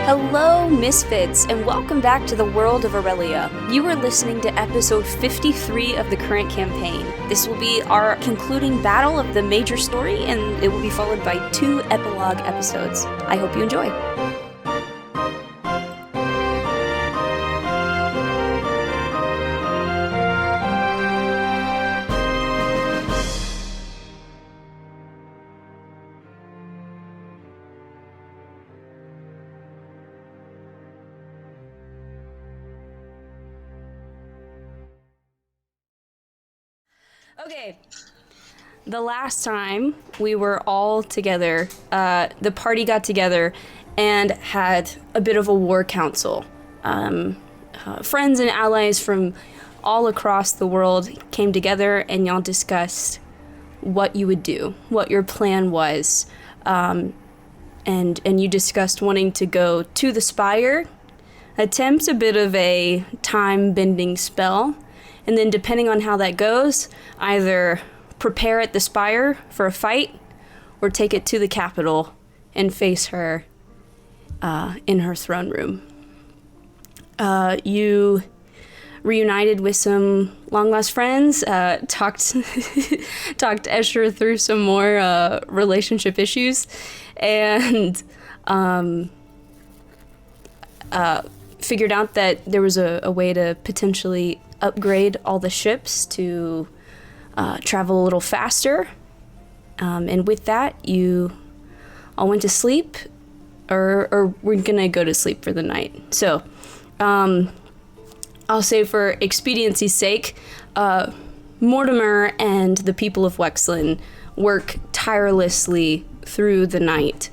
Hello, Misfits, and welcome back to the world of Aurelia. You are listening to episode 53 of the current campaign. This will be our concluding battle of the major story, and it will be followed by 2 epilogue episodes. I hope you enjoy. Okay, the last time we were all together, the party got together and had a bit of a war council. Friends and allies from all across the world came together and y'all discussed what you would do, what your plan was, and you discussed wanting to go to the Spire, attempt a bit of a time-bending spell, and then depending on how that goes, either prepare at the Spire for a fight or take it to the capital and face her in her throne room. You reunited with some long-lost friends, talked Escher through some more relationship issues, and figured out that there was a way to potentially upgrade all the ships to travel a little faster. And with that, you all went to sleep, or we're gonna go to sleep for the night. So, I'll say for expediency's sake, Mortimer and the people of Wexland work tirelessly through the night,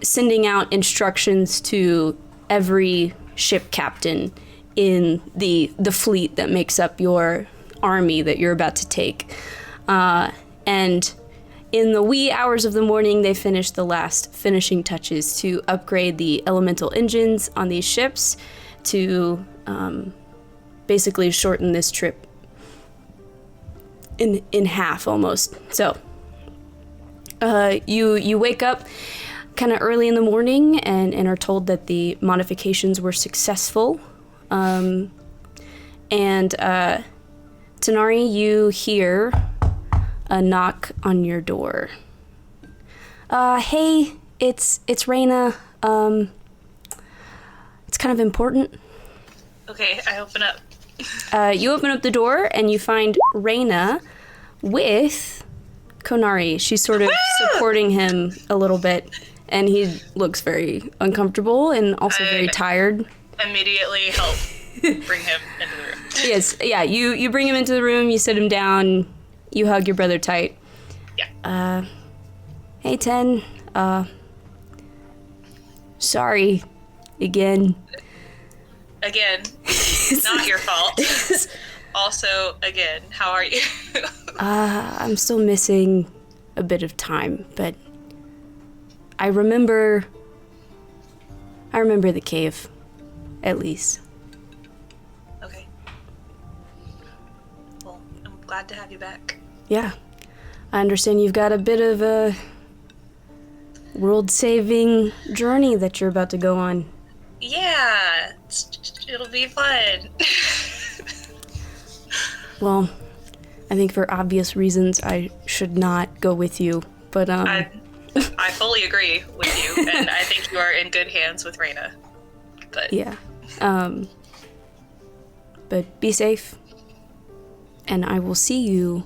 sending out instructions to every ship captain in the fleet that makes up your army that you're about to take. And in the wee hours of the morning, they finish the last finishing touches to upgrade the elemental engines on these ships to basically shorten this trip in half almost. So you wake up kind of early in the morning and are told that the modifications were successful. And Tanari, you hear a knock on your door. Hey, it's Raina. It's kind of important. Okay, I open up. You open up the door and you find Raina with Konari. She's sort of supporting him a little bit, and he looks very uncomfortable and also very tired. Immediately help bring him into the room. Yes, yeah, you bring him into the room, you sit him down, you hug your brother tight. Yeah. Hey, Ten, sorry, again. Again, not your fault. Also, again, how are you? I'm still missing a bit of time, but I remember the cave, at least. Okay. Well, I'm glad to have you back. Yeah. I understand you've got a bit of a world-saving journey that you're about to go on. Yeah, it'll be fun. Well, I think for obvious reasons I should not go with you, but I fully agree with you, and I think you are in good hands with Raina. But yeah. But be safe, and I will see you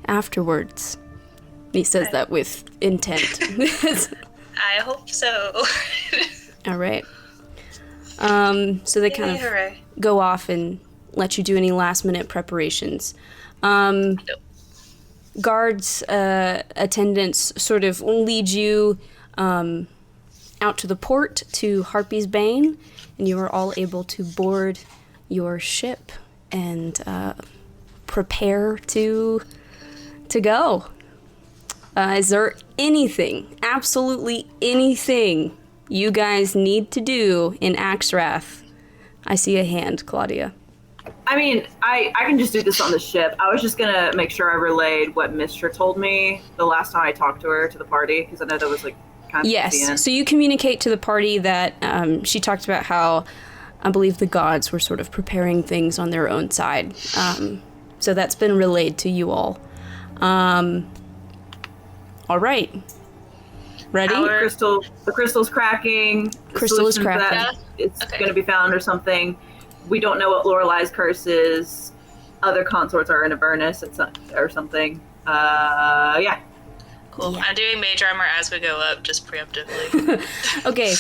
afterwards. He says that with intent. I hope so. All right. So they kind of go off and let you do any last-minute preparations. Guards, attendants sort of lead you out to the port to Harpy's Bane, and you are all able to board your ship and prepare to go. Is there anything, absolutely anything, you guys need to do in Axrath? I see a hand, Claudia. I mean, I can just do this on the ship. I was just gonna make sure I relayed what Mistra told me the last time I talked to her to the party, because I know that was like Yes. So you communicate to the party that she talked about how I believe the gods were sort of preparing things on their own side. So that's been relayed to you all. All right. Ready? The crystal's cracking. Crystal is cracking. It's going to be found or something. We don't know what Lorelei's curse is. Other consorts are in Avernus or something. Yeah. Cool. Yeah. I'm doing mage armor as we go up, just preemptively. Okay.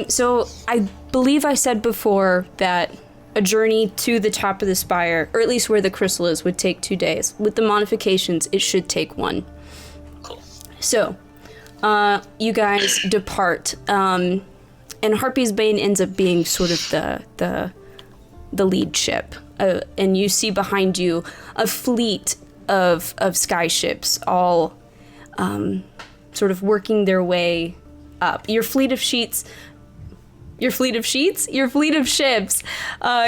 So I believe I said before that a journey to the top of the spire, or at least where the crystal is, would take 2 days. With the modifications, it should take 1. Cool. So, you guys depart, and Harpy's Bane ends up being sort of the lead ship. And you see behind you a fleet of sky ships, all sort of working their way up. Your fleet of ships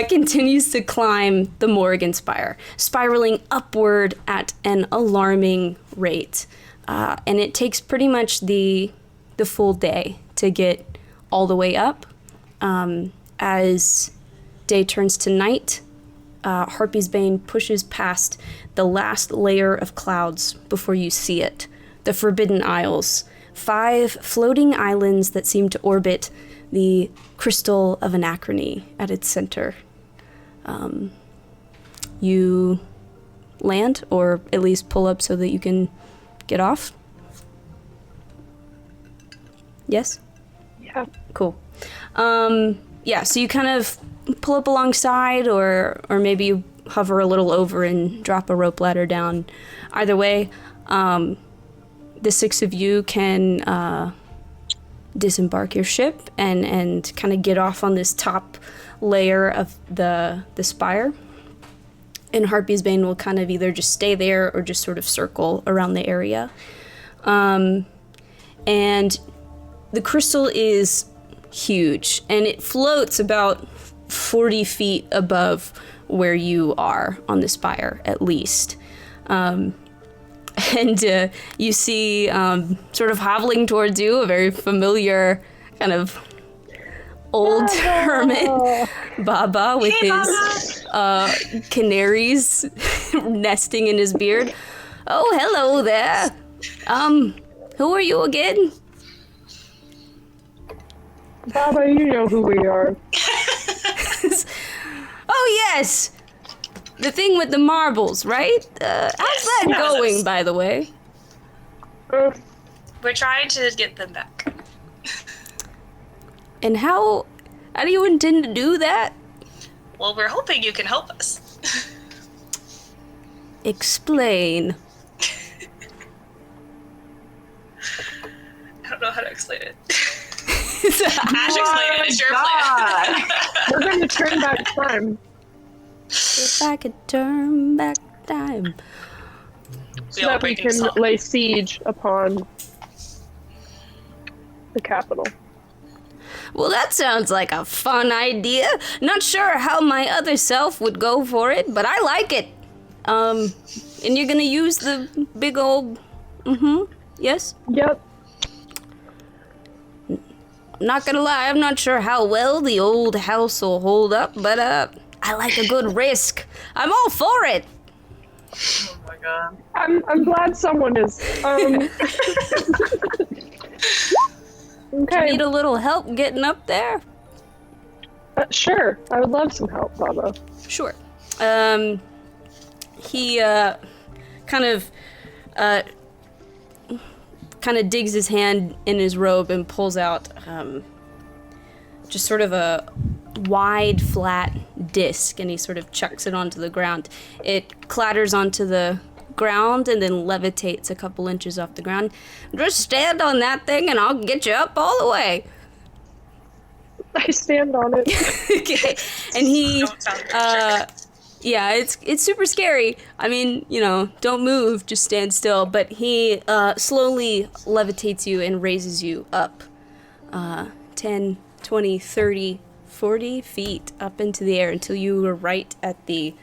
continues to climb the Morrigan Spire, spiraling upward at an alarming rate. And it takes pretty much the full day to get all the way up. As day turns to night, Harpy's Bane pushes past the last layer of clouds before you see it. The Forbidden Isles. 5 floating islands that seem to orbit the crystal of Anachrony at its center. You land, or at least pull up so that you can get off? Yes? Yeah. Cool. Yeah, so you kind of pull up alongside, or maybe you hover a little over and drop a rope ladder down. Either way, the 6 of you can disembark your ship and kind of get off on this top layer of the spire. And Harpy's Bane will kind of either just stay there or just sort of circle around the area. And the crystal is huge, and it floats about 40 feet above where you are on the spire, at least. And you see, sort of hobbling towards you, a very familiar kind of old hermit, Baba, with his canaries nesting in his beard. Oh, hello there. Who are you again? Baba, you know who we are. Oh, yes. The thing with the marbles, right? How's that going, by the way? We're trying to get them back. And how do you intend to do that? Well, we're hoping you can help us. Explain. I don't know how to explain it. Ash, explain it. It's your plan. We're going to turn back time. If I could turn back time. So that we can lay siege upon the capital. Well, that sounds like a fun idea. Not sure how my other self would go for it, but I like it. And you're gonna use the big old... Yes? Yep. Not gonna lie, I'm not sure how well the old house will hold up, but I like a good risk. I'm all for it. Oh my god. I'm glad someone is. Okay. Need a little help getting up there? Sure. I would love some help, Baba. Sure. He kind of digs his hand in his robe and pulls out just sort of a wide, flat disc, and he sort of chucks it onto the ground. It clatters onto the ground and then levitates a couple inches off the ground. Just stand on that thing and I'll get you up all the way. I stand on it. Okay. And he yeah, it's super scary. I mean, don't move, just stand still. But he slowly levitates you and raises you up 10, 20, 30, 40 feet up into the air until you are right at the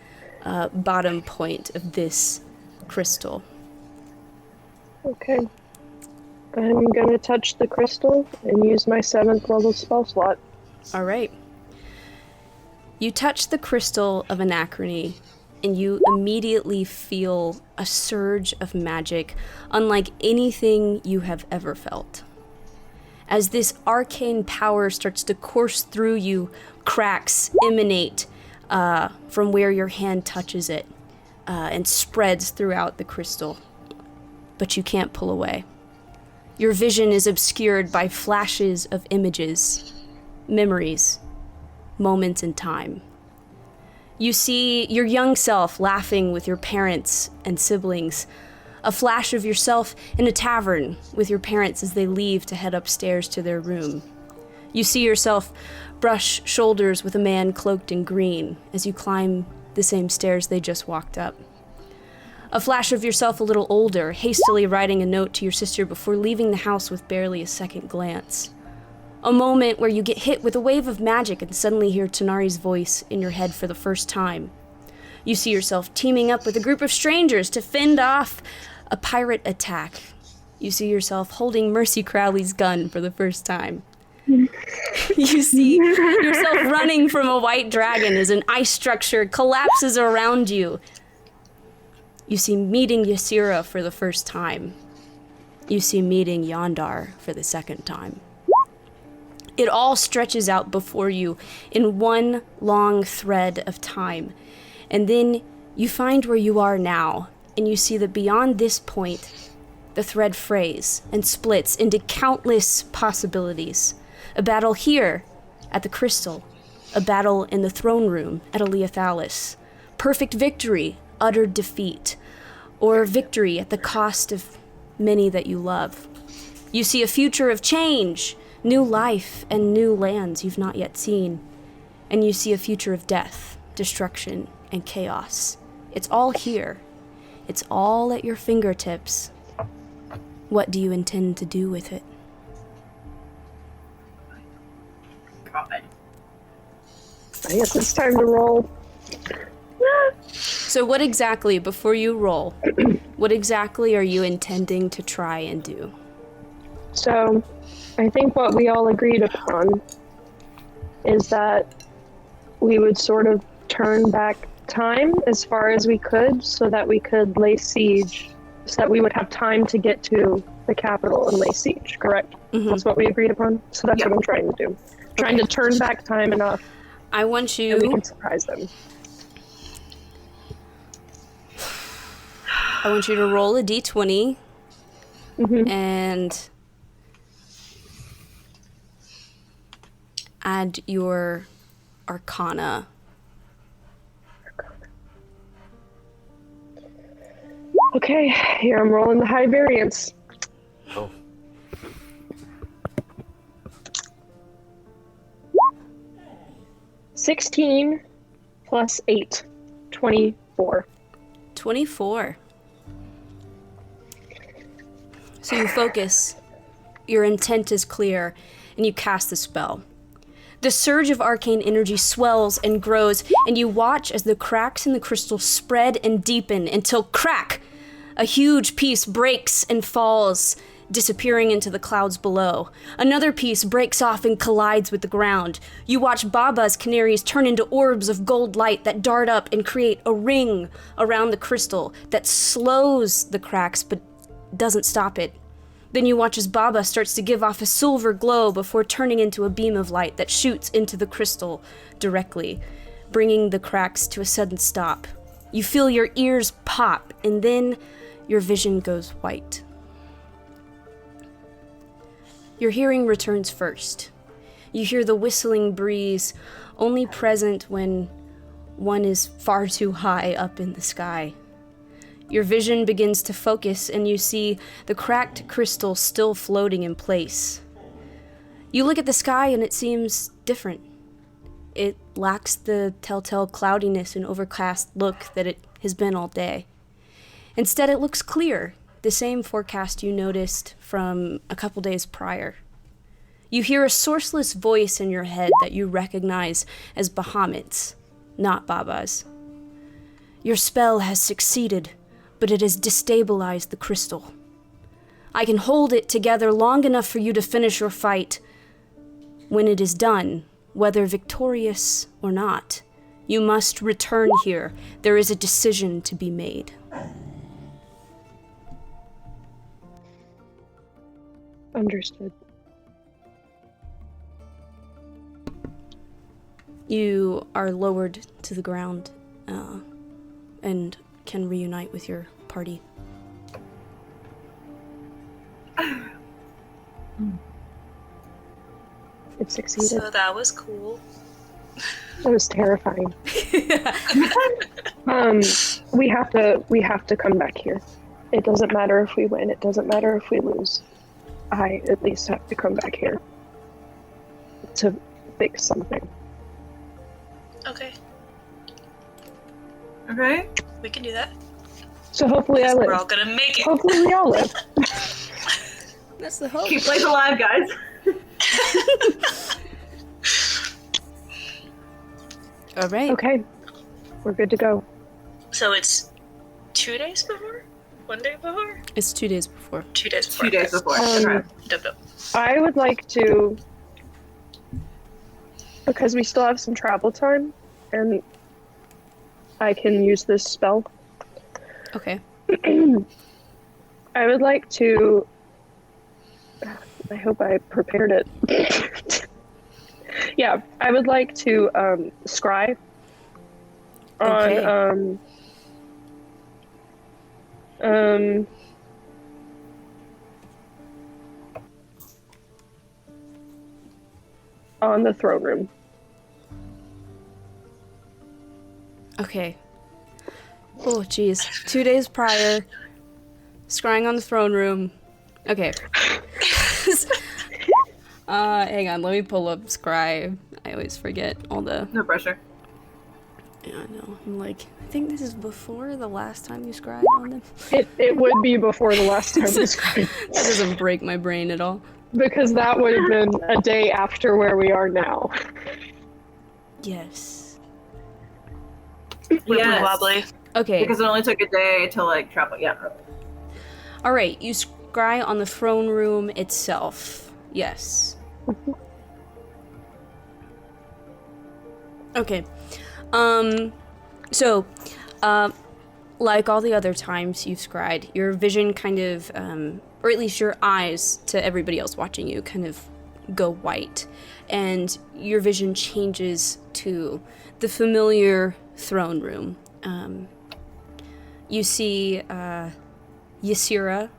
bottom point of this crystal. Okay. I'm gonna touch the crystal and use my 7th level spell slot. All right. You touch the crystal of Anachrony, and you immediately feel a surge of magic unlike anything you have ever felt. As this arcane power starts to course through you, cracks emanate from where your hand touches it and spreads throughout the crystal. But you can't pull away. Your vision is obscured by flashes of images, memories, moments in time. You see your young self laughing with your parents and siblings, a flash of yourself in a tavern with your parents as they leave to head upstairs to their room. You see yourself brush shoulders with a man cloaked in green as you climb the same stairs they just walked up. A flash of yourself a little older, hastily writing a note to your sister before leaving the house with barely a second glance. A moment where you get hit with a wave of magic and suddenly hear Tanari's voice in your head for the first time. You see yourself teaming up with a group of strangers to fend off a pirate attack. You see yourself holding Mercy Crowley's gun for the first time. You see yourself running from a white dragon as an ice structure collapses around you. You see meeting Ysira for the first time. You see meeting Yondar for the second time. It all stretches out before you in one long thread of time. And then you find where you are now, and you see that beyond this point, the thread frays and splits into countless possibilities. A battle here at the Crystal, a battle in the throne room at Aleathalis, perfect victory, utter defeat, or victory at the cost of many that you love. You see a future of change, new life, and new lands you've not yet seen. And you see a future of death, destruction, and chaos. It's all here. It's all at your fingertips. What do you intend to do with it? God. I guess it's time to roll. So what exactly, before you roll, what exactly are you intending to try and do? So, I think what we all agreed upon is that we would sort of turn back time as far as we could so that we could lay siege, so that we would have time to get to the capital and lay siege, correct? Mm-hmm. That's what we agreed upon? So that's what I'm trying to do. Trying to turn back time enough I want that we you... can surprise them. I want you to roll a d20 Mm-hmm. and add your Arcana. Okay, here I'm rolling the high variance. Oh. 16 plus 8, 24. 24. So you focus, your intent is clear, and you cast the spell. The surge of arcane energy swells and grows, and you watch as the cracks in the crystal spread and deepen until crack! A huge piece breaks and falls, disappearing into the clouds below. Another piece breaks off and collides with the ground. You watch Baba's canaries turn into orbs of gold light that dart up and create a ring around the crystal that slows the cracks but doesn't stop it. Then you watch as Baba starts to give off a silver glow before turning into a beam of light that shoots into the crystal directly, bringing the cracks to a sudden stop. You feel your ears pop, and then your vision goes white. Your hearing returns first. You hear the whistling breeze, only present when one is far too high up in the sky. Your vision begins to focus, and you see the cracked crystal still floating in place. You look at the sky, and it seems different. It lacks the telltale cloudiness and overcast look that it has been all day. Instead, it looks clear, the same forecast you noticed from a couple days prior. You hear a sourceless voice in your head that you recognize as Bahamut's, not Baba's. Your spell has succeeded, but it has destabilized the crystal. I can hold it together long enough for you to finish your fight. When it is done, whether victorious or not, you must return here. There is a decision to be made. Understood. You are lowered to the ground and can reunite with your party. It succeeded. So that was cool. That was terrifying. We have to come back here. It doesn't matter if we win. It doesn't matter if we lose. I at least have to come back here to fix something. Okay, Okay. we can do that. So hopefully I live. We're all gonna make it. Hopefully we all live. That's the hope. Keep life alive, guys. All right. Okay. We're good to go. So it's 2 days before? 1 day before? It's 2 days before. 2 days before. 2 days before. Um, Okay. Dope. I would like to, because we still have some travel time, and I can use this spell. Okay. I would like to. I hope I prepared it. Yeah, I would like to scry Okay. on on the throne room. Okay. Oh, jeez. 2 days prior, scrying on the throne room. Okay. Hang on. Let me pull up scry. I always forget all the. No pressure. Yeah, I know. I'm like, I think this is before the last time you scried on them. It would be before the last time we scried, That doesn't break my brain at all. because that would have been a day after where we are now. Yes. Wibbly Yes. wobbly. Okay. Because it only took a day to like travel. Yeah. All right. You scry on the throne room itself. Yes. Okay. So, like all the other times you've scried, your vision kind of, or at least your eyes to everybody else watching you kind of go white, and your vision changes to the familiar throne room. You see Ysira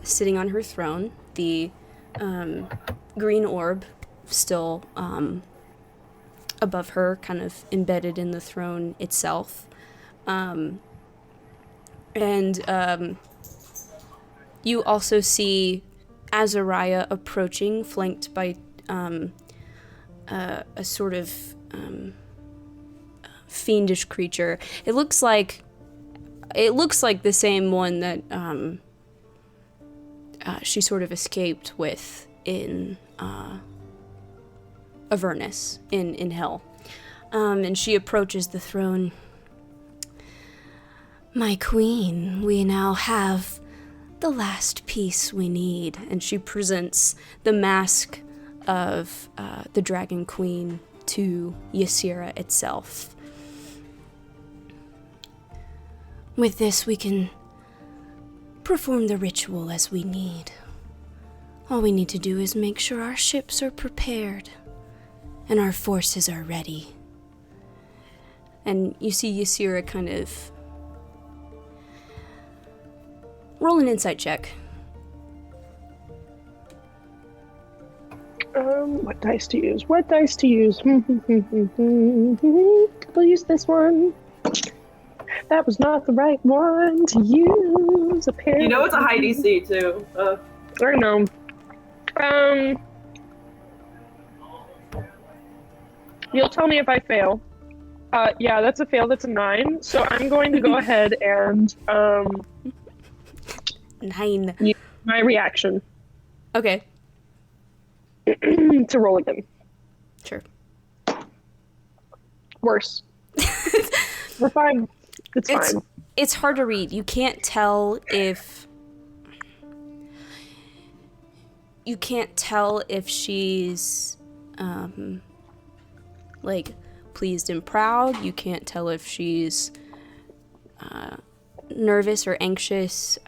sitting on her throne, the green orb still above her, kind of embedded in the throne itself. You also see Azariah approaching, flanked by a sort of fiendish creature. It looks like the same one that she sort of escaped with in Avernus, in Hell. And she approaches the throne. My queen, we now have the last piece we need. And she presents the mask of the Dragon Queen to Ysira itself. With this, we can perform the ritual as we need. All we need to do is make sure our ships are prepared and our forces are ready. And you see Ysira kind of roll an insight check. What dice to use? What dice to use? We'll use this one. That was not the right one to use, apparently. You know it's a high DC too. I know. You'll tell me if I fail. Yeah, that's a fail. That's a 9. So I'm going to go ahead and 9. use my reaction Okay. to roll again. Sure. Worse. We're fine. It's fine. It's hard to read. You can't tell if... you can't tell if she's like pleased and proud. You can't tell if she's nervous or anxious.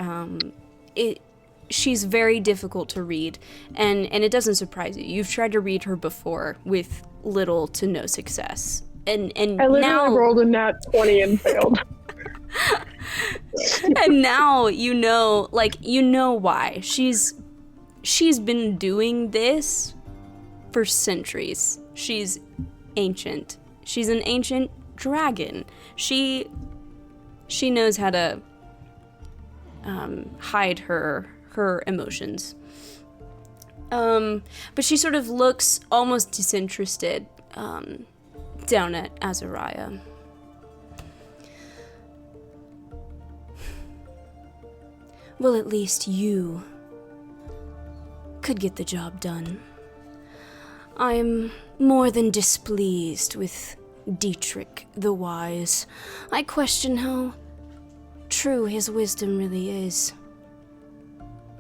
She's very difficult to read, and it doesn't surprise you. You've tried to read her before with little to no success, and I literally now rolled a nat 20 and failed. and now you know why. She's been doing this for centuries. She's ancient. She's an ancient dragon. She knows how to hide her emotions. But she sort of looks almost disinterested down at Azariah. Well, at least you could get the job done. I'm more than displeased with Dietrich the Wise. I question how true his wisdom really is.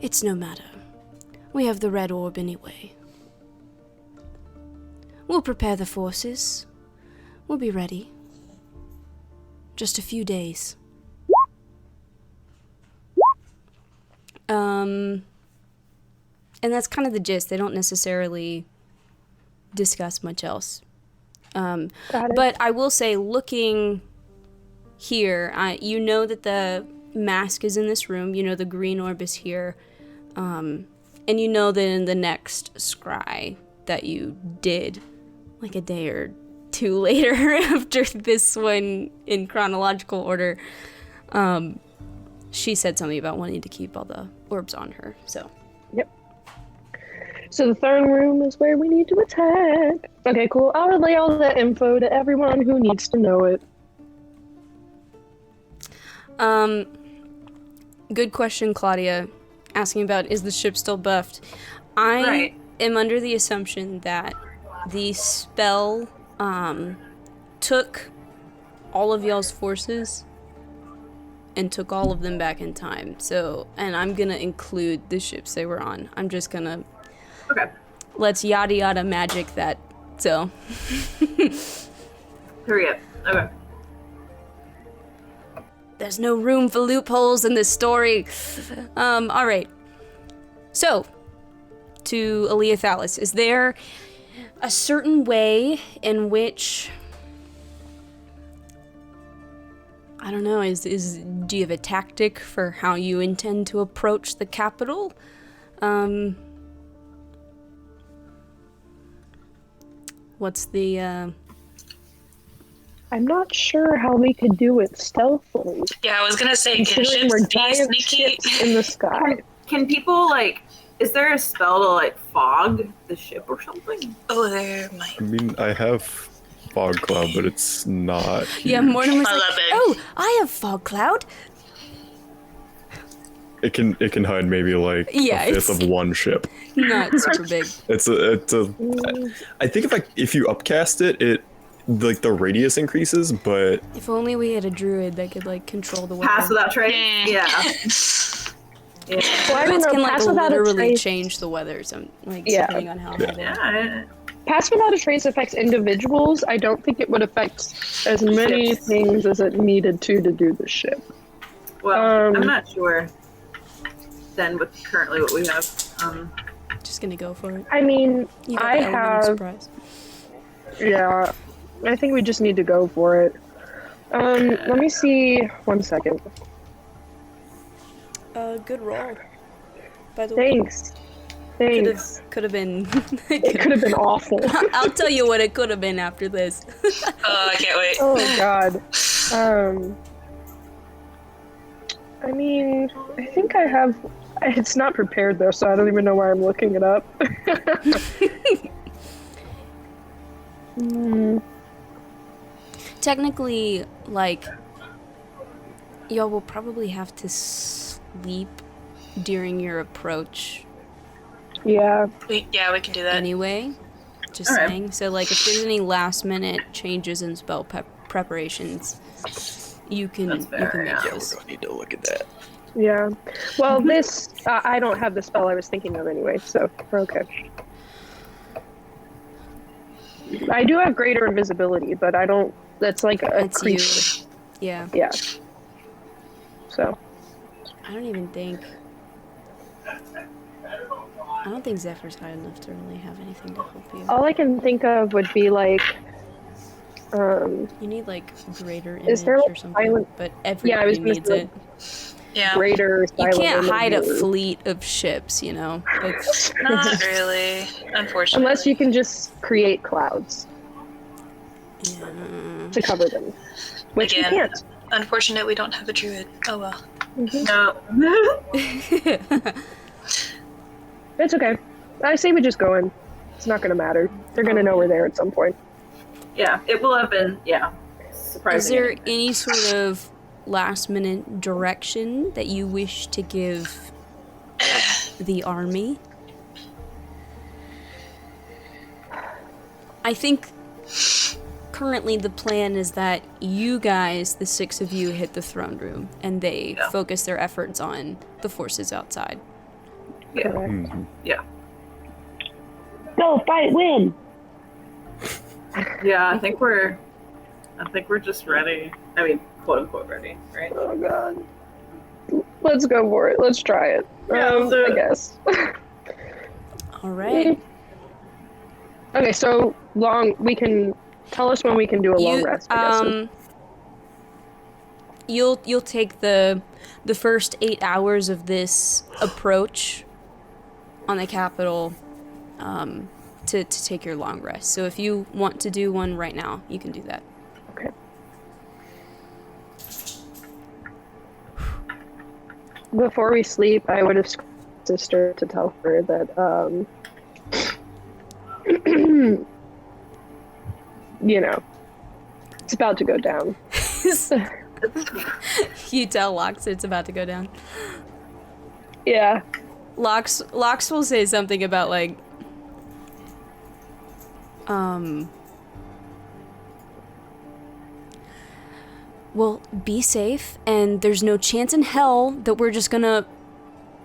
It's no matter. We have the red orb anyway. We'll prepare the forces. We'll be ready. Just a few days. And that's kind of the gist. They don't necessarily discuss much else. But I will say, looking here, you know that the mask is in this room. You know the green orb is here. And you know that in the next scry that you did, like a day or two later after this one in chronological order, she said something about wanting to keep all the orbs on her, so. Yep. So the throne room is where we need to attack. Okay, cool. I'll relay all that info to everyone who needs to know it. Good question, Claudia. Asking about, is the ship still buffed? I am under the assumption that the spell took all of y'all's forces and took all of them back in time. So, and I'm gonna include the ships they were on. I'm just gonna... Okay. Let's yada yada magic that, so. Hurry up. Okay. There's no room for loopholes in this story. Alright. So, to Aaliyah Thalis, is there a certain way in which... I don't know, do you have a tactic for how you intend to approach the capital? What's the, I'm not sure how we could do it stealthily. Yeah, I was gonna say, can Considering we're ships be giant sneaky? ships in the sky. Can people, like, is there a spell to, like, fog the ship or something? Oh, there might. I mean, I have fog cloud, but it's not huge. Yeah, Morgan was I like, love it. oh, I have fog cloud. It can hide maybe like Yeah, a fifth it's- of one ship. Not super big. It's a. I think if you upcast it like the radius increases, but If only we had a druid that could, like, control the weather. Pass without trace? Eh. Yeah. Yeah. Well, I don't Druids know, can, like, pass without a literally trace. change the weather, so, like, Yeah. depending on how high they are. Yeah. Pass without a trace affects individuals. I don't think it would affect as many Ships. things as it needed to do the ship. Well, I'm Um, not sure then with currently what we have. Just gonna go for it. I mean, You got I the element of have... surprise. Yeah, I think we just need to go for it. Let me see. 1 second. Good roll. By the way, Thanks. Thanks. could have been. It could have been awful. I'll tell you what it could have been after this. Oh, I can't wait. Oh god. I mean, I think I have. It's not prepared though, so I don't even know why I'm looking it up. Technically, like, y'all will probably have to sleep during your approach Yeah. We can do that. anyway. Just Alright. saying. So, like, if there's any last minute changes in spell preparations, you can That's fair, make yeah. those. gonna need to look at that. Yeah. Well, this I don't have the spell I was thinking of anyway, so we're okay. I do have greater invisibility, but I don't. That's like a That's you. creature. Yeah. Yeah. So. I don't even think. I don't think Zephyr's high enough to really have anything to help you. All I can think of would be like. You need like greater image Is there, like, or something, silent- but Yeah, I everybody was gonna needs say, it. Yeah. Greater. You silent can't hide a image. fleet of ships, you know. It's Not really, unfortunately. Unless you can just create clouds yeah. to cover them, which Again. you can't. Unfortunate we don't have a druid. Oh well. No. It's okay. I say we just go in. It's not going to matter. They're going to know we're there at some point. Yeah, it will have been, Is surprising. there any sort of last minute direction that you wish to give the army? I think currently the plan is that you guys, the 6 of you, hit the throne room and they focus their efforts on the forces outside. Yeah. Correct. Yeah. Go fight, win. Yeah, I think we're just ready. I mean, quote unquote ready, right? Oh, God. Let's go for it. Let's try it. Yeah, let's do I it. guess. All right. Okay, so we can tell us when we can do a long rest, I guess. You'll take the first 8 hours of this approach on the capital to take your long rest. So if you want to do one right now, you can do that. Okay. Before we sleep, I would have screamed at my sister to tell her that, you know, it's about to go down. You tell Lox it's about to go down. Yeah. Lox will say something about like well, be safe, and there's no chance in hell that we're just gonna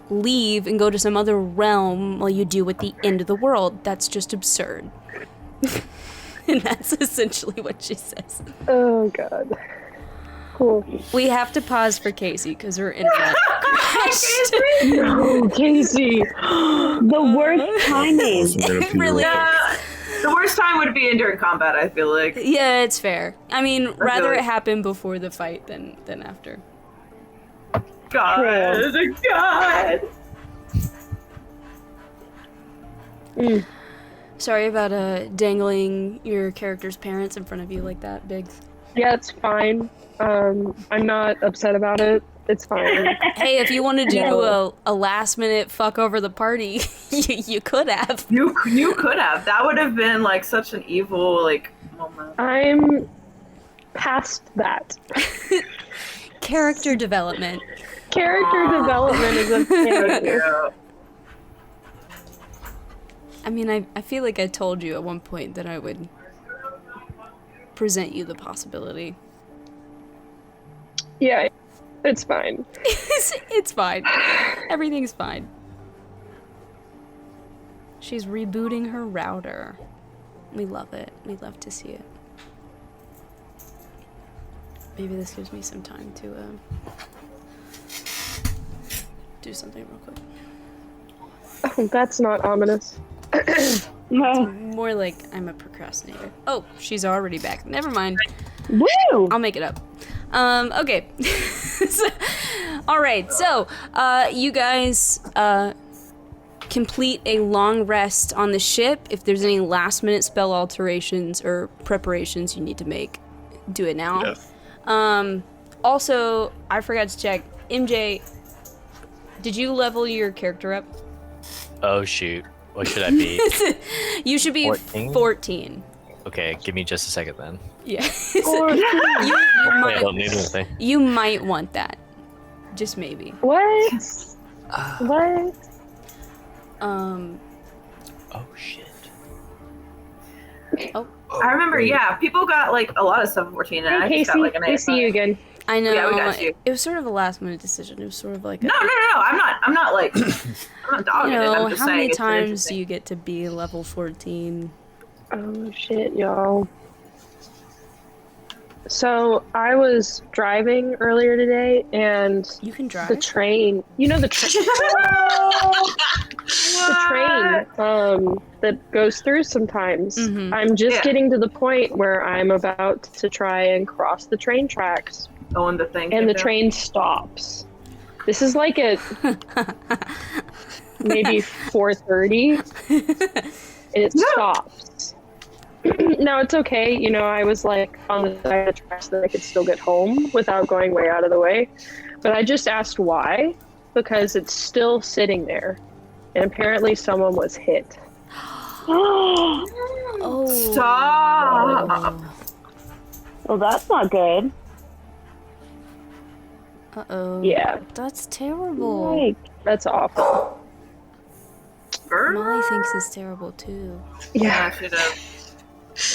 leave and go to some other realm while you deal with the end of the world. That's just absurd. And that's essentially what she says. Oh, God. Cool. We have to pause for Casey because her internet crashed. No, Casey. The worst timing. It really Yeah. The worst time would be during combat, I feel like. Yeah, it's fair. I mean, rather like- it happen before the fight than after. God. God. Sorry about dangling your character's parents in front of you like that, Biggs. Yeah, it's fine. I'm not upset about it. It's fine. Hey, if you want to do No. a last minute fuck over the party, you could have. You could have. That would have been like such an evil moment. I'm past that. Character development. Character development is a thing. Yeah. I mean, I feel like I told you at one point that I would present you the possibility. Yeah, it's fine. It's fine. Everything's fine. She's rebooting her router. We love it. We love to see it. Maybe this gives me some time to do something real quick. Oh, that's not ominous. No. More like I'm a procrastinator. Oh, she's already back. Never mind. Woo! I'll make it up. Okay. All right. So, you guys complete a long rest on the ship. If there's any last-minute spell alterations or preparations you need to make, do it now. Yeah. Also, I forgot to check. MJ, did you level your character up? Oh shoot. What should I be? You should be 14? 14. Okay, give me just a second then. Yeah. I might, don't need anything. you might want that. Just maybe. What? What? Oh shit. Oh, I remember, yeah, people got like a lot of stuff at 14, and I Hey, just got Casey. like an I see you again. I know. Yeah, we got you. It was sort of a last minute decision. It was sort of like No. I'm not like, I'm not dogging you it. know, I'm just how saying many it's times do interesting. you get to be level 14? Oh shit, y'all. So I was driving earlier today, and You can drive. the train. You know the train. The train that goes through sometimes. Mhm. I'm just Yeah. getting to the point where I'm about to try and cross the train tracks, Oh, and the thing. and the came down. train stops. This is like at maybe 4:30, and it stops. No, it's okay. You know, I was like on the side of the tracks so that I could still get home without going way out of the way. But I just asked why, because it's still sitting there, and apparently someone was hit. Oh. Stop. Well, that's not good. Uh-oh. Yeah, That's terrible. Like, that's awful. Girl. Molly thinks it's terrible too. Yeah, I should have.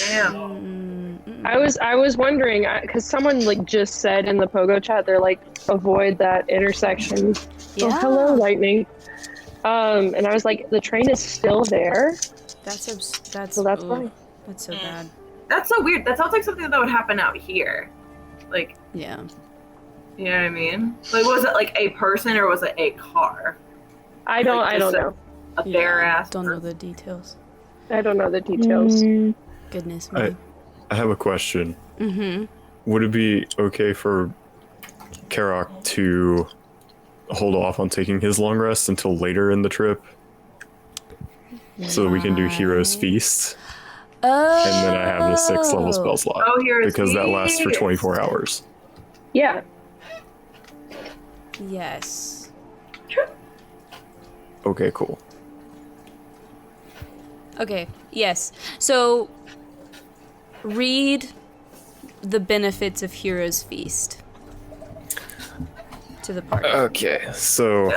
Damn. I was wondering because someone like just said in the Pogo chat they're like avoid that intersection. Yeah. Oh, hello, lightning. And I was like, the train is still there. That's So that's ooh, fine. That's so bad. That's so weird. That sounds like something that would happen out here. Like, Yeah. you know what I mean? Like, was it like a person or was it a car? I don't just know. A bare ass. Don't know the details. I don't know the details. Goodness me. I have a question. Mm-hmm. Would it be okay for Karok to hold off on taking his long rest until later in the trip? So that we can do Hero's Feast? Oh. And then I have the 6th level spell slot. Oh, Hero's Because that lasts for Feast. 24 hours. Yeah. Yes. Okay, cool. Okay, yes. So, read the benefits of Hero's Feast to the party. Okay, so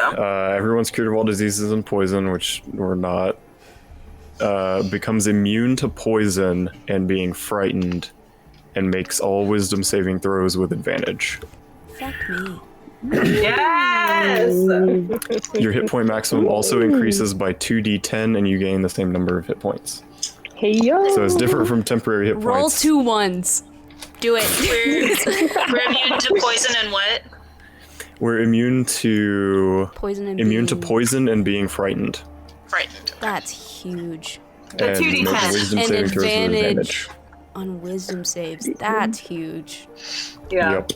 everyone's cured of all diseases and poison, which we're not. Becomes immune to poison and being frightened, and makes all wisdom saving throws with advantage. Fuck me. Yes! Your hit point maximum also increases by 2d10, and you gain the same number of hit points. Hey yo. So it's different from temporary hit Roll points. 2 ones. Do it. We're immune to poison and what? We're immune to Poison and poison and being frightened. Frightened. That's huge. The And 2d10. make wisdom And saving throws with advantage. advantage. On wisdom saves. That's huge. Yeah. Yep.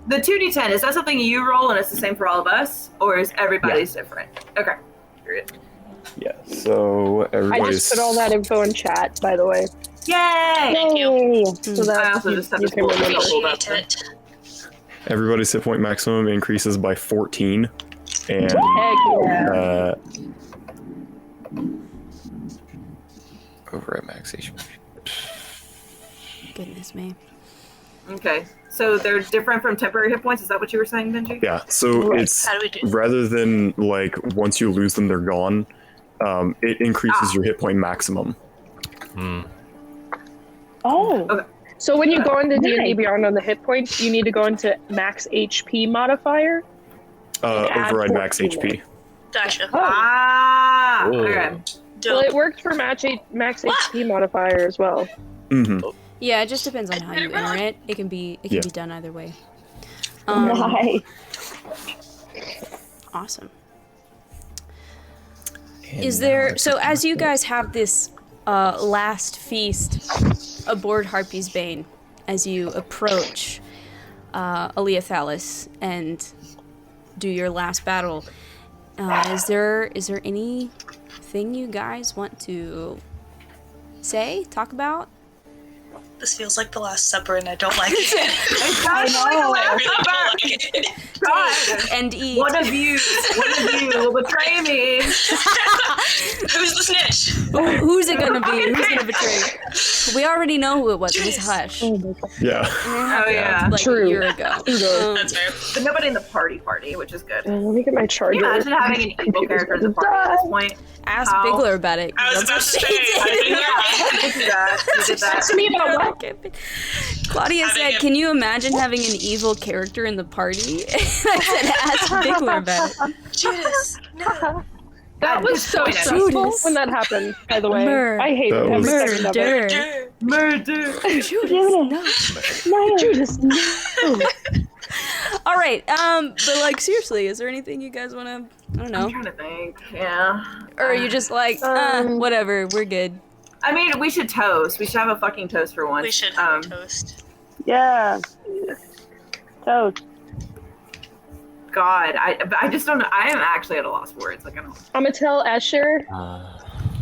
The 2d10, is that something you roll and it's the same for all of us? Or is everybody's different? Okay. Period. Yeah. So I everybody's. just put all that info in chat, by the way. Yay! Thank you. So that I also you, just have you to can pull it remember. up. Hold up. Appreciate it. Everybody's hit point maximum increases by 14, and Heck yeah. over at max HP. Goodness me. Okay. So they're different from temporary hit points? Is that what you were saying, Benji? Yeah. So Right. it's How do we do? rather than like once you lose them, they're gone. It increases your hit point maximum. oh. Okay. So when you go into D&D Nice. Beyond on the hit points, you need to go into max HP modifier. Add Override max 14. HP. Gotcha. Ah! Ooh. Okay. Well, Dope. it worked for max HP modifier as well. Mm-hmm. Yeah, it just depends on how you enter it. It can be Yeah. be done either way. Nice. Awesome. Is there so as you guys have this last feast aboard Harpy's Bane as you approach Aleathalis and do your last battle, is there anything you guys want to say, talk about? This feels like the Last Supper, and I don't like it. I know. I really don't like it. God. And eat. One of you will betray me. Who's the snitch? Who's it gonna be? Who's gonna betray? We already know who it was. It was Hush. Yeah. Oh, yeah. Like True. a year ago. That's fair. But nobody in the party, which is good. Can Let me get my charger. you imagine having an evil character in the party at this point? Ask How? Bigler about it. 'cause I was I'm about to sure say, he I did. think Yeah, I can do that. We did that. Ask me about what? Claudia Having said, a- "Can you imagine having an evil character in the party?" And I said, "Ask Bigler about it." Judas, no. That was so Judas. stressful when that happened, by the way. I hated That every was- second of it. Murder. Murder. Judas. No. Judas, no. All right. But like, seriously, is there anything you guys want to? I don't I'm know. trying to think. Yeah. Or are you just like, whatever, we're good. I mean, we should toast. We should have a fucking toast for once. We should have a toast. Yeah. Toast. God, I just don't know. I am actually at a loss for words. Like, I don't. I'm gonna tell Escher.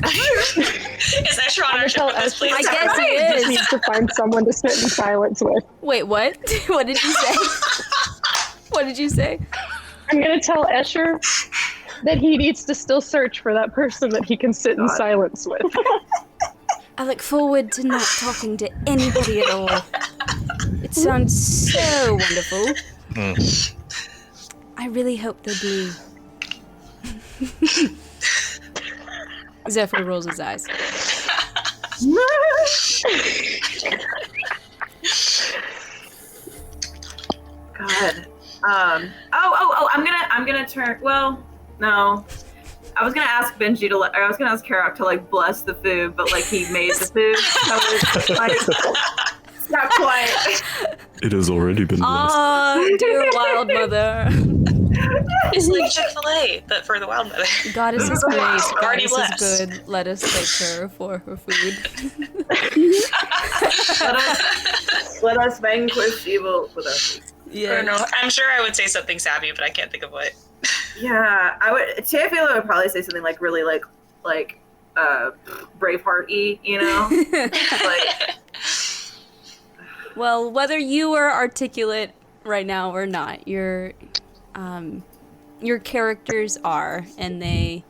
Is Escher on our tell show with us, Escher. please? I guess he Just is. needs to find someone to sit in silence with. Wait, what? What did you say? What did you say? I'm gonna tell Escher that he needs to still search for that person that he can sit in God. silence with. I look forward to not talking to anybody at all. It sounds so wonderful. I really hope they do. Zephyr rolls his eyes. God. I'm gonna turn. Well, no. I was gonna ask Benji to. Or I was gonna ask Karak to like bless the food, but like he made the food, so it's like it's not quite. It has already been blessed. Oh, dear wild mother. It's like Chick-fil-A, but for the wild mother. Goddess is great. Already Goddess is blessed. good. Let us take her for her food. Let us vanquish evil with our food. I don't know. I'm sure I would say something savvy, but I can't think of what. Yeah, I would. Teofilo would probably say something like really like Braveheart-y, you know? Like, Well, whether you are articulate right now or not, your characters are, and they,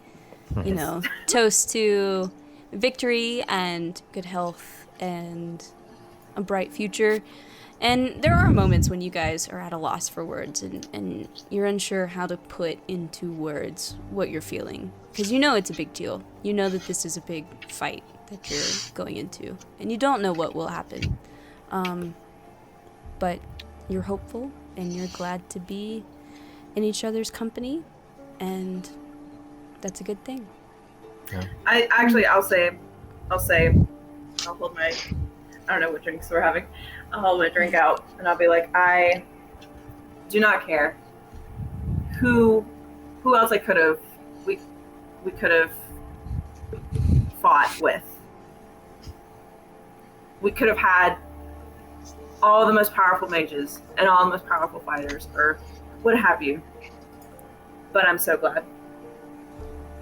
you know, toast to victory and good health and a bright future. And there are moments when you guys are at a loss for words and you're unsure how to put into words what you're feeling. Because you know it's a big deal. You know that this is a big fight that you're going into. And you don't know what will happen. But you're hopeful and you're glad to be in each other's company. And that's a good thing. I'll hold my, I don't know what drinks we're having. I'll hold my drink out and I'll be like, I do not care who else we could have fought with. We could have had all the most powerful mages and all the most powerful fighters or what have you. But I'm so glad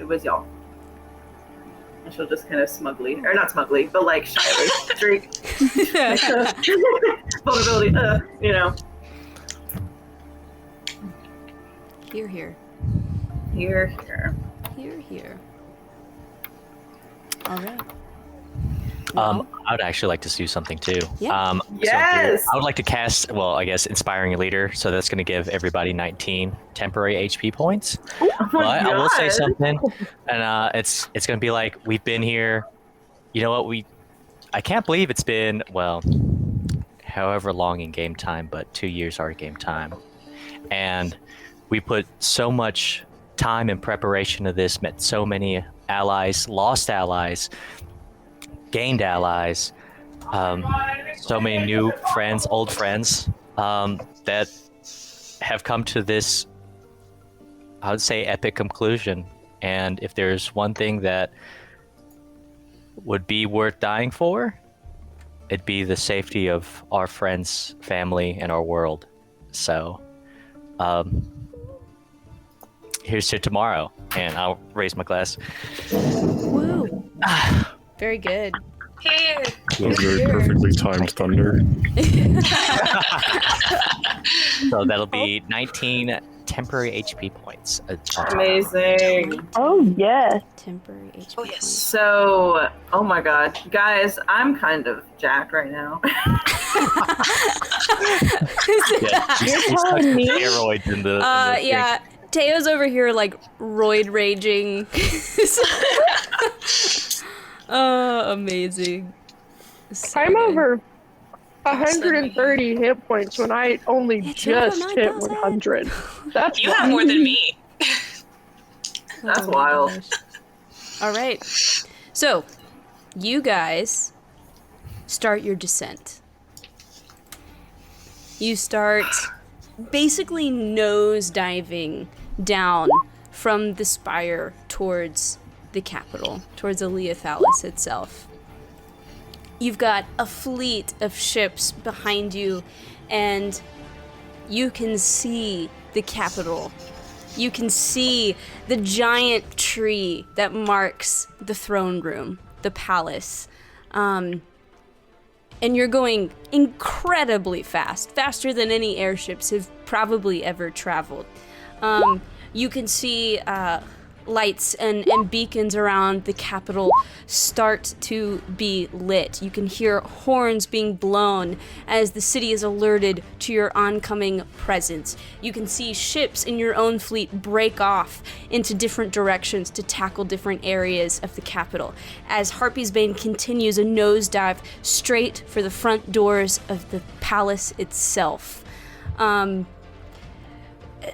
it was y'all. And she'll just kind of smugly, or not smugly, but like shyly drink. Vulnerability, you know. Here, here. Here, here. Here, here. All right. I would actually like to do something too. Yeah. Yes! I would like to cast, well, I guess, Inspiring a Leader. So that's going to give everybody 19 temporary HP points. Oh my But I will say God. something, and it's going to be like, we've been here. You know what? I can't believe it's been, well, however long in game time, but 2 years our game time. And we put so much time and preparation to this, met so many allies, lost allies, gained allies, so many new friends, old friends, that have come to this, I would say, epic conclusion. And if there's one thing that would be worth dying for, it'd be the safety of our friends, family, and our world. So, here's to tomorrow, and I'll raise my glass. Woo. Very good. Here. That was very perfectly timed thunder. So that'll be 19 temporary HP points. Amazing. Oh, yes. Temporary HP Oh, yes. points. So, oh my God. Guys, I'm kind of jacked right now. Yeah, You're telling me? steroids in the Yeah. Teo's over here like roid raging. Oh, amazing. So I'm good. over 130 hit points when I only It's over just hit 9,000. 100. That's You have more than me. That's Oh my wild. gosh. All right. So, you guys start your descent. You start basically nose diving down from the spire towards the capital, towards Aleathalis itself. You've got a fleet of ships behind you, and you can see the capital. You can see the giant tree that marks the throne room, the palace. And you're going incredibly fast, faster than any airships have probably ever traveled. You can see lights and beacons around the capital start to be lit. You can hear horns being blown as the city is alerted to your oncoming presence. You can see ships in your own fleet break off into different directions to tackle different areas of the capital as Harpy's Bane continues a nosedive straight for the front doors of the palace itself.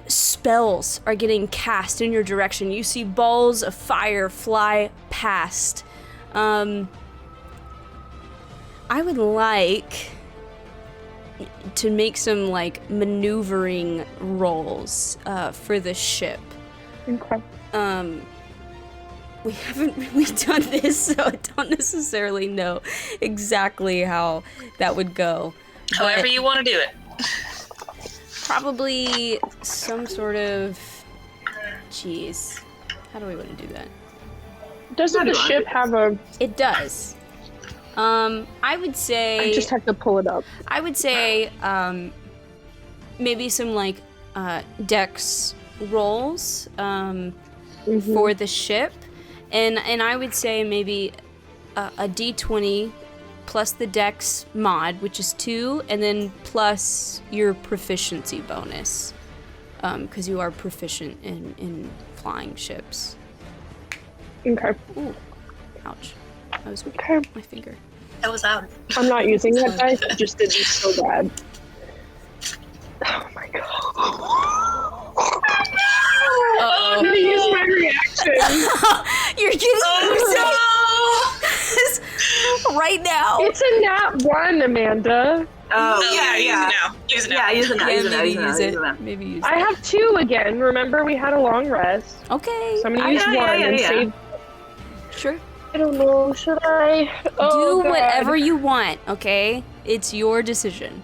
Spells are getting cast in your direction. You see balls of fire fly past. I would like to make some like maneuvering rolls for the ship. Okay. We haven't really done this, so I don't necessarily know exactly how that would go. However But you want to do it. probably some sort of... Jeez. How do we want to do that? Doesn't the ship have a... It does. I would say... I just have to pull it up. I would say maybe some like dex rolls for the ship, and I would say maybe a d20 plus the dex mod, which is 2, and then plus your proficiency bonus, because you are proficient in flying ships. Okay. Ooh, ouch! That was Okay. my finger. That was loud. I'm not using that dice. I just did this so bad. Oh my god. Uh-oh. I'm gonna use my reaction. You're getting right now. It's a nat 1, Amanda. Oh, Yeah, use it now. Use it now. Yeah, use it now. Yeah, Use it now. maybe Use it now. use Use it. it now. Maybe use I it. have 2 again. Remember, we had a long rest. Okay. So I'm gonna use yeah, 1 yeah, and yeah. save. Sure. I don't know. Should I? Oh, Do God. whatever you want, okay? It's your decision.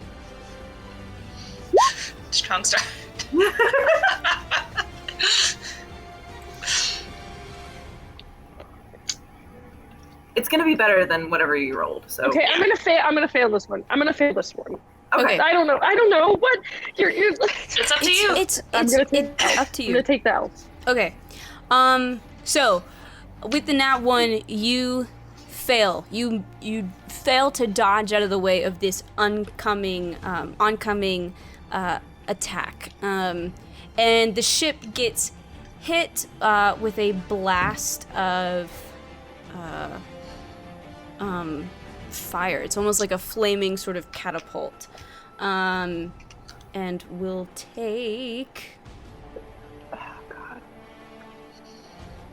Strong start. It's gonna be better than whatever you rolled. So Okay, I'm gonna fail. I'm gonna fail this one. I'm gonna fail this one. Okay. I don't know. What? You're. It's up to you. It's I'm gonna take it's up to I'm you. gonna take the L. Okay. So with the nat 1, you fail. You fail to dodge out of the way of this oncoming attack. And the ship gets hit with a blast of fire. It's almost like a flaming sort of catapult. And we'll take...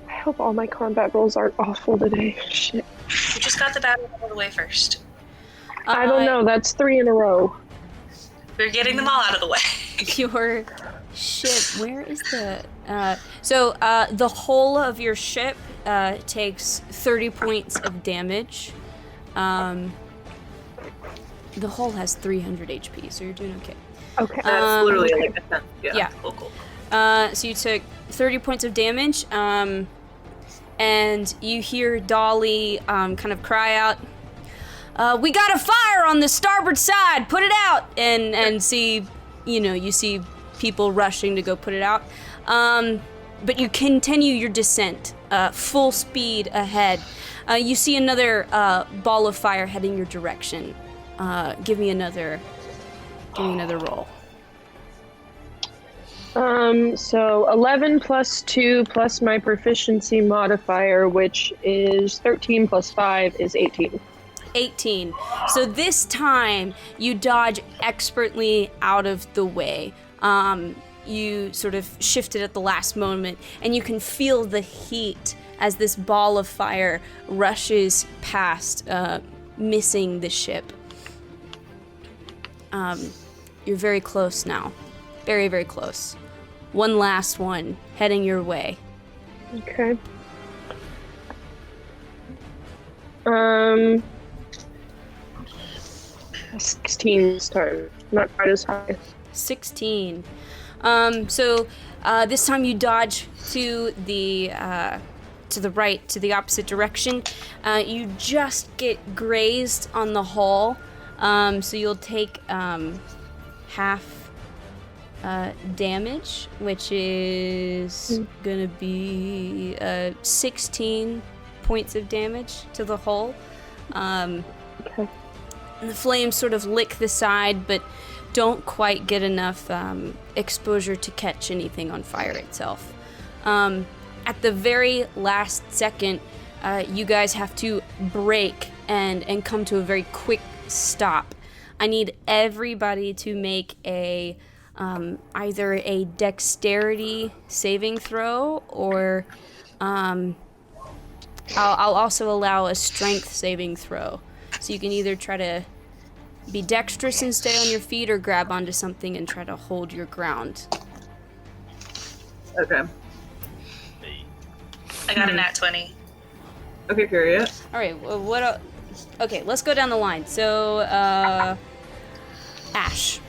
I hope all my combat rolls aren't awful today. Shit. You just got the battle out of the way first. I don't know. That's 3 in a row. We're getting them all out of the way. Your ship, where is the... the whole of your ship takes 30 points of damage. The hull has 300 HP, so you're doing okay. Okay. that's literally like a 10. Yeah. Cool. So you took 30 points of damage, and you hear Dolly kind of cry out, "We got a fire on the starboard side! Put it out!" And see, you see people rushing to go put it out. But you continue your descent, full speed ahead. You see another ball of fire heading your direction. Give me another roll. So 11 plus 2 plus my proficiency modifier, which is 13 plus 5 is 18. 18. So this time you dodge expertly out of the way. You sort of shifted at the last moment, and you can feel the heat as this ball of fire rushes past, missing the ship. You're very close now. Very, very close. One last one heading your way. Okay. 16 this time. Not quite as high. 16. So this time you dodge to the right, to the opposite direction. You just get grazed on the hull, so you'll take half damage, which is gonna be 16 points of damage to the hull. Okay. And the flames sort of lick the side, but don't quite get enough exposure to catch anything on fire itself. At the very last second, you guys have to brake and come to a very quick stop. I need everybody to make a either a dexterity saving throw, or I'll also allow a strength saving throw. So you can either try to be dexterous and stay on your feet, or grab onto something and try to hold your ground. Okay. I got a nat 20. Okay, period. All right, okay, let's go down the line. So, Ash.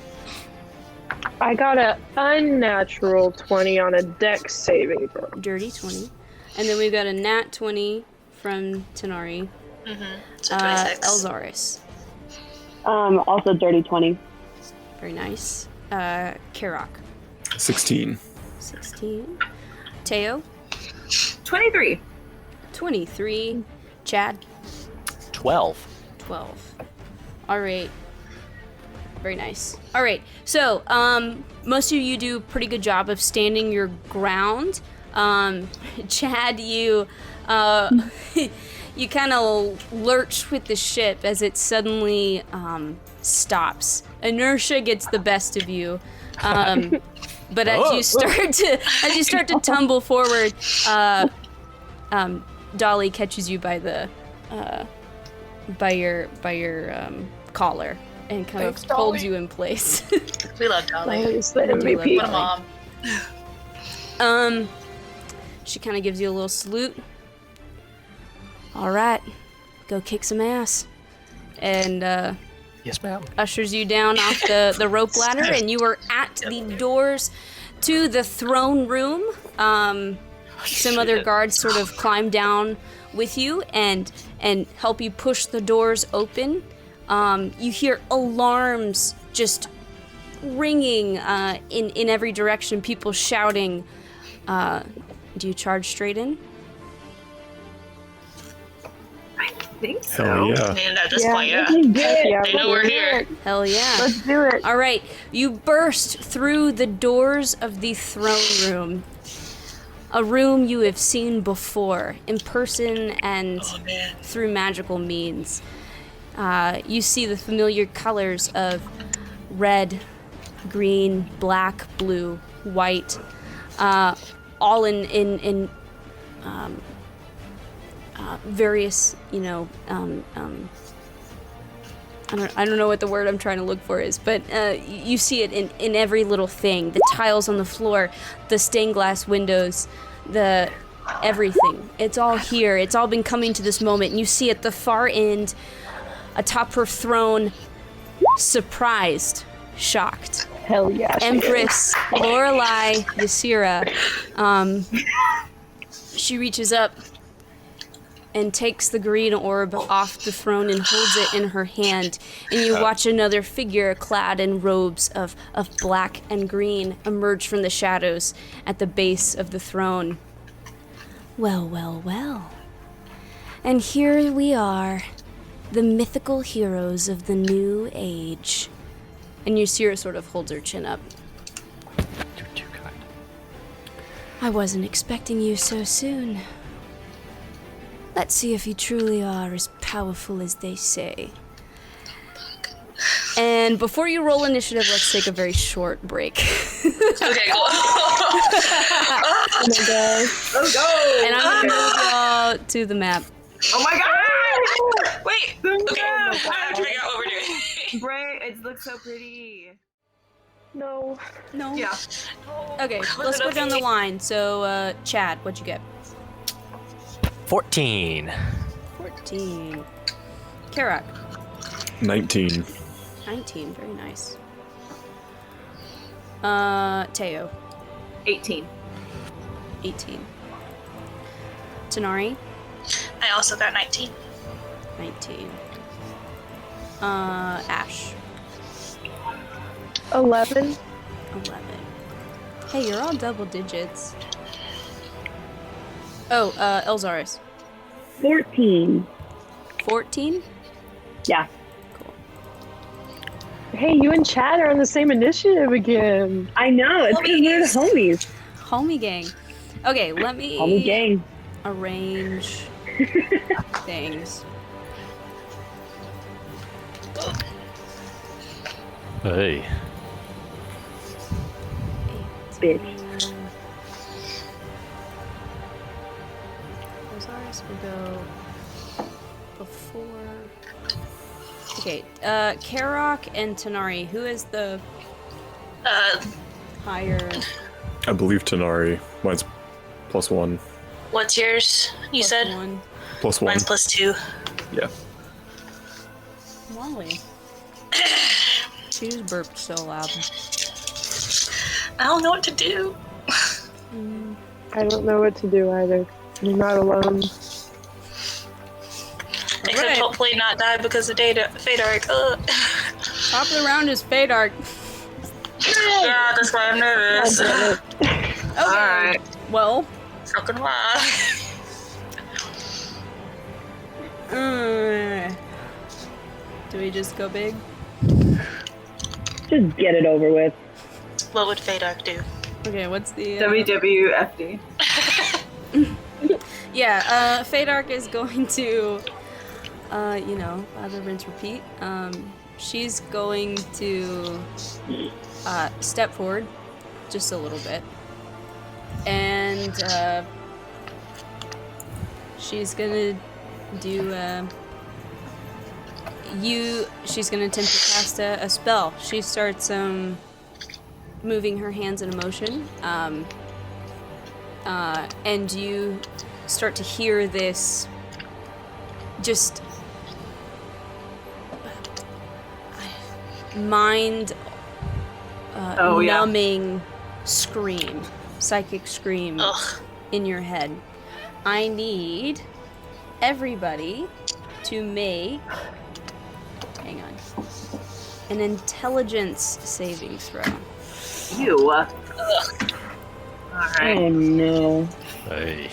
I got a unnatural 20 on a dex saving throw. Dirty 20. And then we've got a nat 20 from Tanari. So 26. Elzaris. Also dirty 20. Very nice. Karok. 16. 16. Teo. 23. 23. Chad. 12. 12. All right. Very nice. All right. So, most of you do a pretty good job of standing your ground. Chad, you you kind of lurch with the ship as it suddenly stops. Inertia gets the best of you. But as you start to tumble forward, Dolly catches you by the by your collar and kind of holds you in place. We love Dolly. It's the MVP. What a mom. She kind of gives you a little salute. All right, go kick some ass, and Yes, ma'am. ushers you down off the rope ladder, and you are at the doors to the throne room. Some other guards sort of climb down with you and help you push the doors open. You hear alarms just ringing in every direction, people shouting. Do you charge straight in? I think so. Hell yeah. And at this point, yeah. Yeah, They know we're here. Hell yeah. Let's do it. All right, you burst through the doors of the throne room. A room you have seen before, in person and Oh, man. through magical means. You see the familiar colors of red, green, black, blue, white, all in various, I don't know what the word I'm trying to look for is, but you see it in every little thing. The tiles on the floor, the stained glass windows, the everything. It's all here. It's all been coming to this moment. And you see at the far end, atop her throne, surprised, shocked. Hell yeah. Empress Lorelei Ysira. She reaches up and takes the green orb off the throne and holds it in her hand. And you watch another figure clad in robes of black and green emerge from the shadows at the base of the throne. Well, well, well. And here we are, the mythical heroes of the new age. And Ysira sort of holds her chin up. You're too kind. I wasn't expecting you so soon. Let's see if you truly are as powerful as they say. And before you roll initiative, let's take a very short break. Okay, cool. Oh my god. Let's go! And I'm gonna move y'all to the map. Oh my god! Wait. Okay, I have to figure out what we're doing. Bray, it looks so pretty. No. No. Yeah. Okay, let's go down the line. So, Chad, what'd you get? 14. 14. Karak. 19. 19. Very nice. Teo. 18. 18. Tanari. I also got 19. 19. Ash. 11. 11. Hey, you're all double digits. Oh, Elzaris. 14. 14? Yeah. Cool. Hey, you and Chad are on the same initiative again. I know. It's because we're the homies. Homie gang. Okay, let me Homie gang. arrange things. Hey. Bitch. Elzaris will go before. Okay, Karok and Tanari. Who is the higher? I believe Tanari. Mine's +1. What's yours? You plus said? one? +1. Mine's +2. Yeah. Molly. She just burped so loud. I don't know what to do. I don't know what to do either. You're not alone. I could Alright. hopefully not die because of Fate Arc. Top of the round is Fadark. Yeah, that's why I'm nervous. Okay. Alright. Well, Fucking why? do we just go big? Just get it over with. What would Fate Arc do? Okay, what's the WWFD. Yeah, Fadark is going to either rinse repeat. She's going to step forward just a little bit. And she's gonna do she's gonna attempt to cast a spell. She starts moving her hands in motion, and you start to hear this just mind numbing scream, psychic scream in your head. I need everybody to make, hang on, an intelligence saving throw. You. Alright. Oh no. Hey.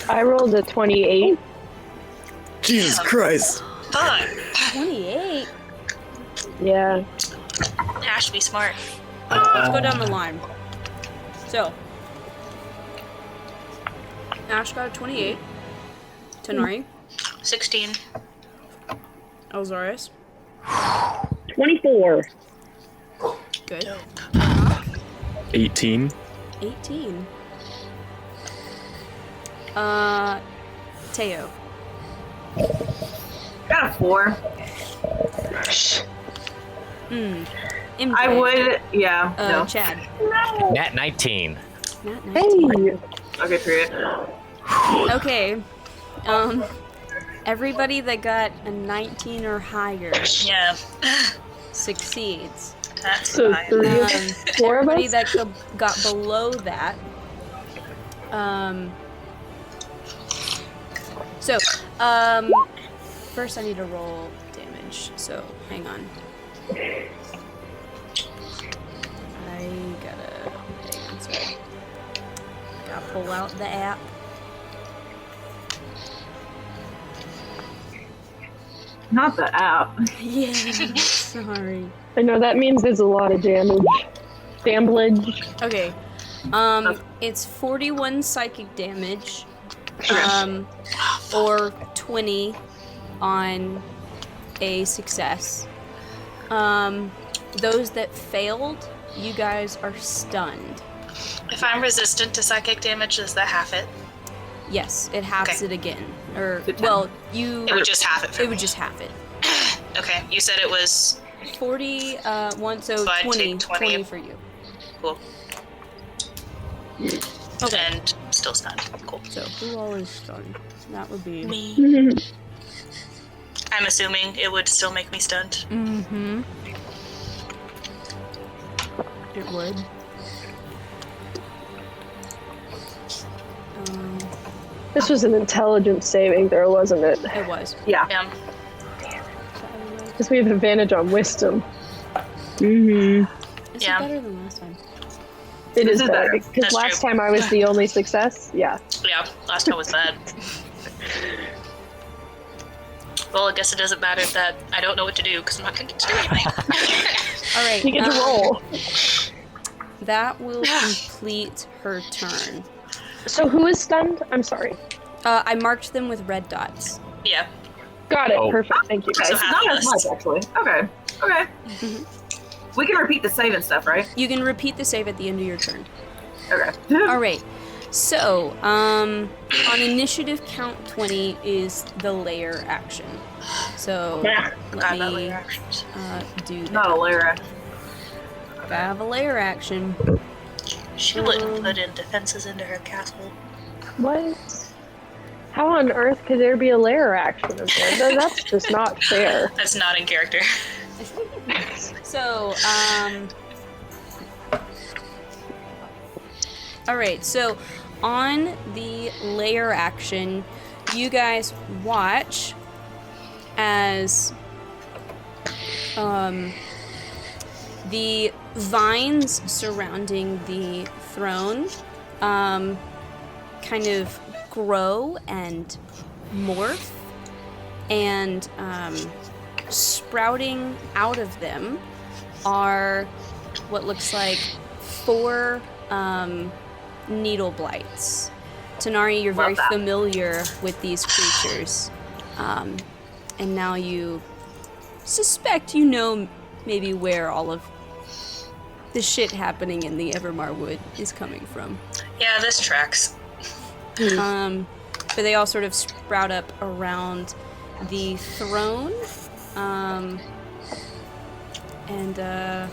I rolled a 28. Jesus Christ! Fuck. 28? Yeah. Ash, be smart. Let's go down the line. So, Ash got a 28. Tenori. 16. Elzaris. 24. Good. 18. 18. Teo. Got a 4. MJ. I would, yeah, no. Chad. Nat 19. Not 19. Okay, period. Okay. Everybody that got a 19 or higher Yeah. succeeds. That's So fine. 3 of 4 of Everybody us? that got below that. First I need to roll damage. So hang on. Sorry. Gotta pull out the app. Not the app. Yeah, sorry. I know that means there's a lot of damage. Damblage. Okay, It's 41 psychic damage, Okay. or 20 on a success. Those that failed, you guys are stunned. If I'm resistant to psychic damage, does that half it? Yes, it halves Okay. it again. Or, To 10. well, you... It would just half it for It me. would just half it. Okay, you said it was 40, so So I'd 20, take 20. 20 for you. cool. Okay. And still stunned. Cool. So, who all is stunned? That would be... Me. I'm assuming it would still make me stunned. Mm-hmm. It would. This was an intelligence saving throw, wasn't it? It was. Yeah. Yeah. Because we have advantage on wisdom. Mm-hmm. Is Yeah. it better than last time? It This is is better. better. Because That's last true. time I was the only success. Yeah. Yeah, last time was bad. Well, I guess it doesn't matter that I don't know what to do because I'm not going to do anything. All right. You get to roll. That will complete her turn. So who is stunned? I'm sorry. I marked them with red dots. Yeah. Got it. Oh. Perfect. Thank you. Okay, So so not as happiness. much actually. Okay. Okay. We can repeat the save and stuff, right? You can repeat the save at the end of your turn. Okay. All right. So, on initiative count 20 is the layer action. So, God, let that me layer actions. do that. Not a Lyra. Gotta have a layer action. She wouldn't put in defenses into her castle. What? How on earth could there be a layer action in there? That's just not fair. That's not in character. So, all right. So, on the layer action, you guys watch as the vines surrounding the throne kind of grow and morph, and sprouting out of them are what looks like 4 needle blights. Tanari, you're very Love that. familiar with these creatures, and now you suspect you know maybe where all of the shit happening in the Evermar Wood is coming from. Yeah, this tracks. But they all sort of sprout up around the throne, and I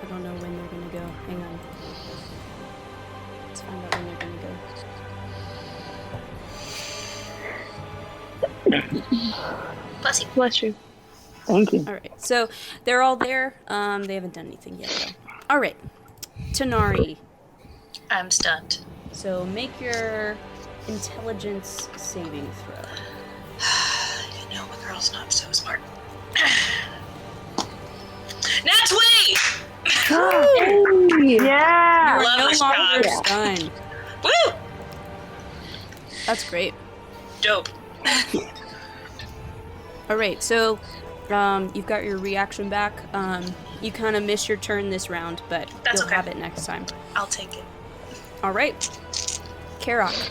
don't know when they're gonna go. Hang on. Let's find out when they're gonna go. Bless you. Bless you. Thank you. All right, so they're all there. They haven't done anything yet, though. All right, Tanari. I'm stunned. So make your intelligence saving throw. You know, my girl's not so smart. Nat 20! Yeah. You love are no this longer job. stunned. Woo! That's great. Dope. All right, so you've got your reaction back. You kind of miss your turn this round, but That's you'll okay. have it next time. I'll take it. All right, Karok.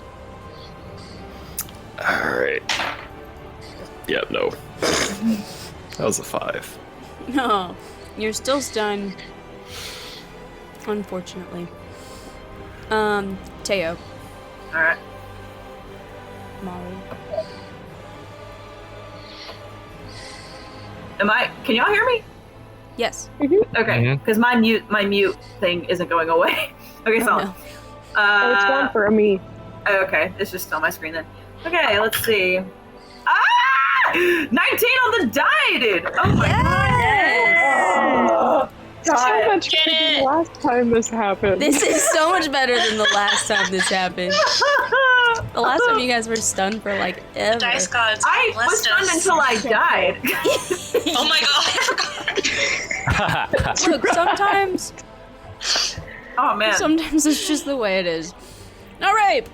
Alright. Yep, no. That was a 5. No, you're still stunned. Unfortunately. Teo. All right. Molly. Can y'all hear me? Yes. Okay, Mhm. because my mute thing isn't going away. Okay, so. Oh, no. Oh, it's gone for me. Okay, it's just on my screen then. Okay, let's see. Ah! 19 on the die, dude! Oh my god! So much Get better than it. last time this happened. This is so much better than the last time this happened. The last time you guys were stunned for like ever. Dice gods I was blessed stunned us. until I died. Oh my god, I forgot. Look, sometimes Oh man. it's just the way it is. All right,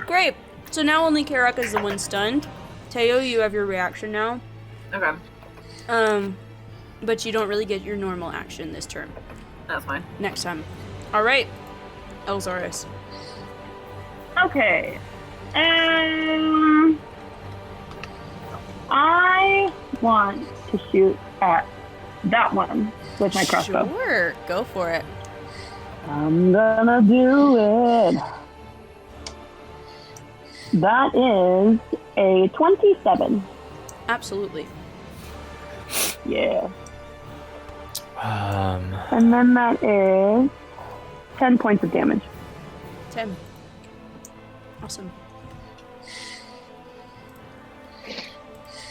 great. So now only Karaka is the one stunned. Teo, you have your reaction now. Okay. but you don't really get your normal action this turn. That's fine. Next time. All right, Elzaris. Okay. I want to shoot at that one with my crossbow. Sure, go for it. I'm gonna do it. That is a 27. Absolutely. Yeah. And then that is 10 points of damage. 10. Awesome.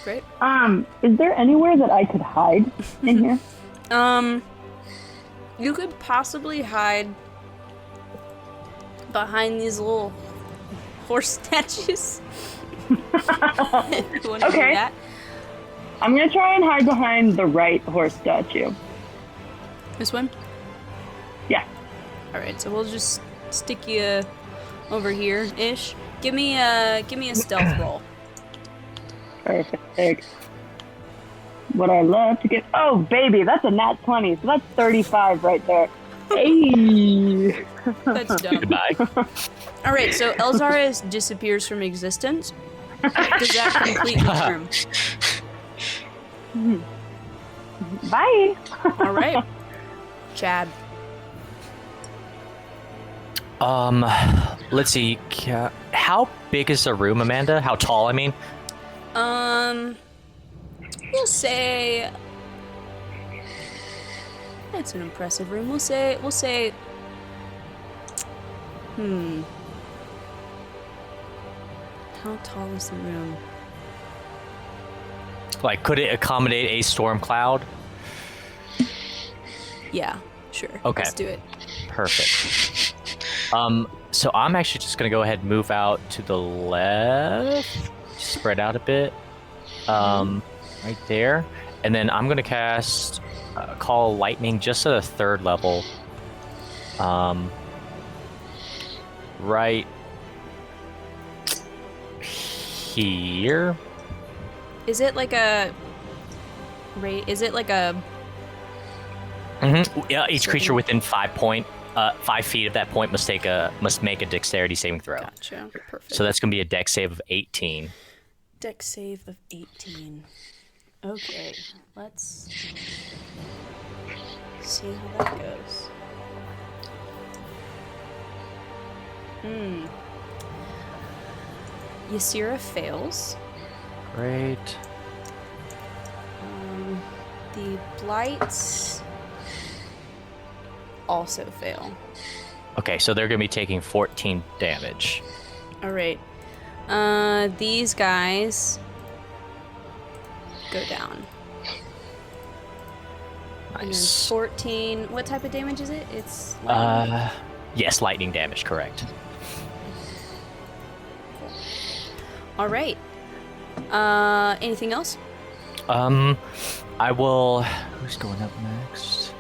Great. Is there anywhere that I could hide in here? You could possibly hide behind these little horse statues. If you want to do Okay. that. I'm gonna try and hide behind the right horse statue. This one? Yeah. Alright, so we'll just stick you over here-ish. Give me a stealth roll. Perfect. Would I love to get... Oh, baby, that's a nat 20, so that's 35 right there. Hey! That's dumb. Goodbye. Alright, so Elzaris disappears from existence. Does that complete the term? Bye! Alright. Chad. Let's see. How big is the room, Amanda? How tall, I mean? We'll say it's an impressive room. We'll say how tall is the room? Like, could it accommodate a storm cloud? Yeah, sure. Okay. Let's do it. Perfect. So I'm actually just gonna go ahead and move out to the left, spread out a bit, right there, and then I'm gonna cast Call Lightning just at a 3rd level, right here. Is it like a Is it like a? Mm-hmm. Yeah, each creature within 5 feet of that point must make a dexterity saving throw. Gotcha. Perfect. So that's gonna be a dex save of 18. Dex save of 18. Okay, let's see how that goes. Ysira fails. Great. The blights also fail. Okay, so they're gonna be taking 14 damage. All right. These guys go down. And then Nice. 14. What type of damage is it? It's Yes, lightning damage, correct. all right. Anything else? I will. Who's going up next?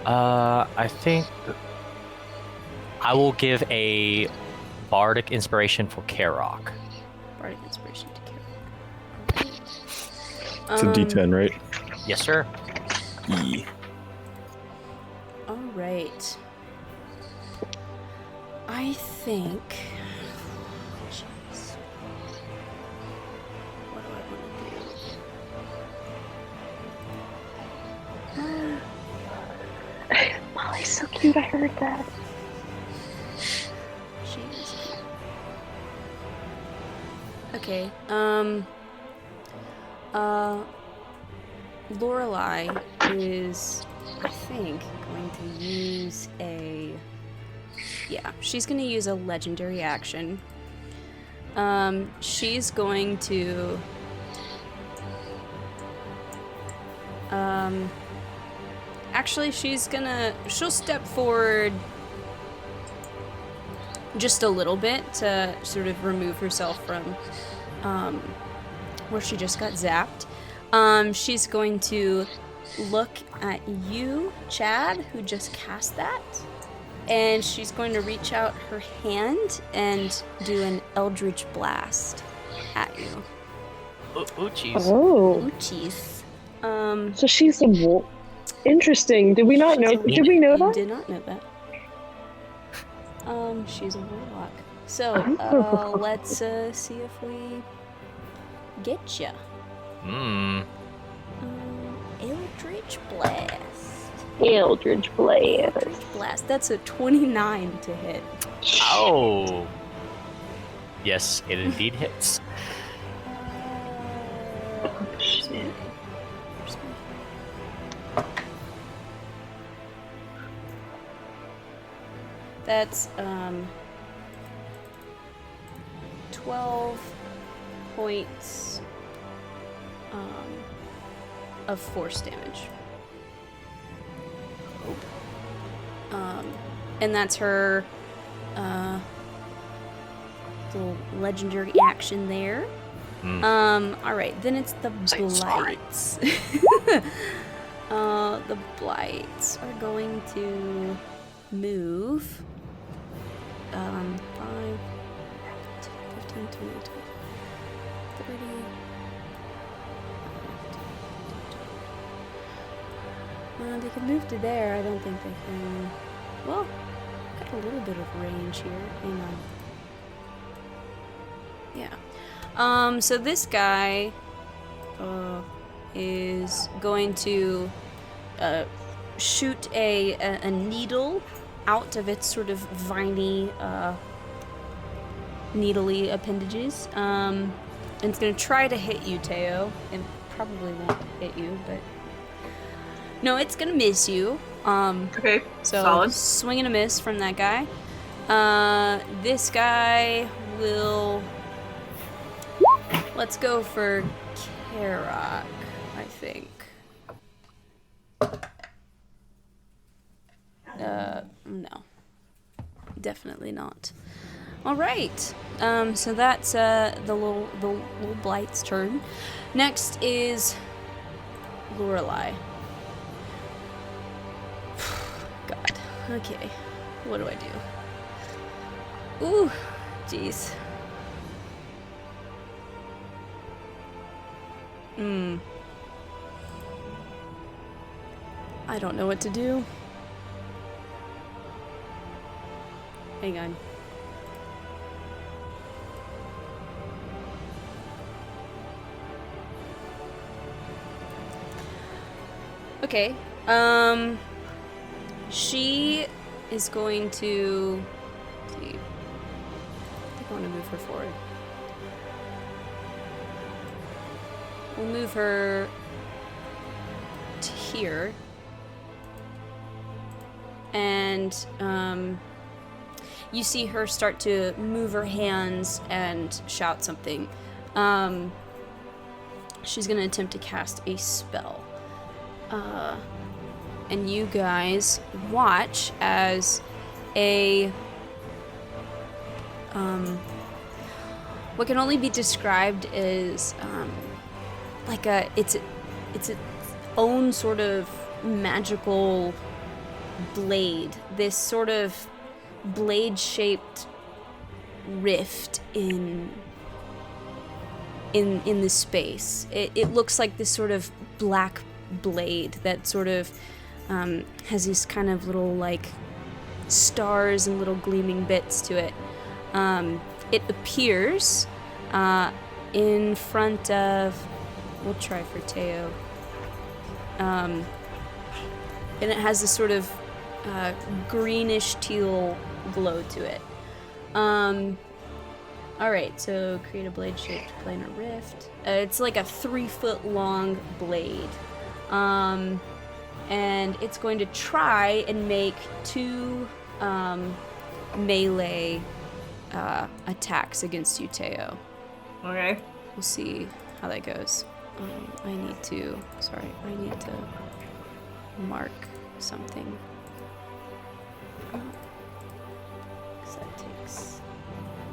I think I will give a bardic inspiration for Karok. Bardic inspiration to carry. It's a D10, right? Yes, sir. E. All right. I think. Jeez. What do I want to do? Molly's so cute, I heard that. Jeez. Okay. Lorelei is, I think, going to use a. Yeah, she's going to use a legendary action. She's going to. Actually, she'll step forward just a little bit to sort of remove herself from where she just got zapped. She's going to look at you, Chad, who just cast that, and she's going to reach out her hand and do an Eldritch Blast at you. Oh, jeez. Oh. Oh, jeez. So she's a wolf. Interesting. Did we not know? Did we know You that? did not know that. She's a warlock. So, let's see if we get ya. Eldritch Blast. Eldritch Blast. Blast. That's a 29 to hit. Oh. Yes, it indeed hits. Shit. That's 12 points of force damage. And that's her little legendary action there. Alright, then it's the blights. The blights are going to move 5, 10, 15, 20, 30. They can move to there. I don't think they can. Well, got a little bit of range here. Hang on. Yeah. So this guy is going to shoot a needle out of its sort of viney, needly appendages. And it's going to try to hit you, Teo. It probably won't hit you, but... No, it's going to miss you. Okay, So, solid. swing and a miss from that guy. This guy will... Let's go for Karok, I think. No. Definitely not. Alright. So that's the little Blight's turn. Next is Lorelei. God. Okay. What do I do? Ooh. Jeez. I don't know what to do. Hang on. Okay. She is going to... let's see. I think I want to move her forward. We'll move her to here. And you see her start to move her hands and shout something. She's going to attempt to cast a spell. And you guys watch as a what can only be described as like it's its own sort of magical blade. This sort of blade-shaped rift in the space. It looks like this sort of black blade that sort of has these kind of little like stars and little gleaming bits to it. It appears in front of... We'll try for Teo. And it has this sort of greenish teal glow to it. Alright, so create a blade-shaped planar rift. It's like a 3-foot long blade. And it's going to try and make 2 melee attacks against you, Teo. Okay. We'll see how that goes. I need to mark something. 'Cause that takes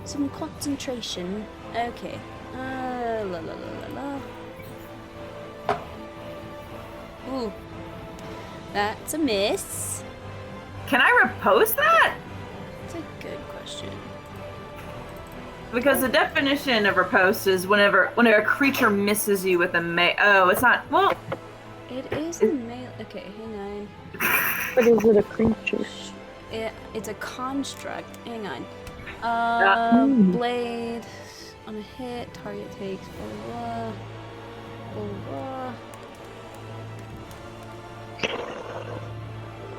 some concentration. Okay. Ooh. That's a miss. Can I repose that? That's a good question. Because the definition of riposte is whenever a creature misses you with a oh, it's not. Well, It is a melee. Okay, hang on. But is it a creature? It's a construct. Hang on. Blade on a hit. Target takes blah blah blah.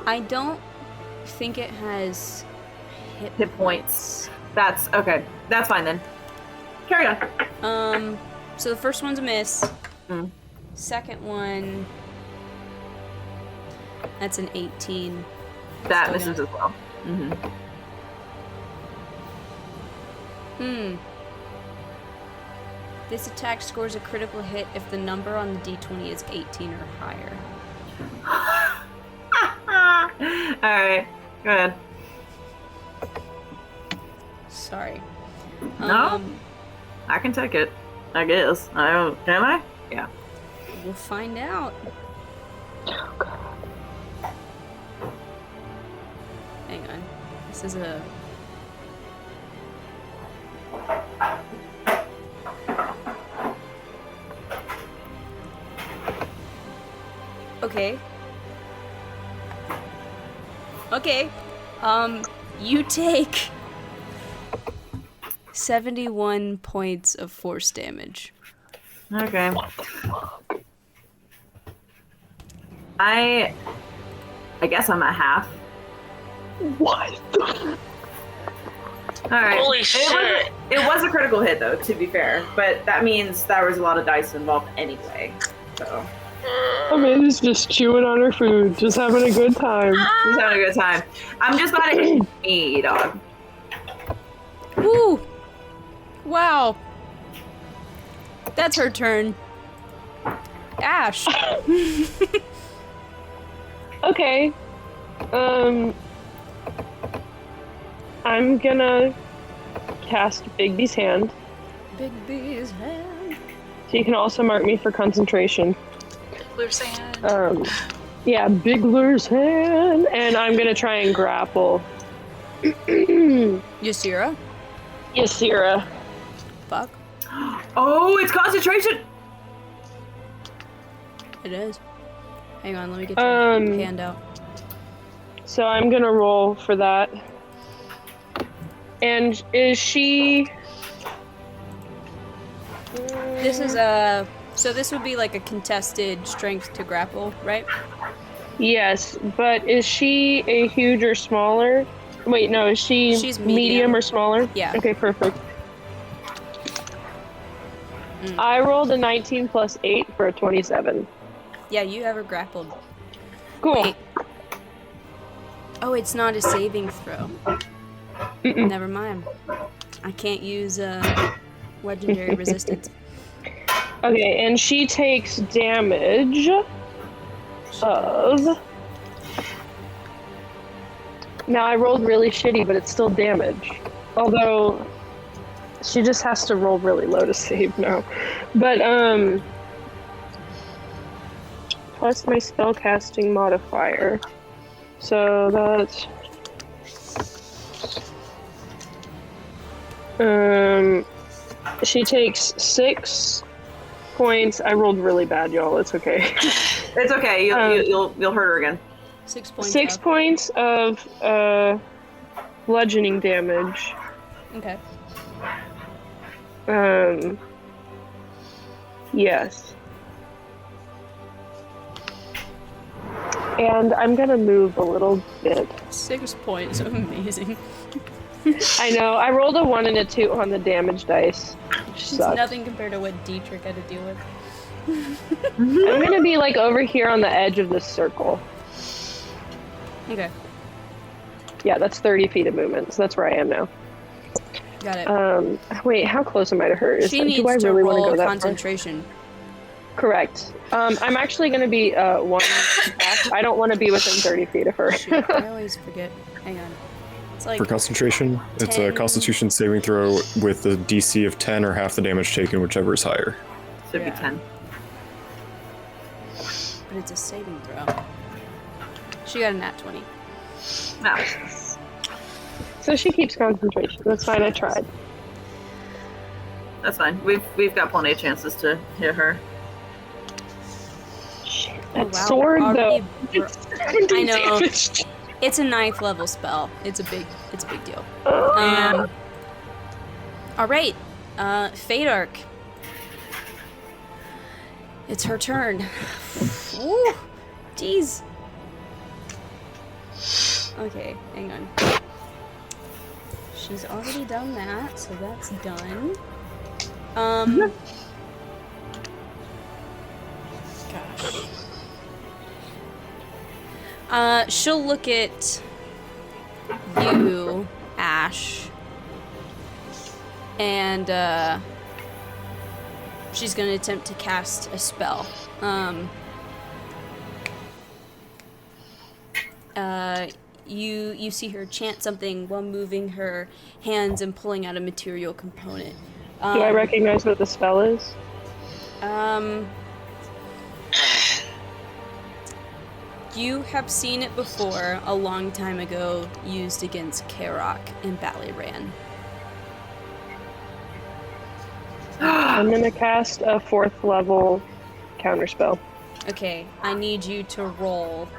I don't think it has Hit points. That's okay. That's fine then. Carry on. So the first one's a miss. Mm. Second one, that's an 18. That Still misses gonna- as well. This attack scores a critical hit if the number on the d20 is 18 or higher. Alright, go ahead. Sorry. No? I can take it. I guess. I don't. Can I? Yeah. We'll find out. Hang on. This is a... Okay. Okay. You take 71 points of force damage. Okay. I guess I'm at half. What? Alright. Holy shit. It was a critical hit though, to be fair. But that means there was a lot of dice involved anyway. So Amanda's just chewing on her food, just having a good time. she's having a good time. I'm just glad it hit me, dog. Woo! Wow. That's her turn. Ash. Okay. I'm gonna cast Bigby's Hand. Big B's hand. So you can also mark me for concentration. Blue sand. Yeah, Bigler's Hand. And I'm gonna try and grapple Ysira? Ysira. Fuck. Oh, it's concentration! It is. Hang on, let me get your hand out. So I'm gonna roll for that. And is she... This is a... So this would be like a contested strength to grapple, right? Yes, but is she a huge or smaller? Wait, no, is she She's medium medium. or smaller? Yeah. Okay, perfect. I rolled a 19 plus 8 for a 27. Yeah, you have her grappled. Cool. Wait. Oh, it's not a saving throw. Never mind. I can't use legendary resistance. Okay, and she takes damage of... Now, I rolled really shitty, but it's still damage. Although, she just has to roll really low to save now. But, plus my spellcasting modifier. So that's... She takes 6 points. I rolled really bad, y'all. It's okay. It's okay. You'll hurt her again. 6 points. 6 up. points of bludgeoning damage. Okay. Yes. And I'm gonna move a little bit. 6 points. Amazing. I know. I rolled a 1 and a 2 on the damage dice. Which It's sucks. nothing compared to what Dietrich had to deal with. I'm gonna be like over here on the edge of this circle. Okay. Yeah, that's 30 feet of movement, so that's where I am now. Got it. Wait, how close am I to her? She needs do I to really want to roll go that concentration. far? Correct. I'm actually going to be 1 back. I don't want to be within 30 feet of her. Shoot, I always forget. Hang on. It's like For concentration, it's a 10. Constitution saving throw with the DC of 10 or half the damage taken, whichever is higher. Should Yeah. be 10. but it's a saving throw. She got a nat 20. No. So she keeps concentration. That's fine. I tried. That's fine. We've got plenty of chances to hit her. Shit. That wow, sword, we're though. already- we're- I know. Damage. It's a 9th level spell. It's a big deal. All right, Fadark. It's her turn. Ooh, jeez. Okay, hang on. She's already done that, so that's done. Gosh. She'll look at you, Ash, and she's gonna attempt to cast a spell. You see her chant something while moving her hands and pulling out a material component. Do I recognize what the spell is? You have seen it before a long time ago, used against Karok in Ballyran. I'm gonna cast a 4th level counterspell. Okay, I need you to roll.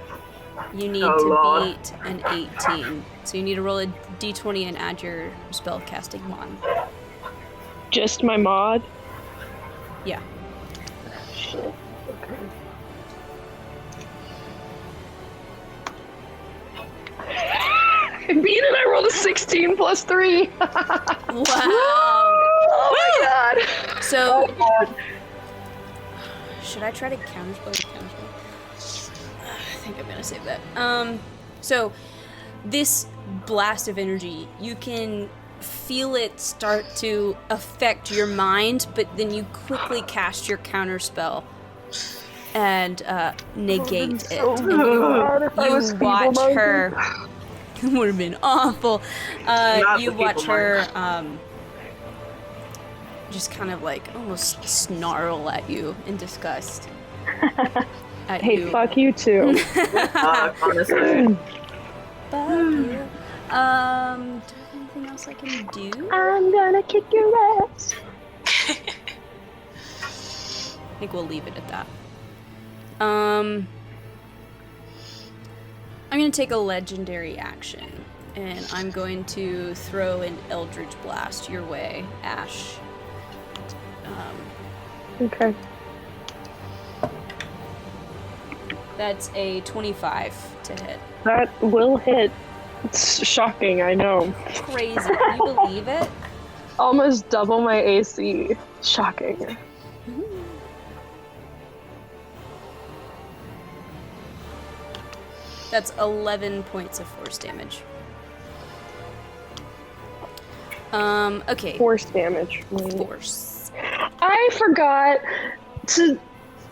You need Oh, to Lord. beat an 18. So you need to roll a d20 and add your spell casting mod. Just my mod? Yeah. Shit. Okay. I beat it! I rolled a 16 plus 3! Wow. Oh my god! So, should I try to counterspell? I think I'm gonna save that. So this blast of energy, you can feel it start to affect your mind, but then you quickly cast your counterspell and negate it. So bad if I was You watch feeble-minded. her. It would have been awful. Not You the watch her feeble-minded. just kind of like almost snarl at you in disgust. At Hey, you. fuck you too. Honestly. Fuck you. Do I have anything else I can do? I'm gonna kick your ass. I think we'll leave it at that. I'm gonna take a legendary action, and I'm going to throw an Eldritch Blast your way, Ash. Okay. That's a 25 to hit. That will hit. It's shocking, I know. Crazy. Can you believe it? Almost double my AC. Shocking. That's 11 points of force damage. Okay. Force damage. Force. I forgot to.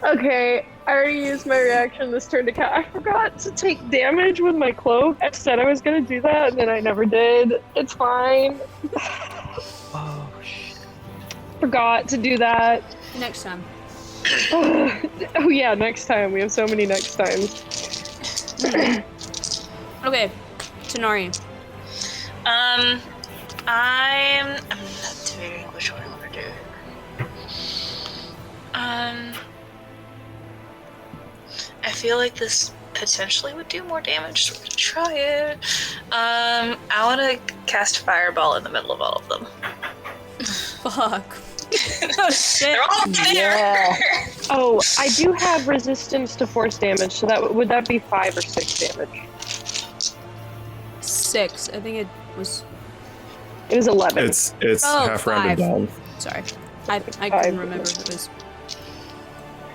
Okay, I already used my reaction this turn to cast. I forgot to take damage with my cloak. I said I was gonna do that, and then I never did. It's fine. Oh shit. Forgot to do that. Next time. Oh yeah, next time. We have so many next times. Okay. Tanari. I'm not debating which one I want to do. I feel like this potentially would do more damage, so we're gonna try it. I want to cast Fireball in the middle of all of them. Fuck. Oh shit. They're all there! Oh, I do have resistance to force damage, so that would that be 5 or 6 damage? 6. I think it was. It was 11. It's Oh, half rounded 5. down. Sorry. I couldn't remember if it was.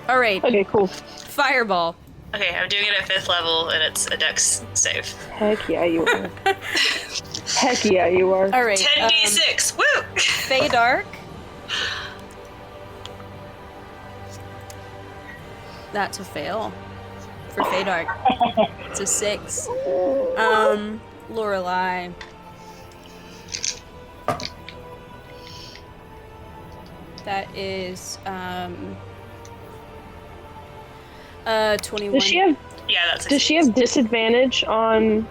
Alright. Okay, cool. Fireball. Okay, I'm doing it at 5th level, and it's a dex save. Heck yeah, you are. Heck yeah, you are. Alright. 10d6, woo! Fadark. That's a fail for Fadark. It's a 6. Lorelei. That is 21. Does she have Yeah, that's Does she have disadvantage on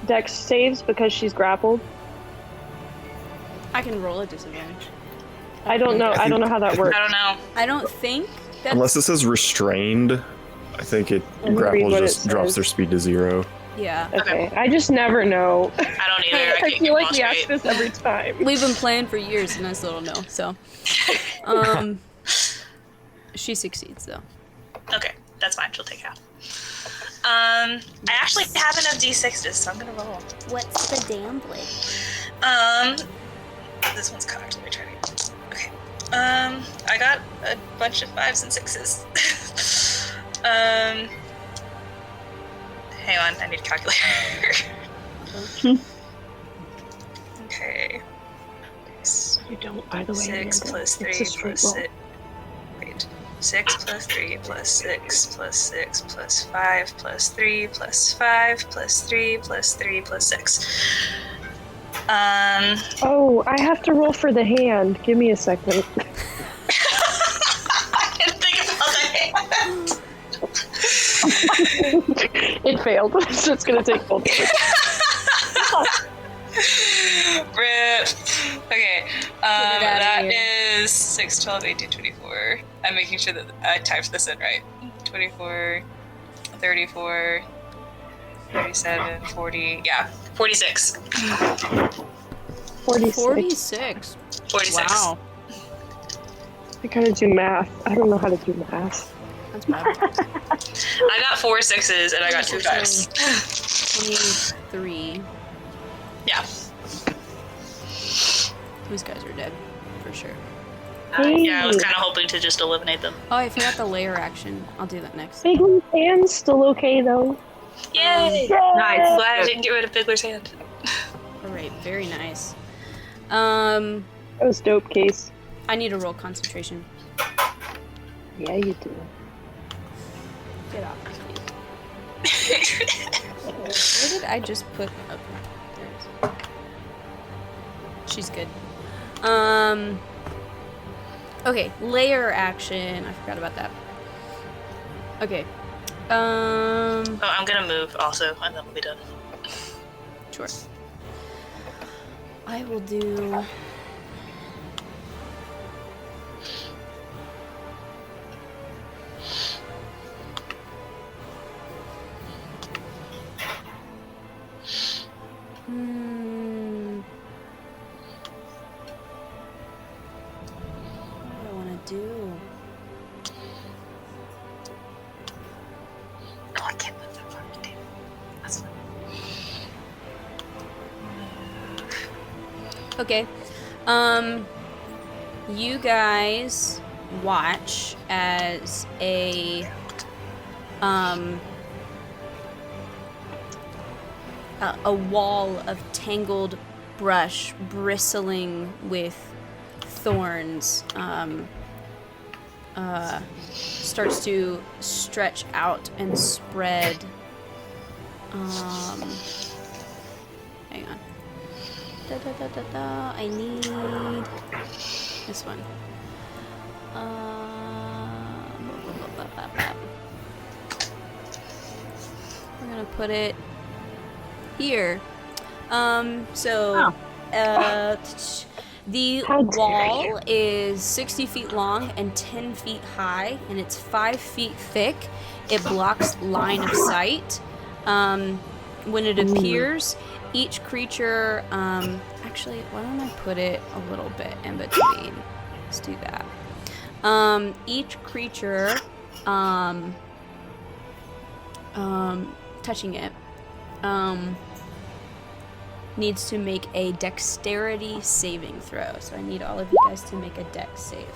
dex saves because she's grappled? I can roll a disadvantage. I don't know. I don't know how that works. I don't know. I don't think that's Unless it says restrained. I think it Let me read grapple what it just drops says. their speed to 0. Yeah. Okay, I just never know. I don't either. I can't feel keep like them we all ask straight. this every time. We've been playing for years and I still don't know, so. She succeeds, though. Okay, that's fine. She'll take half. I actually have enough d6s, so I'm gonna roll. What's the damn This one's cocked. Let me try to. Okay. I got a bunch of 5s and 6s. Hang on, I need a calculator. Okay. You don't, by the way. 6 Amanda. plus 3 It's a straight plus roll. 6. Wait. 6 plus 3 plus 6 plus 6 plus 5 plus 3 plus 5 plus 3 plus 3 plus 6. Oh, I have to roll for the hand. Give me a second. I didn't think about that. It failed, so it's gonna take both. Rip. Okay. outta That here. is 6, 12, 18, 24. I'm making sure that I typed this in right. 24, 34, 37, 40. Yeah, 46. 46. 46. 46. Wow. I gotta do math. I don't know how to do math. That's bad. I got 4 6s and I got 2 5s. 23. Yeah. These guys are dead, for sure. Yeah, I was kind of hoping to just eliminate them. Oh, I forgot the layer action. I'll do that next. Bigly's hand's still okay though. Yay! Nice. Glad I didn't get rid of Bigler's hand. Alright, very nice. That was dope, Case. I need to roll concentration. Yeah, you do. Get off me, please. Where did I just put? Okay, there it is. She's good. Okay, layer action. I forgot about that. Okay. Oh, I'm gonna move also, and then we'll be done. Sure. I will do. What do I want to do? Oh, I can't move that far. Damn. That's fine. Okay. You guys watch as a wall of tangled brush bristling with thorns starts to stretch out and spread. Hang on. I need this one. We're gonna put it here. The How dare wall is 60 feet long and 10 feet high, and it's 5 feet thick. It blocks line of sight. When it appears, each creature, actually, why don't I put it a little bit in between? Let's do that. Each creature, touching it, needs to make a dexterity saving throw. So I need all of you guys to make a dex save.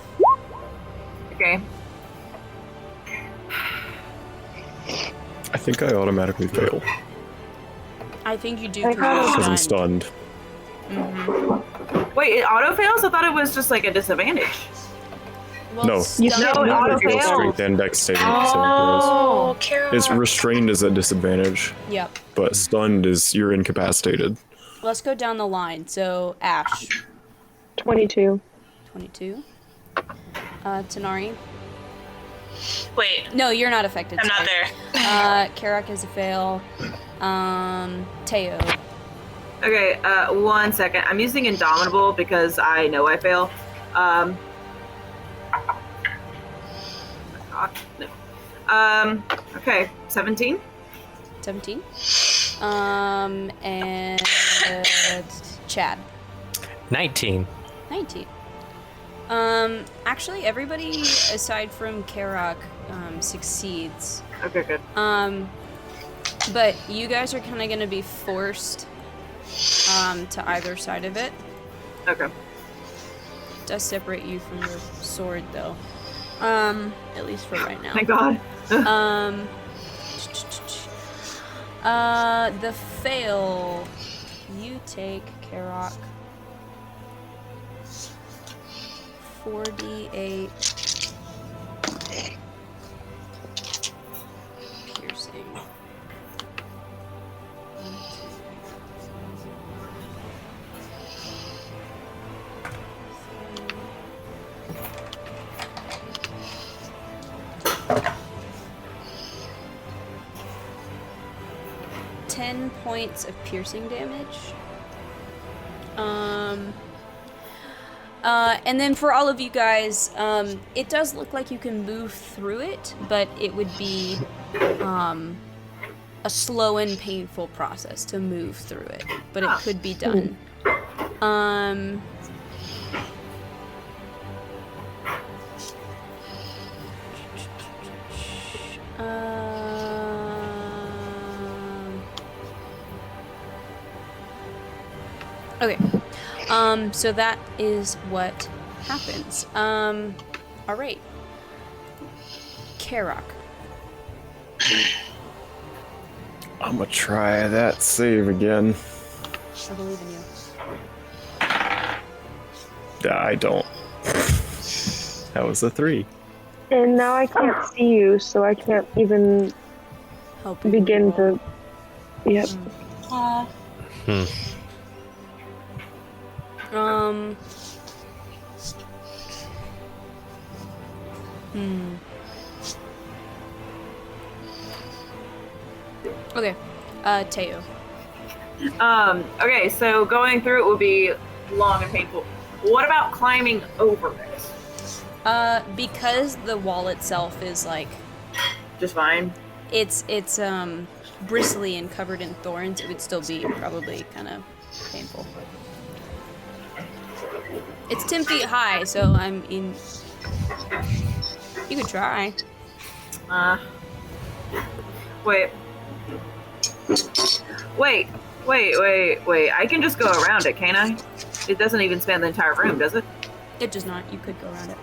Okay. I think I automatically fail I think you do I got because I'm because stunned. Wait, it auto fails? I thought it was just like a disadvantage. Well, No. You stun- No, it auto Fail fails. strength and dex saving Oh. Carol. throws. It's restrained is a disadvantage, Yep. but stunned is you're incapacitated. Let's go down the line. So Ash, 22. 22. Tanari. Wait, No, you're not affected. I'm not sorry. there. Karak is a fail. Teo. Okay, 1 second. I'm using Indomitable because I know I fail. Oh my God, no. Okay, 17. 17. And Chad. 19. 19. Actually, everybody aside from Karok succeeds. Okay, good. But you guys are kind of going to be forced to either side of it. Okay. It does separate you from your sword, though. At least for right now. Thank God. The fail, you take, Karok, 48 piercing. 10 points of piercing damage. And then for all of you guys, it does look like you can move through it, but it would be a slow and painful process to move through it, but it could be done. Okay. So that is what happens. Alright. Karok. I'm gonna try that save again. I believe in you. I don't. That was a 3. And now I can't see you, so I can't even Help you begin roll. to. Yep. Okay. Teo. Okay, so going through it will be long and painful. What about climbing over it? Because the wall itself is like, Just fine. it's bristly and covered in thorns, it would still be probably kind of painful. It's 10 feet high, so I'm in. You could try. Wait. I can just go around it, can't I? It doesn't even span the entire room, does it? It does not. You could go around it.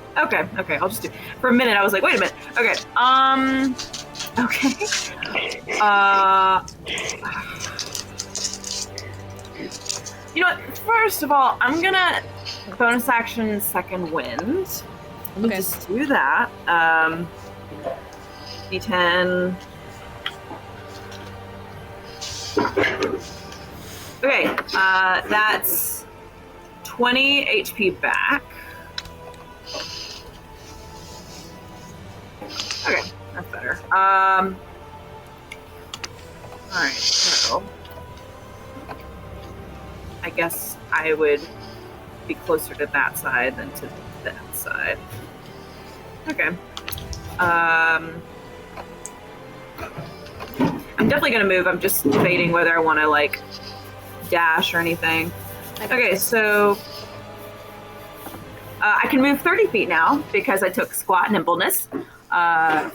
Okay, I'll just do. For a minute, I was like, wait a minute. Okay, okay. You know what? First of all, I'm gonna bonus action second wind. Let me Okay. just do that. D10. Okay, that's 20 HP back. Okay, that's better. Alright, so I guess I would be closer to that side than to that side. Okay. I'm definitely gonna move. I'm just debating whether I want to like dash or anything. Okay, so I can move 30 feet now because I took squat nimbleness. 5,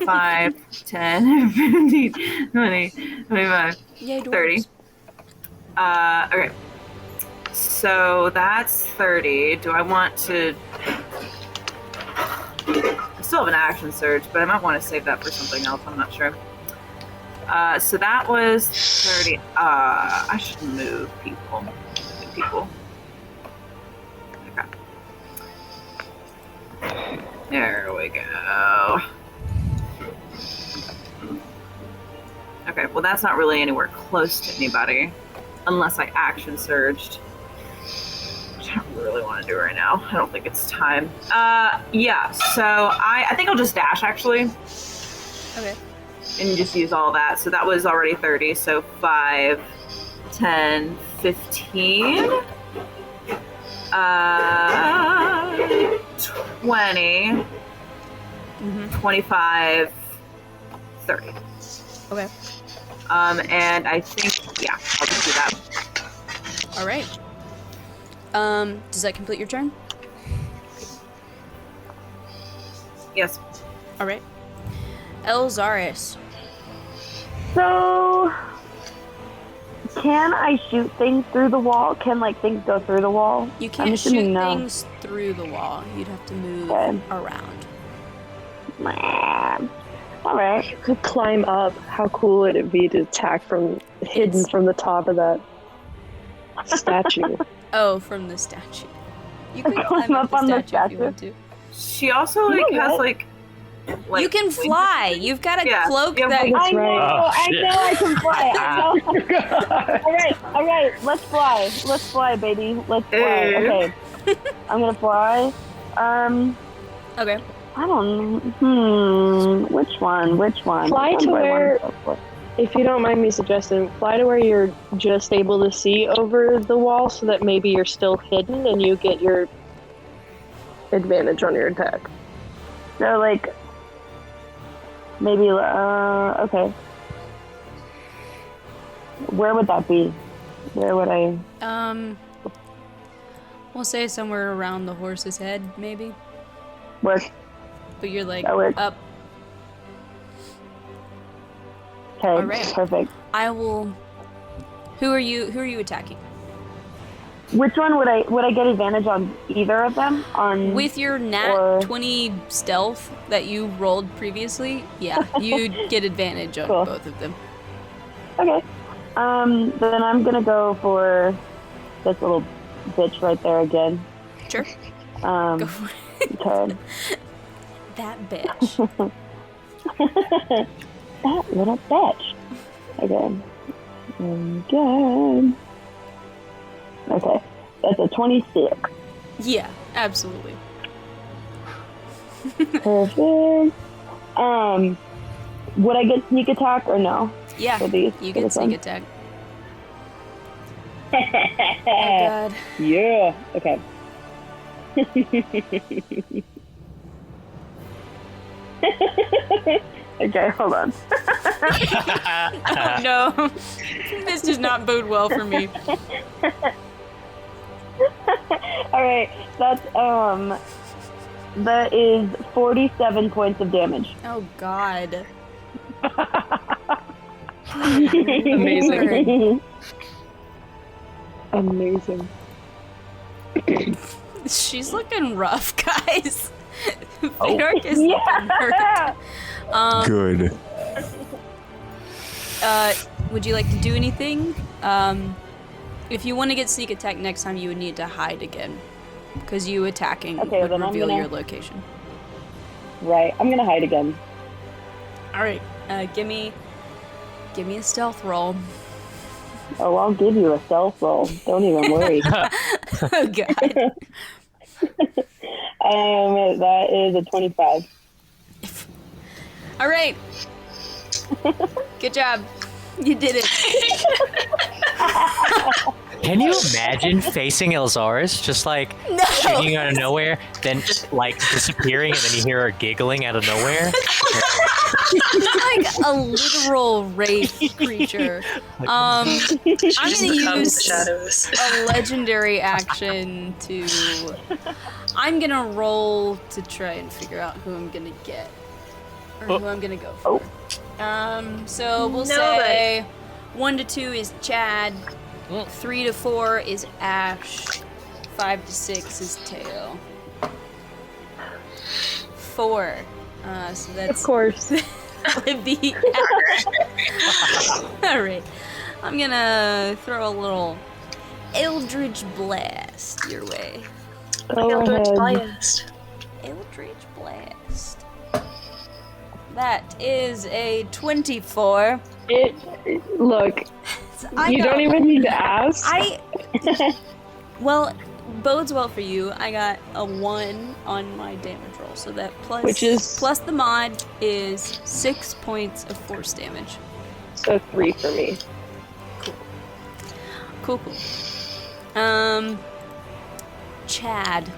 10, 15, 20, 25, Yay, 30. Okay. So that's 30. Do I want to... I still have an action surge, but I might want to save that for something else. I'm not sure. So that was 30. I should move people. Okay. There we go. Okay, well that's not really anywhere close to anybody. Unless I action surged. Which I don't really want to do right now. I don't think it's time. Yeah, so I think I'll just dash actually. Okay. And just use all that. So that was already 30. So 5, 10, 15, 20, 25, 30. Okay. And I think, yeah, I'll just do that. All right. Does that complete your turn? Yes. All right. Elzaris. So, can I shoot things through the wall? Can like things go through the wall? You I'm can't assuming shoot no. things through the wall. You'd have to move Okay. around. All right. To climb up, how cool would it be to attack from hidden It's- from the top of that statue? Oh, from the statue. You can Climb climb up up on the the statue if you statue? want to. She also You know has what? like You can fly. You've got a Yeah. cloak Yeah, that. That's I know, right. Oh, I shit. know I can fly. I know. all right, let's fly. Let's fly, baby. Let's fly. Hey. Okay. I'm gonna fly. Okay. I don't know. Which one? Fly Which to one do I where- wanna go for? If you don't mind me suggesting, fly to where you're just able to see over the wall so that maybe you're still hidden and you get your advantage on your attack. So, like, maybe, okay. Where would that be? Where would I... We'll say somewhere around the horse's head, maybe. Where? But you're like That works. up. Okay, All right. perfect. I will. Who are you attacking? Which one would I get advantage on? Either of them? On With your nat Or- 20 stealth that you rolled previously, yeah, you'd get advantage on Cool. both of them. Okay. Then I'm gonna go for this little bitch right there again. Sure. Um, Go for it. okay. That bitch. That little bitch. Okay. Good. Okay. That's a 26. Yeah, absolutely. Perfect. Would I get sneak attack or no? Yeah, For these? you For get this sneak one? attack. Oh god. Yeah. Okay. Okay, hold on. Oh no. This does not bode well for me. All right, that is 47 points of damage. Oh god. Amazing. Amazing. She's looking rough, guys. Oh. Fenark is looking hurt. Good. Would you like to do anything? If you want to get sneak attack next time, you would need to hide again, because you attacking Okay, would then I'm reveal gonna- your location. Right, I'm gonna hide again. All right, give me a stealth roll. Oh, I'll give you a stealth roll. Don't even worry. Oh god. That is a 25. All right. Good job. You did it. Can you imagine facing Elzaris just like No. shooting out of nowhere, then like disappearing, and then you hear her giggling out of nowhere? Like a literal wraith creature. I'm She gonna just becomes the use shadows. a legendary action to. I'm gonna roll to try and figure out who I'm gonna get, or who I'm gonna go for. So we'll say 1 to 2 is Chad, 3 to 4 is Ash, 5 to 6 is Teo. 4. So that's Of course. Libby. Alright. I'm gonna throw a little Eldritch Blast your way. Go ahead. Biased. Eldritch Blast. That is a 24. Look, I you got- don't even need to ask. Well, bodes well for you. I got a 1 on my damage roll, so that Which is- plus the mod is 6 points of force damage. So 3 for me. Cool. Chad.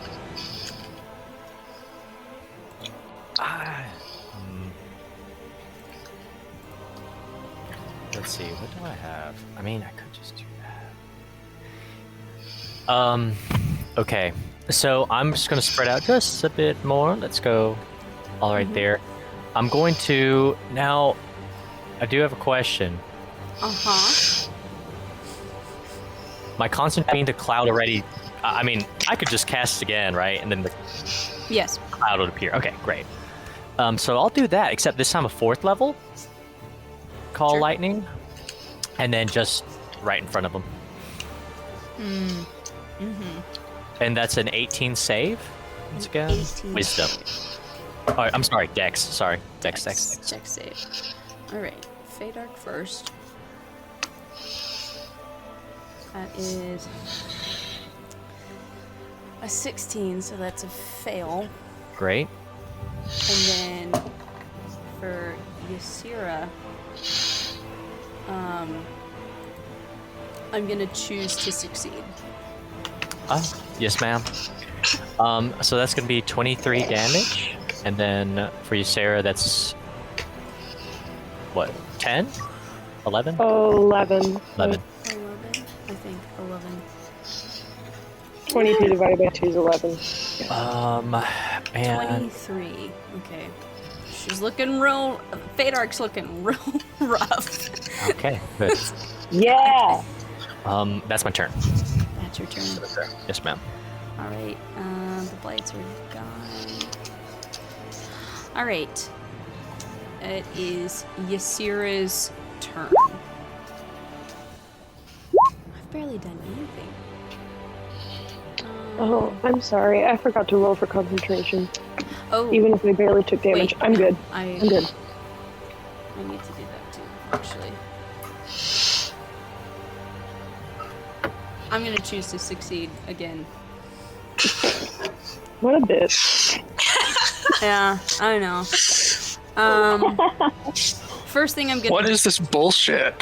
let's see. What do I have? I mean, I could just do that. Okay. So I'm just gonna spread out just a bit more. Let's go all right there. I'm going to now. I do have a question. My concentrating the cloud already. I mean, I could just cast again, right? And then the Yes. cloud would appear. Okay, great. So I'll do that, except this time a 4th level. Call Sure. lightning, and then just right in front of them. And that's an 18 save. Once again, 18 wisdom. Oh, I'm sorry, Dex. Sorry, Dex. Dex save. Alright. Fadark first. That is a 16, so that's a fail. Great. And then for Ysira, I'm gonna choose to succeed. Yes, ma'am. So that's gonna be 23 damage, and then for you, Sarah, that's what? 10? 11? 11. 11. 11? I think 11. 22 divided by 2 is 11. Man. 23. Okay. She's looking real. Fadark's looking real rough. Okay, good. Yeah. That's my turn. That's your turn. Yes, ma'am. Alright, the blights are gone. Alright. It is Ysira's turn. I've barely done anything. Oh, I'm sorry. I forgot to roll for concentration. Oh, Even if we barely took damage. wait, I'm good. I'm good. I need to do that too, actually. I'm gonna choose to succeed again. What a bitch. Yeah, I know. First thing I'm gonna. What is this bullshit?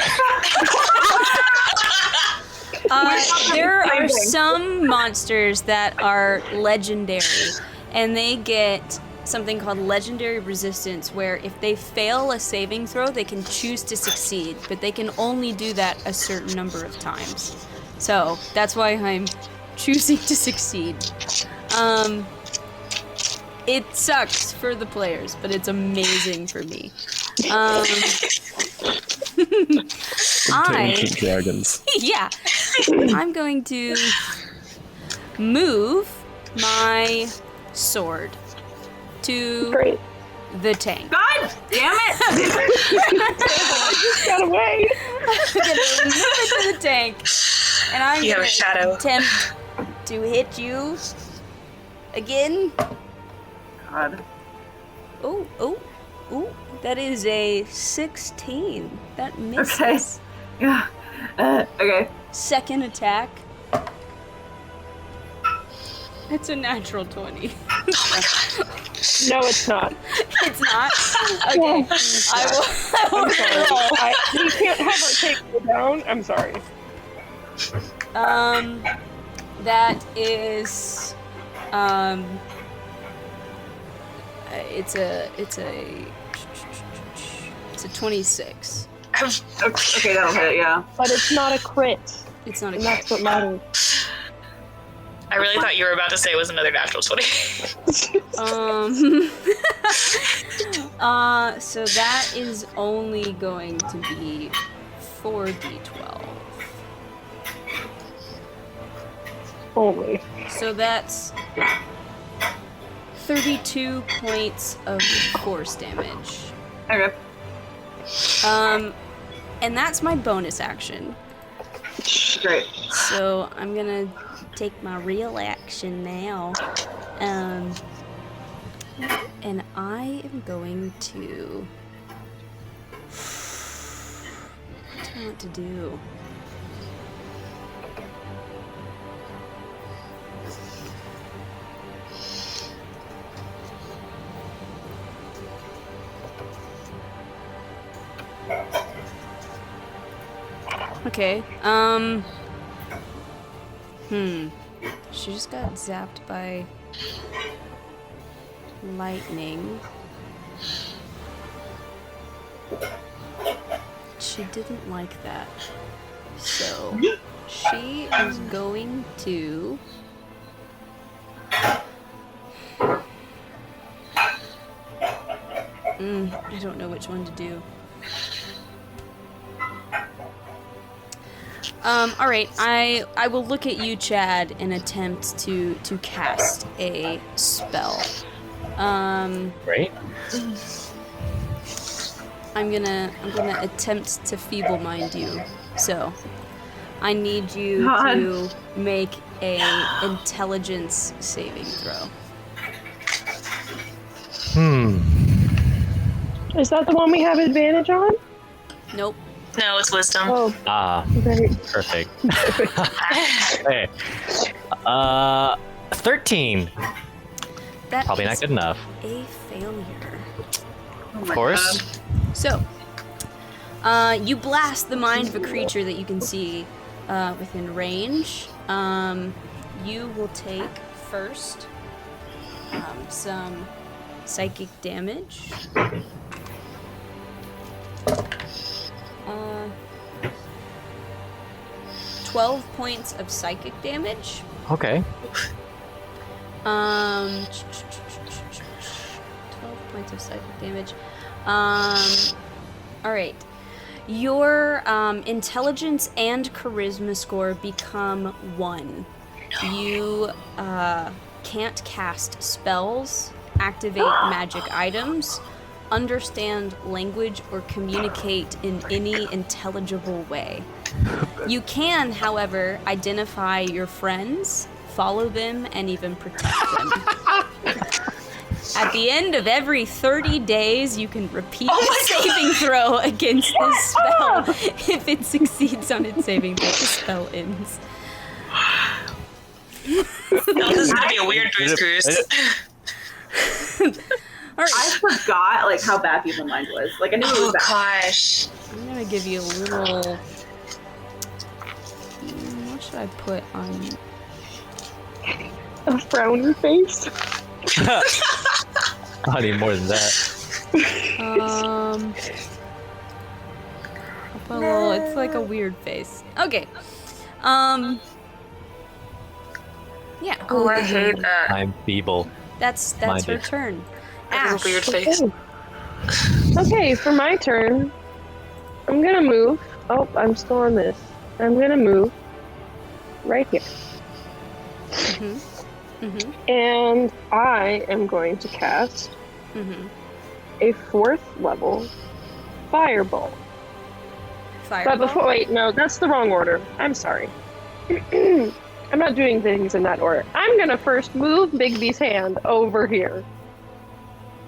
There are some monsters that are legendary, and they get something called legendary resistance, where if they fail a saving throw, they can choose to succeed, but they can only do that a certain number of times. So that's why I'm choosing to succeed. It sucks for the players, but it's amazing for me. Ancient dragons. Yeah. I'm going to move my sword to Great. the tank. God damn it! Got away. I'm gonna move it to the tank, and I'm You have a gonna shadow. attempt to hit you again. God. Oh, oh, oh! That is a 16. That misses. Okay. Yeah. Okay. Second attack. It's a natural 20. No, it's not. It's not? Okay. I will I'm sorry. roll. We can't have our take go down. I'm sorry. That is, it's a 26. Okay, that'll hit. Yeah. But it's not a crit. It's not a And that's what matters. I really thought you were about to say it was another natural 20. So that is only going to be 4d12. Only. So that's 32 points of force damage. Okay. And that's my bonus action. Great. So I'm gonna take my real action now. And I am going to. What do I want to do? Okay, she just got zapped by lightning. she didn't like that. So she is going to... I don't know which one to do. Alright, I will look at you, Chad, and attempt to cast a spell. Great. I'm gonna attempt to feeble mind you. So I need you God. to make a intelligence saving throw. Is that the one we have advantage on? Nope. No, it's wisdom. Oh, Ah, great. perfect. Hey. 13. That Probably not is good enough. a failure. Oh Of my course. God. So, you blast the mind of a creature that you can see within range. You will take first some psychic damage. 12 points of psychic damage. Okay. 12 points of psychic damage. Alright. Your intelligence and charisma score become 1. You can't cast spells, activate magic items, understand language, or communicate in any intelligible way. You can, however, identify your friends, follow them, and even protect them. At the end of every 30 days, you can repeat the saving throw against this spell. If it succeeds on its saving throw, the spell ends. No, this is gonna be a weird boost cruise. All right, I forgot like how bad feeble mind was. Like I knew it was Oh bad. gosh. I'm gonna give you a little... What should I put on... A frowny face. I need more than that. I'll put a little... It's like a weird face. Okay. Yeah. Oh, I hate that. I'm feeble. That's her Minded. turn. That Ash. is a weird face. Okay, for my turn, I'm gonna move. Oh, I'm still on this. I'm gonna move right here. And I am going to cast a 4th level fireball. Fireball. But before, wait, no, that's the wrong order. I'm sorry. I'm not doing things in that order. I'm gonna first move Bigby's hand over here.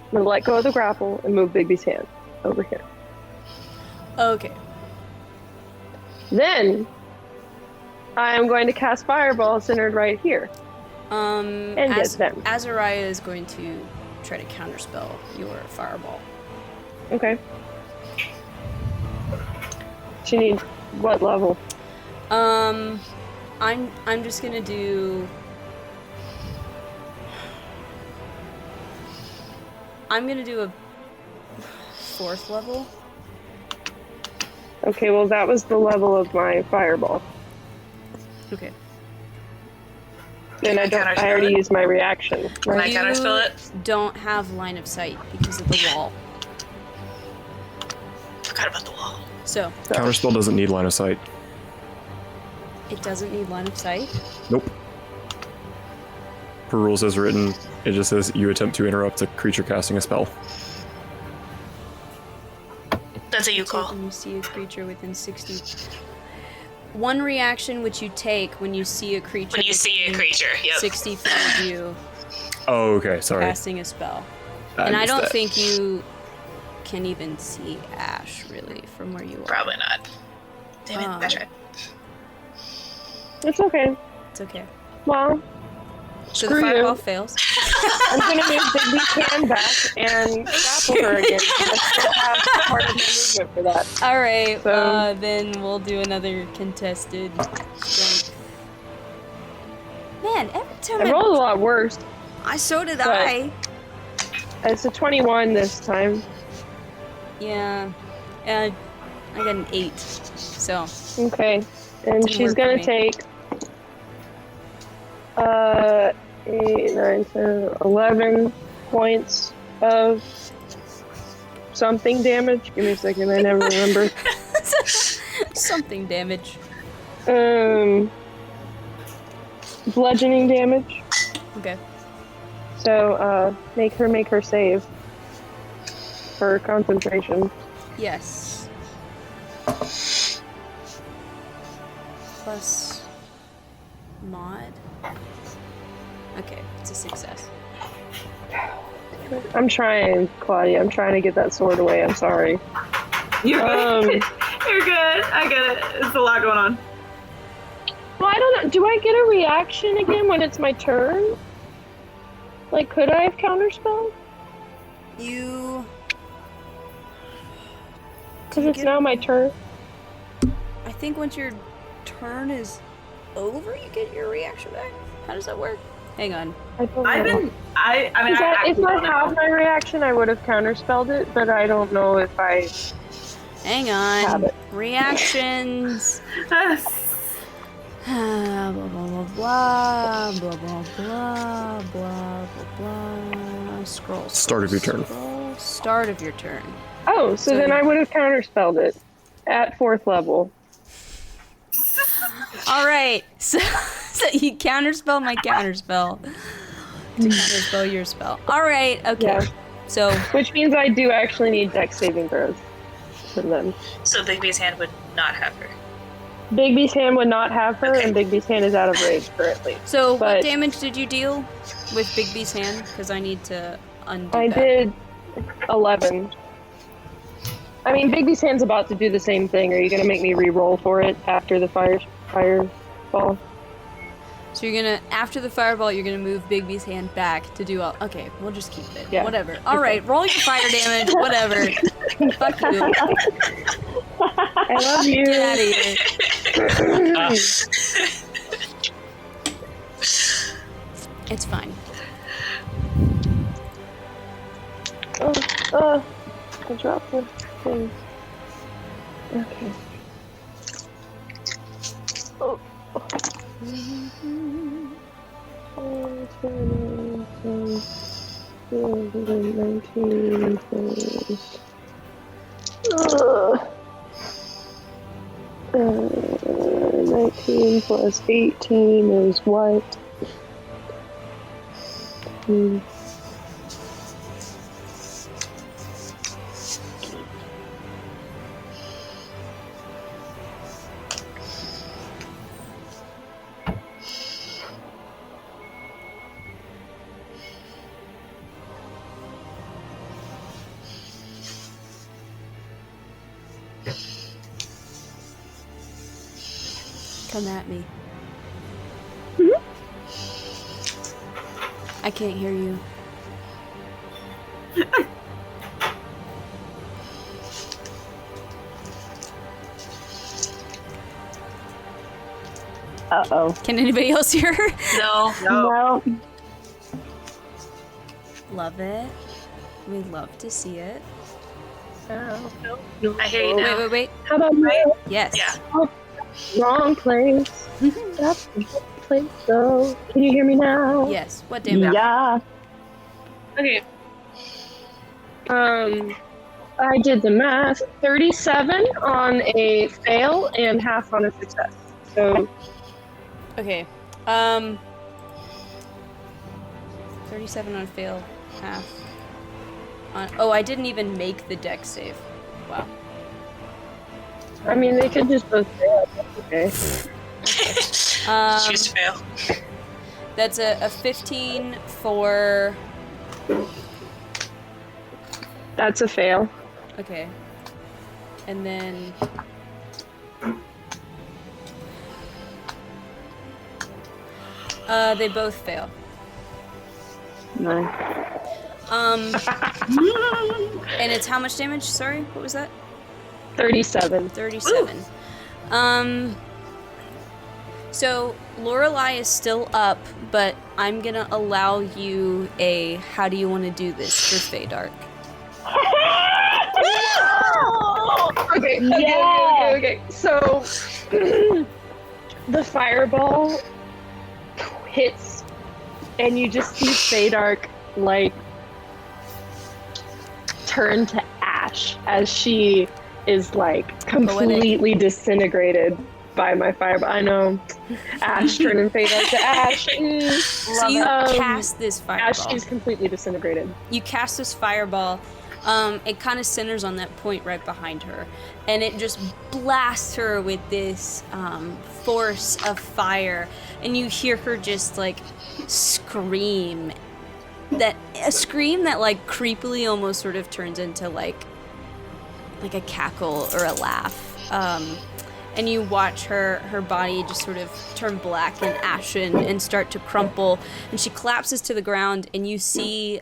I'm gonna let go of the grapple and move Bigby's hand over here. Okay. Then I am going to cast fireball centered right here. And get them. Azariah is going to try to counterspell your fireball. Okay. She needs what level? I'm just gonna do... I'm gonna do a 4th level. Okay, well that was the level of my fireball. Okay. And I already used my reaction. Can I Right? counterspell it? Don't have line of sight because of the wall. Forgot about the wall. So, Counterspell doesn't need line of sight. it doesn't need line of sight. Nope. Per rules as written, it just says you attempt to interrupt a creature casting a spell. That's a you Take call. when you see a creature within 60. One reaction which you take when you see a creature. When you see a within creature, yep. 60 feet of you Oh, okay, sorry. casting a spell. And I missed don't that. think you can even see Ash really from where you are. Probably not. Damn it, I tried. It's okay. It's okay. Well, So Screw the fireball you. fails. I'm gonna move Bigby's hand back and grapple her again. I still have part of my movement for that. All right. So- Then we'll do another contested strength. Man, every time I rolled a lot worse. so did but- I. It's a 21 this time. Yeah. I got an 8. So, Okay. And Didn't she's work gonna for me. take 8, 9, 10, 11 points of something damage. Give me a second, I never remember. something damage. Bludgeoning damage. Okay. So, make her save for concentration. Yes. Plus mod. Okay, it's a success. I'm trying, Claudia. I'm trying to get that sword away. I'm sorry. You're good. You're good. I get it. It's a lot going on. Well, I don't know. Do I get a reaction again when it's my turn? Like, could I have counterspelled? You. Because it's now my turn. I think once your turn is over, you get your reaction back. How does that work? Hang on. I don't I know. mean, I If actually I don't know. have my reaction, I would have counterspelled it, but I don't know if I Hang have on. it. Reactions. Blah blah blah blah blah blah blah blah blah. Scroll. Start of your turn. Scroll. Start of your turn. Oh, so then I would have counterspelled it at 4th level. All right. So you counterspell my counterspell to counterspell your spell. All right. Okay. Yeah. So Which means I do actually need dex saving throws from them. So Bigby's hand would not have her. Bigby's hand would not have her, Okay. and Bigby's hand is out of range currently. what But- damage did you deal with Bigby's hand? Because I need to undo I that. did 11. I mean, Bigby's hand's about to do the same thing. Are you going to make me re-roll for it after the fireball? So you're gonna, after the fireball, you're gonna move Bigby's hand back to do all. Okay, we'll just keep it. Yeah. Whatever. All right, roll your fire damage. Whatever. Fuck you. I love you. Get out of here. It's fine. I dropped the thing. Okay. Oh. 19. Ugh. 19 plus 18 is what? Come at me. I can't hear you. Uh-oh. Can anybody else hear her? No. No. Love it. We love to see it. I hear you now. Wait. How about me? Yes. Yeah. Wrong place. That's the place though. Can you hear me now? Yes. What damage? Yeah. Okay. I did the math. 37 on a fail and half on a success. So Okay. 37 on fail, half. Oh, I didn't even make the dex save. Wow. I mean, they could just both fail. That's okay. Choose to fail. That's a 15 for. That's a fail. Okay. And then. They both fail. No. And it's how much damage? Sorry, what was that? 37. 37. So Lorelai is still up, but I'm gonna allow you a how do you want to do this for Faye Dark? Okay. So the fireball hits, and you just see Fadark like turn to ash as she is like completely disintegrated by my fireball. I know, ash turning Fadark to ash. So you cast this fireball. Ash is completely disintegrated. You cast this fireball. It kind of centers on that point right behind her, and it just blasts her with this force of fire, and you hear her just like scream. A scream that like creepily almost sort of turns into like a cackle or a laugh. And you watch her body just sort of turn black and ashen and start to crumple, and she collapses to the ground, and you see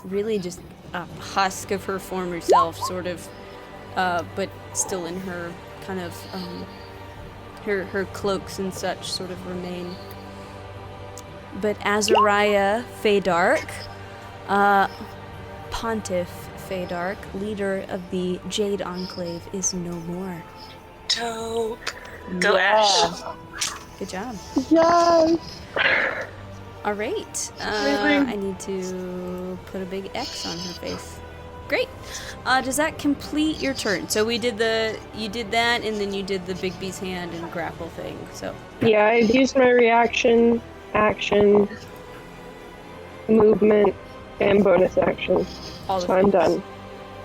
really just a husk of her former self, sort of, but still in her kind of her cloaks and such sort of remain. But Azariah Fadark, Pontiff Fadark, leader of the Jade Enclave, is no more. Dope. Go Ash. Good job. Yes. All right. I need to put a big X on her face. Great. Does that complete your turn? So you did that, and then you did the Big B's hand and grapple thing. So. Yeah, I've used my reaction, action, movement, and bonus action. So I'm done.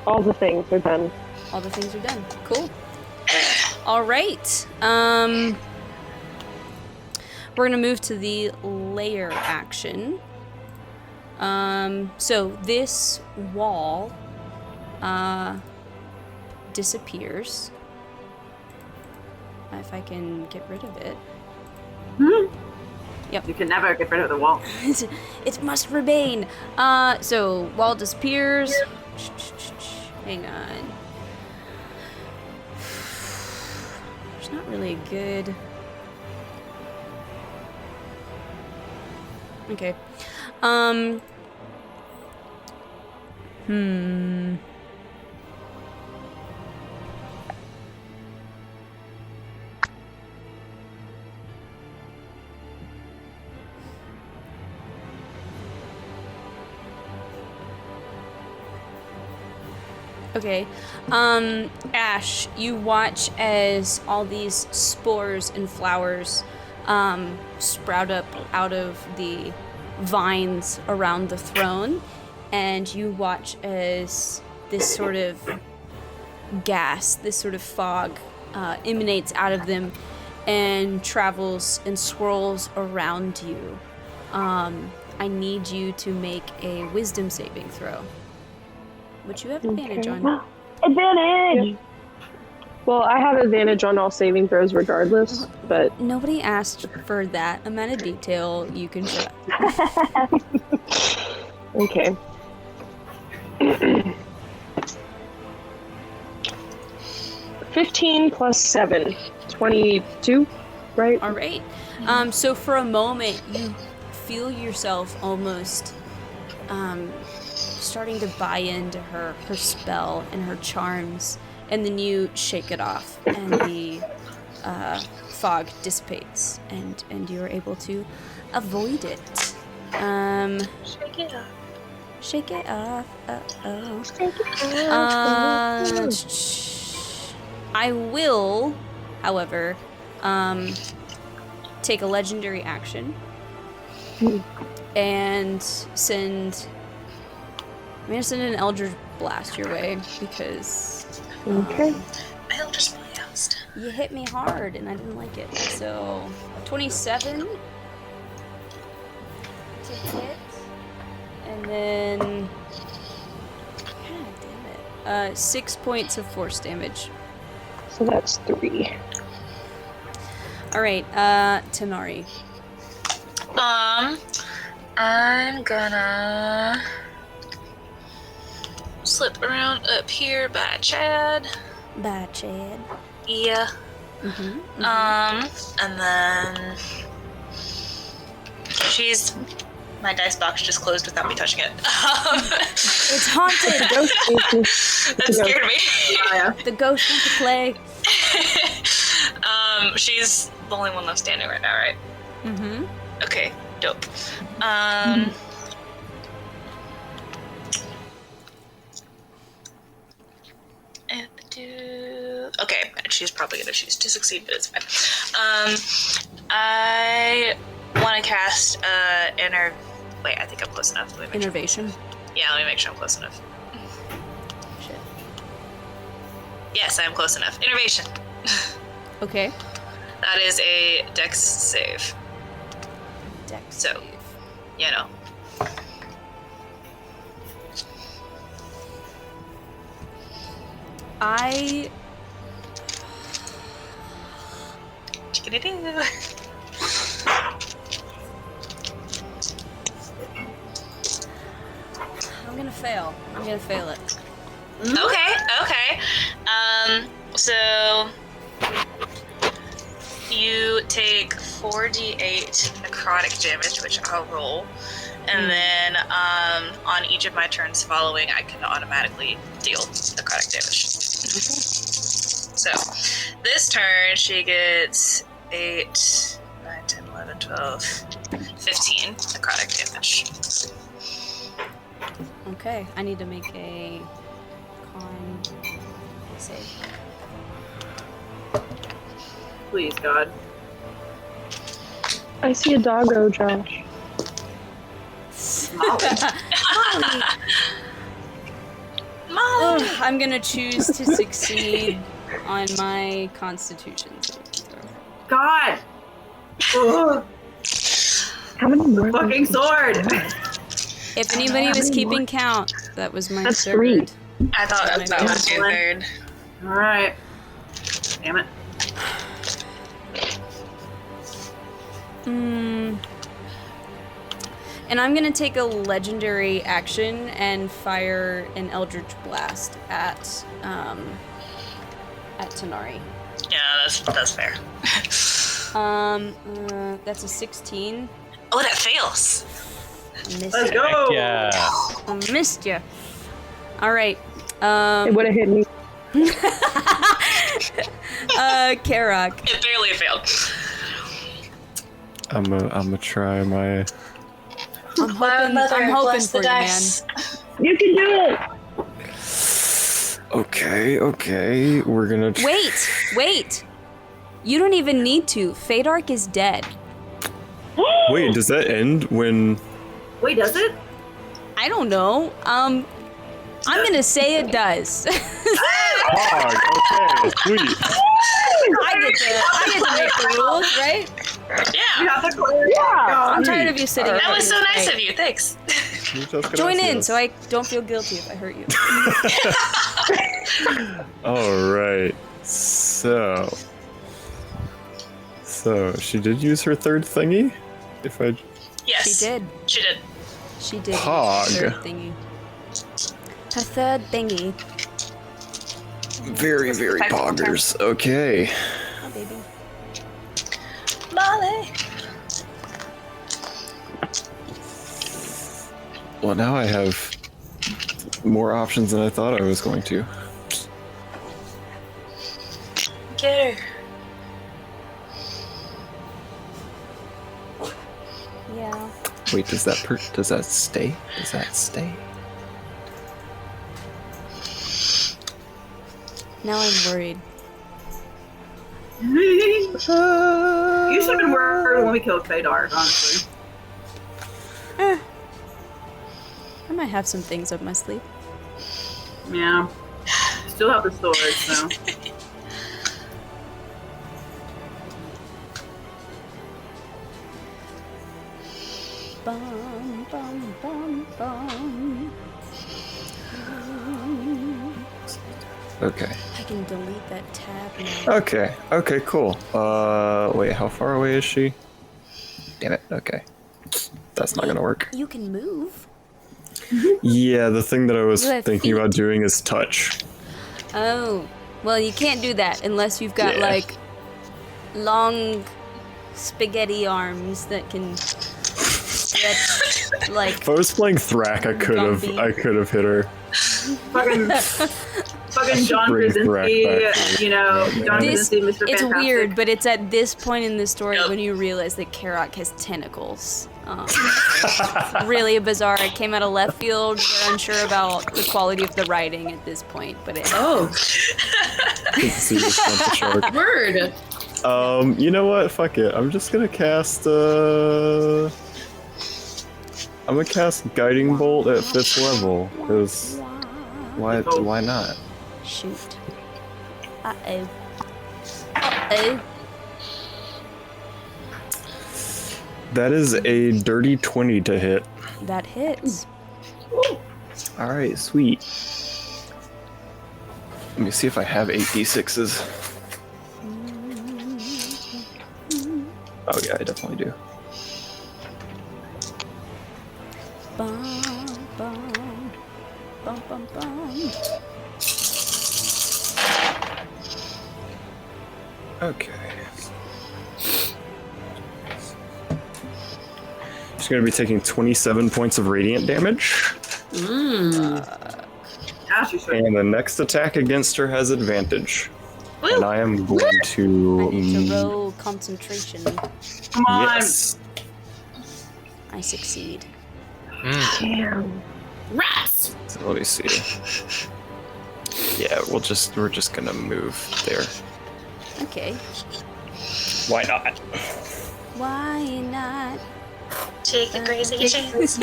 All the things are done. All the things are done. Cool. All right. We're gonna move to the layer action. So this wall disappears. If I can get rid of it. Yep. You can never get rid of the wall. It must remain. So wall disappears. Hang on. There's not really a good. Okay. Okay. Ash, you watch as all these spores and flowers sprout up out of the vines around the throne, and you watch as this sort of gas, this sort of fog emanates out of them and travels and swirls around you. I need you to make a wisdom saving throw, which you have advantage on. Advantage! Yep. Well, I have advantage on all saving throws regardless, but... Nobody asked for that amount of detail. You can shut up. Okay. 15 plus 7. 22, right? All right. So for a moment, you feel yourself almost starting to buy into her spell and her charms, and then you shake it off, and the fog dissipates, and you're able to avoid it. Shake it up. Shake it off. Uh-oh. I will, however, take a legendary action and I'm gonna send an Eldritch Blast your way because Okay. My Eldritch Blast. you hit me hard and I didn't like it. So 27 to hit, and then God damn it, 6 points of force damage. So that's 3. All right, Tanari. I'm gonna slip around up here by Chad. Bye, Chad. Yeah. And then she's My dice box just closed without me touching it. It's haunted. That scared me. The ghost wants to play. She's the only one left standing right now, right? Mm-hmm. Okay, dope. Okay, she's probably gonna choose to succeed, but it's fine. I want to cast Wait, I think I'm close enough. Let me make Innervation. Sure. Yeah, let me make sure I'm close enough. Shit. Yes, I am close enough. Innervation. Okay. That is a Dex save. Dex So. save. You know. I Chickadee-doo. I'm gonna fail. I'm gonna fail it. Okay. So you take 4d8 necrotic damage, which I'll roll, and then on each of my turns following, I can automatically deal necrotic damage. So this turn, she gets 8, 9, 10, 11, 12, 15 necrotic damage. Okay, I need to make a con save. Please, God. I see a doggo, Josh. Molly! Ugh, I'm gonna choose to succeed on my Constitution saving throw. God! Ugh, How many more? fucking sword! If anybody was keeping count, that was my That's third. 3. I thought that was your third. Alright. Damn it. And I'm gonna take a legendary action and fire an Eldritch Blast at Tanari. Yeah, that's fair. That's a 16. Oh, that fails. Missed Let's ya. go! Yeah. I missed you. All right. It would have hit me. Karak. It barely failed. I'm gonna try my. I'm hoping for you, man. You can do it! Okay. We're gonna. Wait. You don't even need to. Fadark is dead. Wait, does that end when? Wait, does it? I don't know. I'm gonna say it does. Fog. Okay, sweet. I get to make the rules, right? Yeah, You have to clear it. Yeah. I'm tired of you sitting. All that was so there. nice of you. Thanks. Join in, so I don't feel guilty if I hurt you. All right. So she did use her third thingy. If I. Yes, She did. She did. Pog. Her third thingy. Her third thingy. Very poggers. Okay. Oh, baby. Molly. Well, now I have more options than I thought I was going to. Get her. Yeah. Wait, does that stay? Does that stay? Now I'm worried. You should have been worried when we killed Fadark, honestly. I might have some things up my sleeve. Yeah. Still have the sword, so. Bum, bum, bum, bum. Okay. I can delete that tab now. Okay, cool. Wait, how far away is she? Damn it, okay. That's not gonna work. You can move. Yeah, the thing that I was You have thinking feet. about doing is touch. Oh. Well, you can't do that unless you've got, Yeah. like, long spaghetti arms that can get like If I was playing Thrak, I could have hit her. Fucking John Bring Thrak back Krasinski, to- you know, John this? Krasinski, Mr. It's Fantastic. weird, but it's at this point in the story Yep. when you realize that Karok has tentacles. Really bizarre. It came out of left field. We're unsure about the quality of the writing at this point, but it. Oh, See this one, shark. word. You know what? Fuck it. I'm just gonna cast. I'm gonna cast Guiding Bolt at 5th level. Cause why not? Shoot. Uh-oh. Uh-oh. That is a dirty 20 to hit. That hits. All right, sweet. Let me see if I have 8d6s. Oh yeah, I definitely do. Bum, bum, bum, bum, bum. Okay. She's gonna be taking 27 points of radiant damage, As you should. and the next attack against her has advantage. Woo. And I am going to. I need to roll concentration. Come on. Yes. I succeed. Damn. Rats. So let me see. Yeah, we're just gonna move there. Okay. Why not? Why not? Take a crazy chance. Does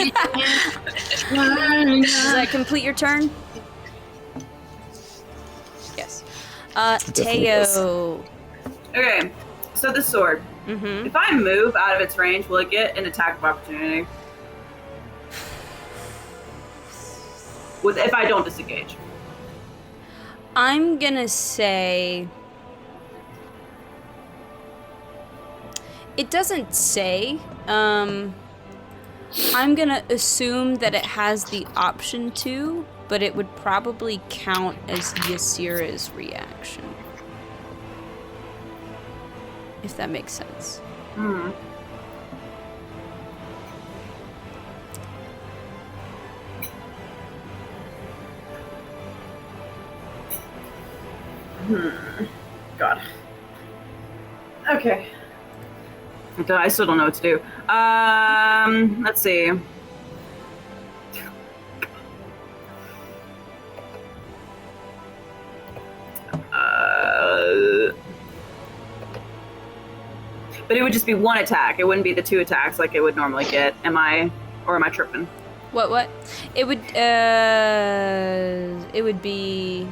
that complete your turn? Yes. Definitely does. Teo. Okay, so the sword. Mm-hmm. If I move out of its range, will it get an attack of opportunity? If I don't disengage. I'm gonna say it doesn't say. I'm gonna assume that it has the option to, but it would probably count as Ysira's reaction. If that makes sense. Hmm. God. Okay. I still don't know what to do. Let's see. But it would just be one attack. It wouldn't be the 2 attacks like it would normally get. Am I tripping? What? It would be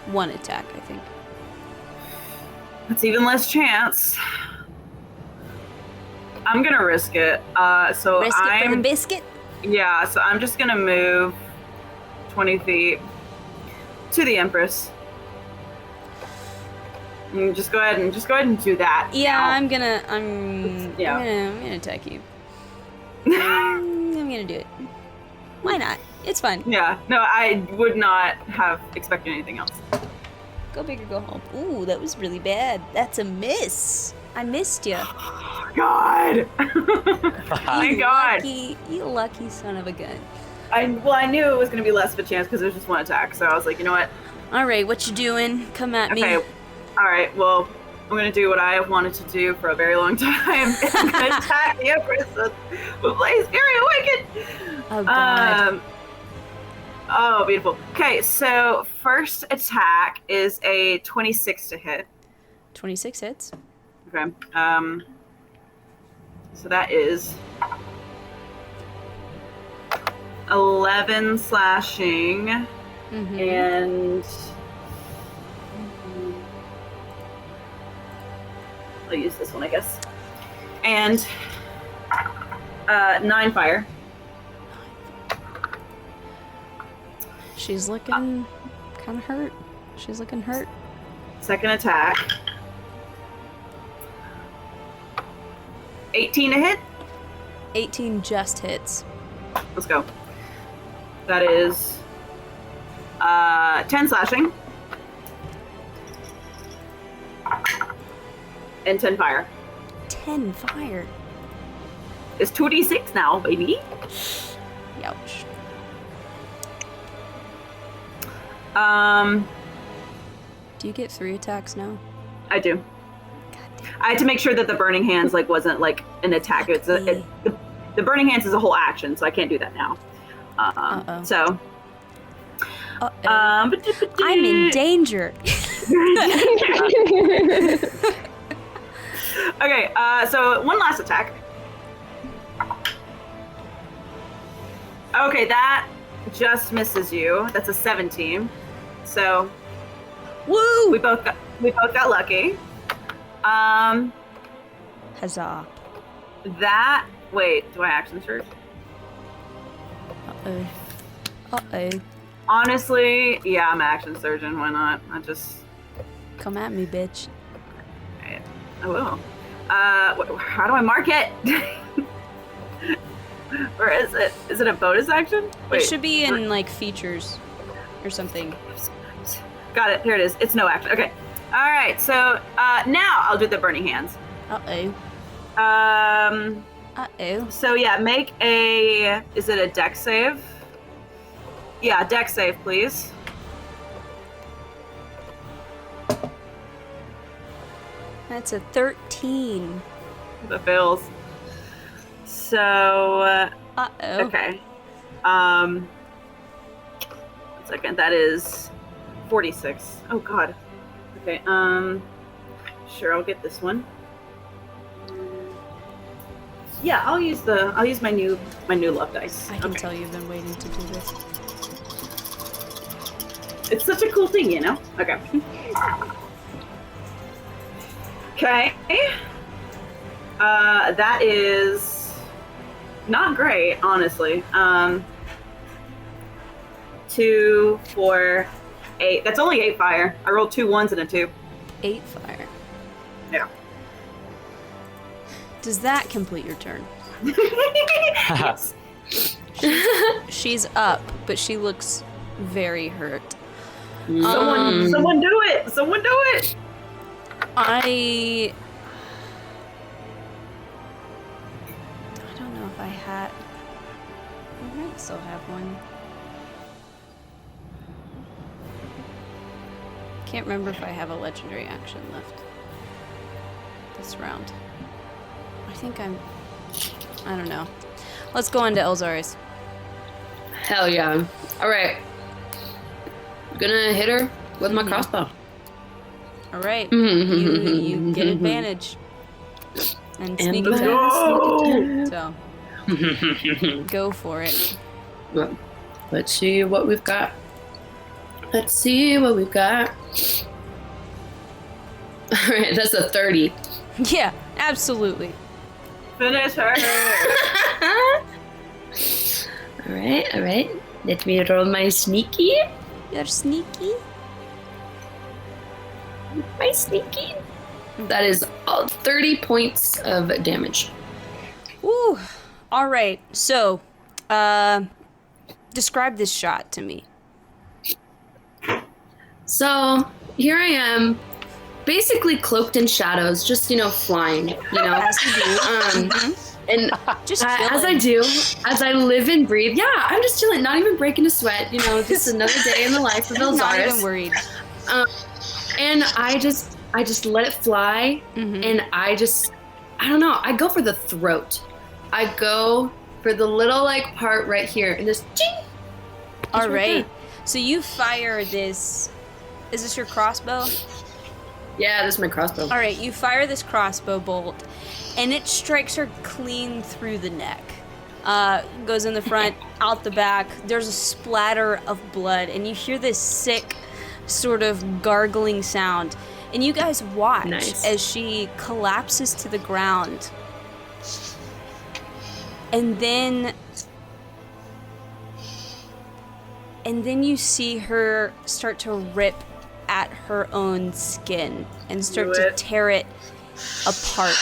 1 attack, I think. That's even less chance. I'm gonna risk it. So Risk it for the I'm biscuit? yeah. So I'm just gonna move 20 feet to the Empress. And just go ahead and do that. Yeah, now. I'm gonna attack you. I'm gonna do it. Why not? It's fun. Yeah. No, I would not have expected anything else. Go big or go home. Ooh, that was really bad. That's a miss. I missed you. God. Thank God. You lucky son of a gun. I knew it was gonna be less of a chance because there's just 1 attack. So I was like, you know what? All right, what you doing? Come at me. Okay. All right. Well, I'm gonna do what I have wanted to do for a very long time. I'm gonna attack the Empress with Blaze Fury Awakened. Oh God. Oh, beautiful. Okay, so first attack is a 26 to hit. 26 hits. Okay. So that is 11 slashing Mm-hmm. and I'll use this one, I guess. And 9 fire. She's looking kind of hurt. She's looking hurt. Second attack. 18 to hit. 18 just hits. Let's go. That is 10 slashing. And 10 fire. 10 fire. It's 2d6 now, baby. Ouch. Do you get 3 attacks now? I do. I had to make sure that the burning hands like wasn't like an attack. The burning hands is a whole action, so I can't do that now. So. I'm in danger. Okay, so one last attack. Okay, that just misses you. That's a 17. So Woo! we both got lucky. Huzzah. That wait, do I action surge? Uh-oh. Honestly, yeah, I'm action surgeon. Why not? Come at me, bitch. I will. How do I mark it? Where is it? Is it a bonus action? It should be in like features or something. Got it. Here it is. It's no action. Okay. All right. So now I'll do the burning hands. Uh-oh. So yeah, make a. Is it a dex save? Yeah, dex save, please. That's a 13. That fails. So. Uh-oh. Okay. 1 second. That is 46. Oh God. Okay. Sure, I'll get this one. Yeah, I'll use my new love dice. I can tell you've been waiting to do this. It's such a cool thing, you know? Okay. Okay. That is not great, honestly. 2, 4, 8. That's only 8 fire. I rolled 2 1s and a 2. 8 fire. Yeah. Does that complete your turn? Yes. She's up, but she looks very hurt. Someone do it! Someone do it! I don't know if I had. I might still have one. Can't remember if I have a legendary action left this round. I think I don't know. Let's go on to Elzari's. Hell yeah. Alright. Gonna hit her with my crossbow. All right, you get advantage and sneak attack. So go for it. Well, let's see what we've got. Alright, that's a 30. Yeah, absolutely. Finish her! Alright. Let me roll my sneaky. You're sneaky. My sneaky. That is 30 points of damage. Ooh. All right. So, describe this shot to me. So, here I am, basically cloaked in shadows, just, flying, As you do. And Just as I do, as I live and breathe, yeah, I'm just chilling, not even breaking a sweat, just another day in the life of Elzaris. Not even worried. And I just let it fly, and I don't know, I go for the throat. I go for the little, part right here, and this ching! All right. So you fire this. Is this your crossbow? Yeah, this is my crossbow. All right, you fire this crossbow bolt, and it strikes her clean through the neck. Goes in the front, out the back. There's a splatter of blood, and you hear this sick sort of gargling sound. And you guys watch as she collapses to the ground. And then you see her start to rip at her own skin and start to tear it apart,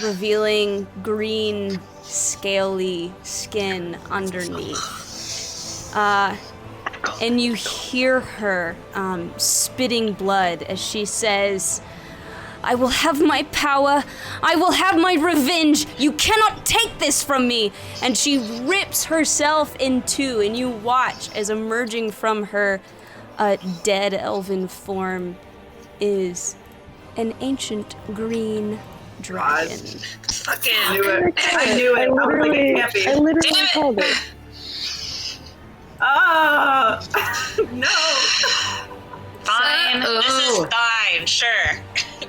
revealing green, scaly skin underneath. And you hear her spitting blood as she says, I will have my power. I will have my revenge. You cannot take this from me. And she rips herself in two, and you watch as emerging from her dead elven form is an ancient green dragon. Fucking. I knew it. I knew it. I was like, it can't be. I literally Damn it. called it. Oh, no. Fine. This is Oh. fine. Sure. You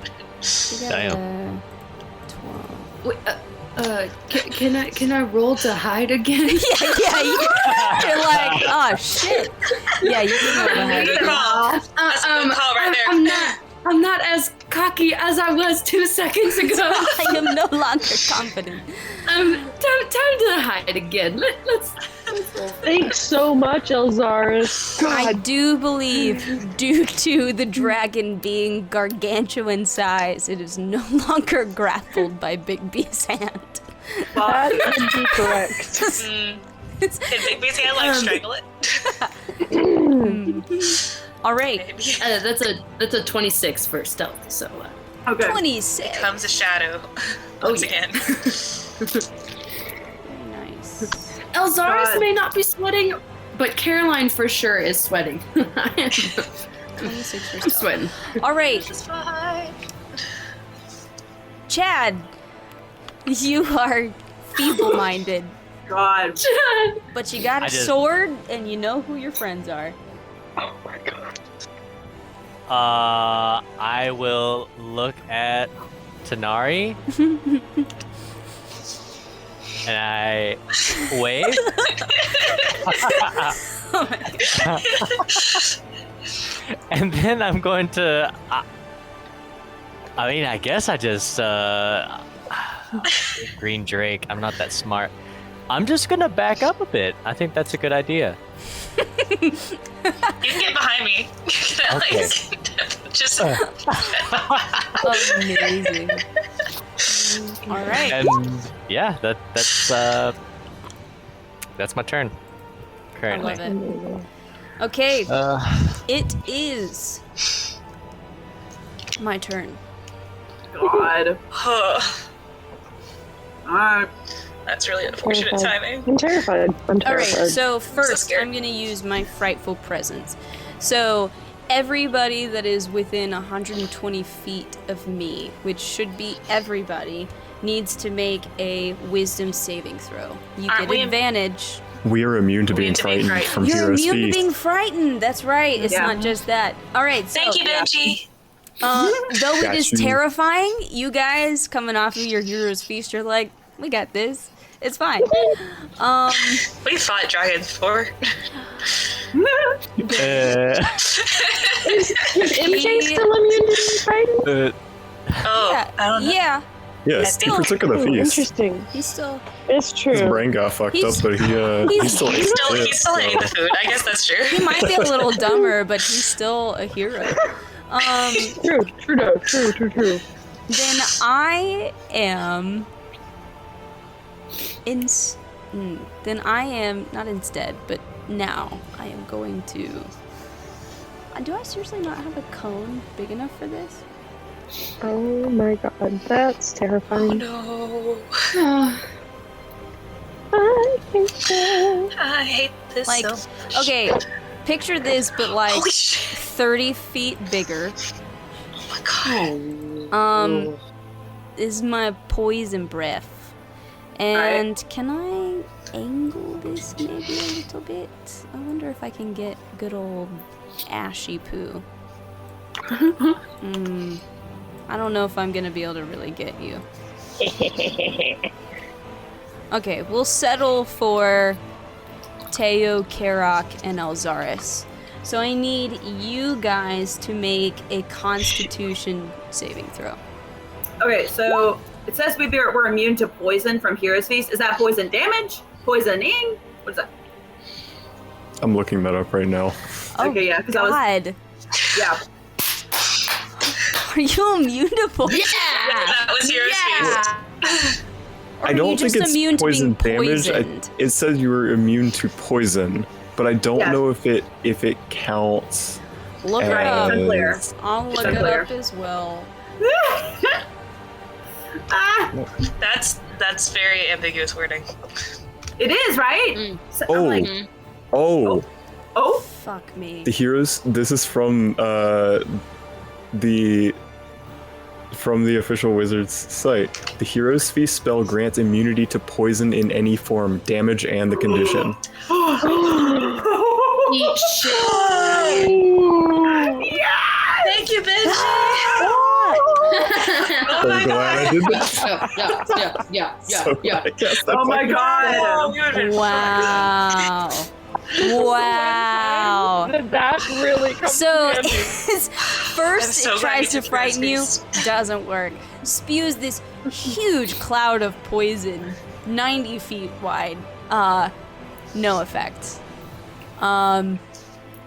got Damn. a 12. Wait, can I roll to hide again? Yeah, you're like, oh shit. Yeah, you can roll to hide. Good call. That's a good call right there. I'm not as cocky as I was 2 seconds ago. I am no longer confident. Time to hide again. Let's roll. Thanks so much, Elzaris. I God, do believe, due to the dragon being gargantuan size, it is no longer grappled by Big B's hand. that would be correct. Did Big B's hand like strangle it? All right, Maybe. That's a 26 for stealth. So Okay. 26. Comes a shadow. Oh, Once yeah. again. Nice. Elzaris God. may not be sweating, but Caroline for sure is sweating. I'm 26 for stealth. sweating. All right, It's fine. Chad, you are feeble-minded, God. but you got a I just- sword, and you know who your friends are. Oh my god. I will look at Tanari and I wave. And then I'm going to. I mean, I guess I just. Green Drake, I'm not that smart. I'm just gonna back up a bit. I think that's a good idea. You can get behind me. Okay. Just. Amazing. All right. And yeah, that's my turn. I Currently. love it. Okay, it is my turn. God. Alright. That's really unfortunate timing. I'm terrified. I'm All right, terrified. so first scared. I'm going to use my frightful presence. So everybody that is within 120 feet of me, which should be everybody, needs to make a wisdom saving throw. You Aren't get we- advantage. We are immune to being Immune to being frightened from You're Hero's immune to Feast. being frightened. That's right. It's Yeah. not just that. All right, so Thank you, Benji. though it Got is you. terrifying, you guys coming off of your Hero's Feast, you're like, we got this. It's fine. We fought dragons before. Is MJ still immune to being frightened? Oh, Yeah, I don't know. yeah, Yes, he partook of the Oh, feast. interesting. he's still. It's His true. brain got fucked He's- up, but he still ate He's still eating the food. I guess that's true. He might be a little dumber, but he's still a hero. True. Then I am. Then I am not instead, but now I am going to. Do I seriously not have a cone big enough for this? Oh my god, that's terrifying. No. I think so. I hate this Like, so much. okay, picture this, but like Holy shit. 30 feet bigger. Oh my god. Is my poison breath. And can I angle this maybe a little bit? I wonder if I can get good old ashy poo. I don't know if I'm gonna be able to really get you. Okay, we'll settle for Teo, Karak, and Elzaris. So I need you guys to make a Constitution saving throw. Okay, so it says we're immune to poison from Hero's Feast. Is that poison damage? Poisoning? What is that? I'm looking that up right now. Okay, yeah, because I was. God, Yeah. are you immune to poison? That was Hero's Feast. Or I are don't you think just it's immune to poison being damage. poisoned? It says you were immune to poison, but I don't Yeah. know if it counts. Look it up. Unclear. as- I'll look it unclear. up as well. That's very ambiguous wording. It is, right? Mm. So, Oh. I'm like, Oh, oh, Fuck me. the heroes. This is from the official Wizards site. The Hero's Feast spell grants immunity to poison in any form, damage, and the condition. Eat shit. Thank you, Benji. Oh my I'm glad I god. did that. Yeah. So I guess I oh my fucking- god. Oh, you would've been Wow. Wow. That really comes So in handy. first I'm so it glad tries you to took frighten you, Hero's doesn't work. Spews this huge cloud of poison, 90 feet wide. No effect.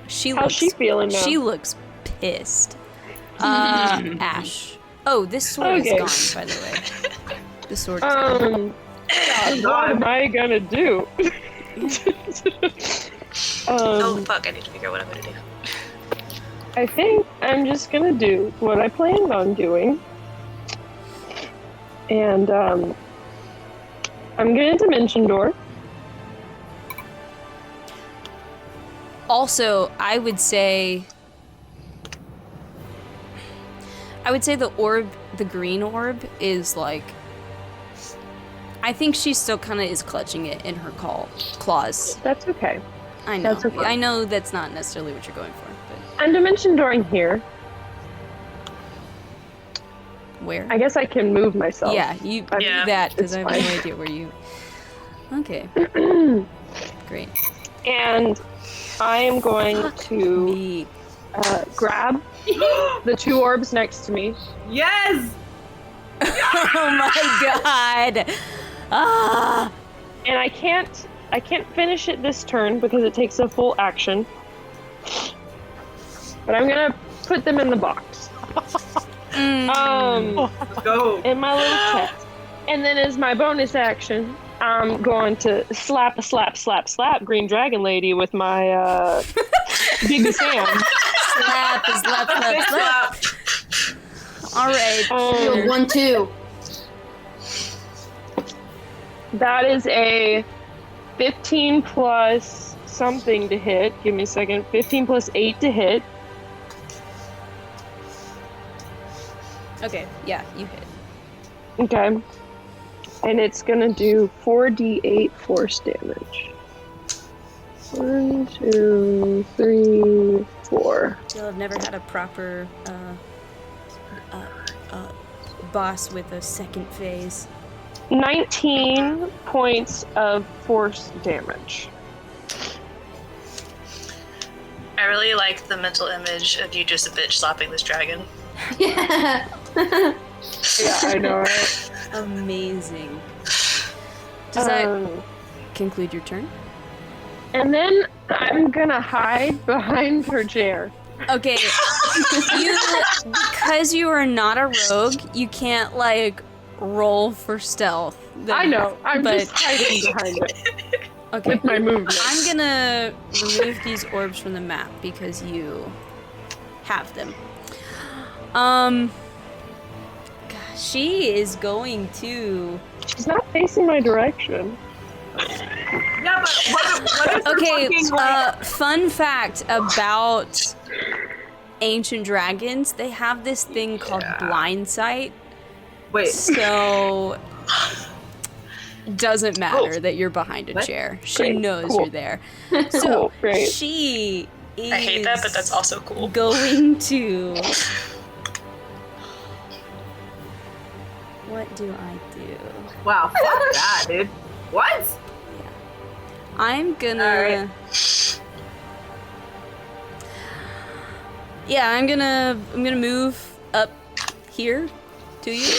She How's looks she feeling now? She looks pissed. Ash. Oh, this sword Okay. is gone, by the way. The sword is gone. God, what am I gonna do? Oh fuck! I need to figure out what I'm gonna do. I think I'm just gonna do what I planned on doing. And, I'm gonna Dimension Door. Also, I would say the orb, the green orb, is like. I think she still kind of is clutching it in her claws. That's okay. I know. That's okay. I know that's not necessarily what you're going for, but I'm Dimension Dooring here. where? I guess I can move myself. Yeah, you Yeah. do that because I have It's no idea where you. Okay. Great. And I am going to Me. grab the two orbs next to me. Yes! Oh my god! Ah! And I can't finish it this turn because it takes a full action. But I'm gonna put them in the box. Let's go. In my little chest. And then as my bonus action, I'm going to slap Green Dragon Lady with my Big Sam. Slap. All right. Yo, 1-2. That is a 15 plus something to hit. Give me a second. 15 plus 8 to hit. Okay. Yeah, you hit. Okay. And it's gonna do 4d8 force damage. 1, 2, 3, 4. You'll have never had a proper boss with a second phase. 19 points of force damage. I really like the mental image of you just a bitch slapping this dragon. Yeah. Yeah, I know, right? Amazing. Does that conclude your turn? And then I'm gonna hide behind her chair. Okay. Because you are not a rogue, you can't like roll for stealth. I know. I'm but- just hiding behind it Okay. with my movement. I'm gonna remove these orbs from the map because you have them. Gosh, she is going to. She's not facing my direction. Yeah, but what if Okay. fucking, like, Fun fact about ancient dragons: they have this thing called blind sight. wait, So doesn't matter that you're behind a What? chair. She Great, knows cool. you're there. Cool, So great. she is I hate that, but that's also cool. going to. What do I do? wow, fuck that, dude. What? I'm gonna. Alright. Yeah, I'm gonna move up here to you.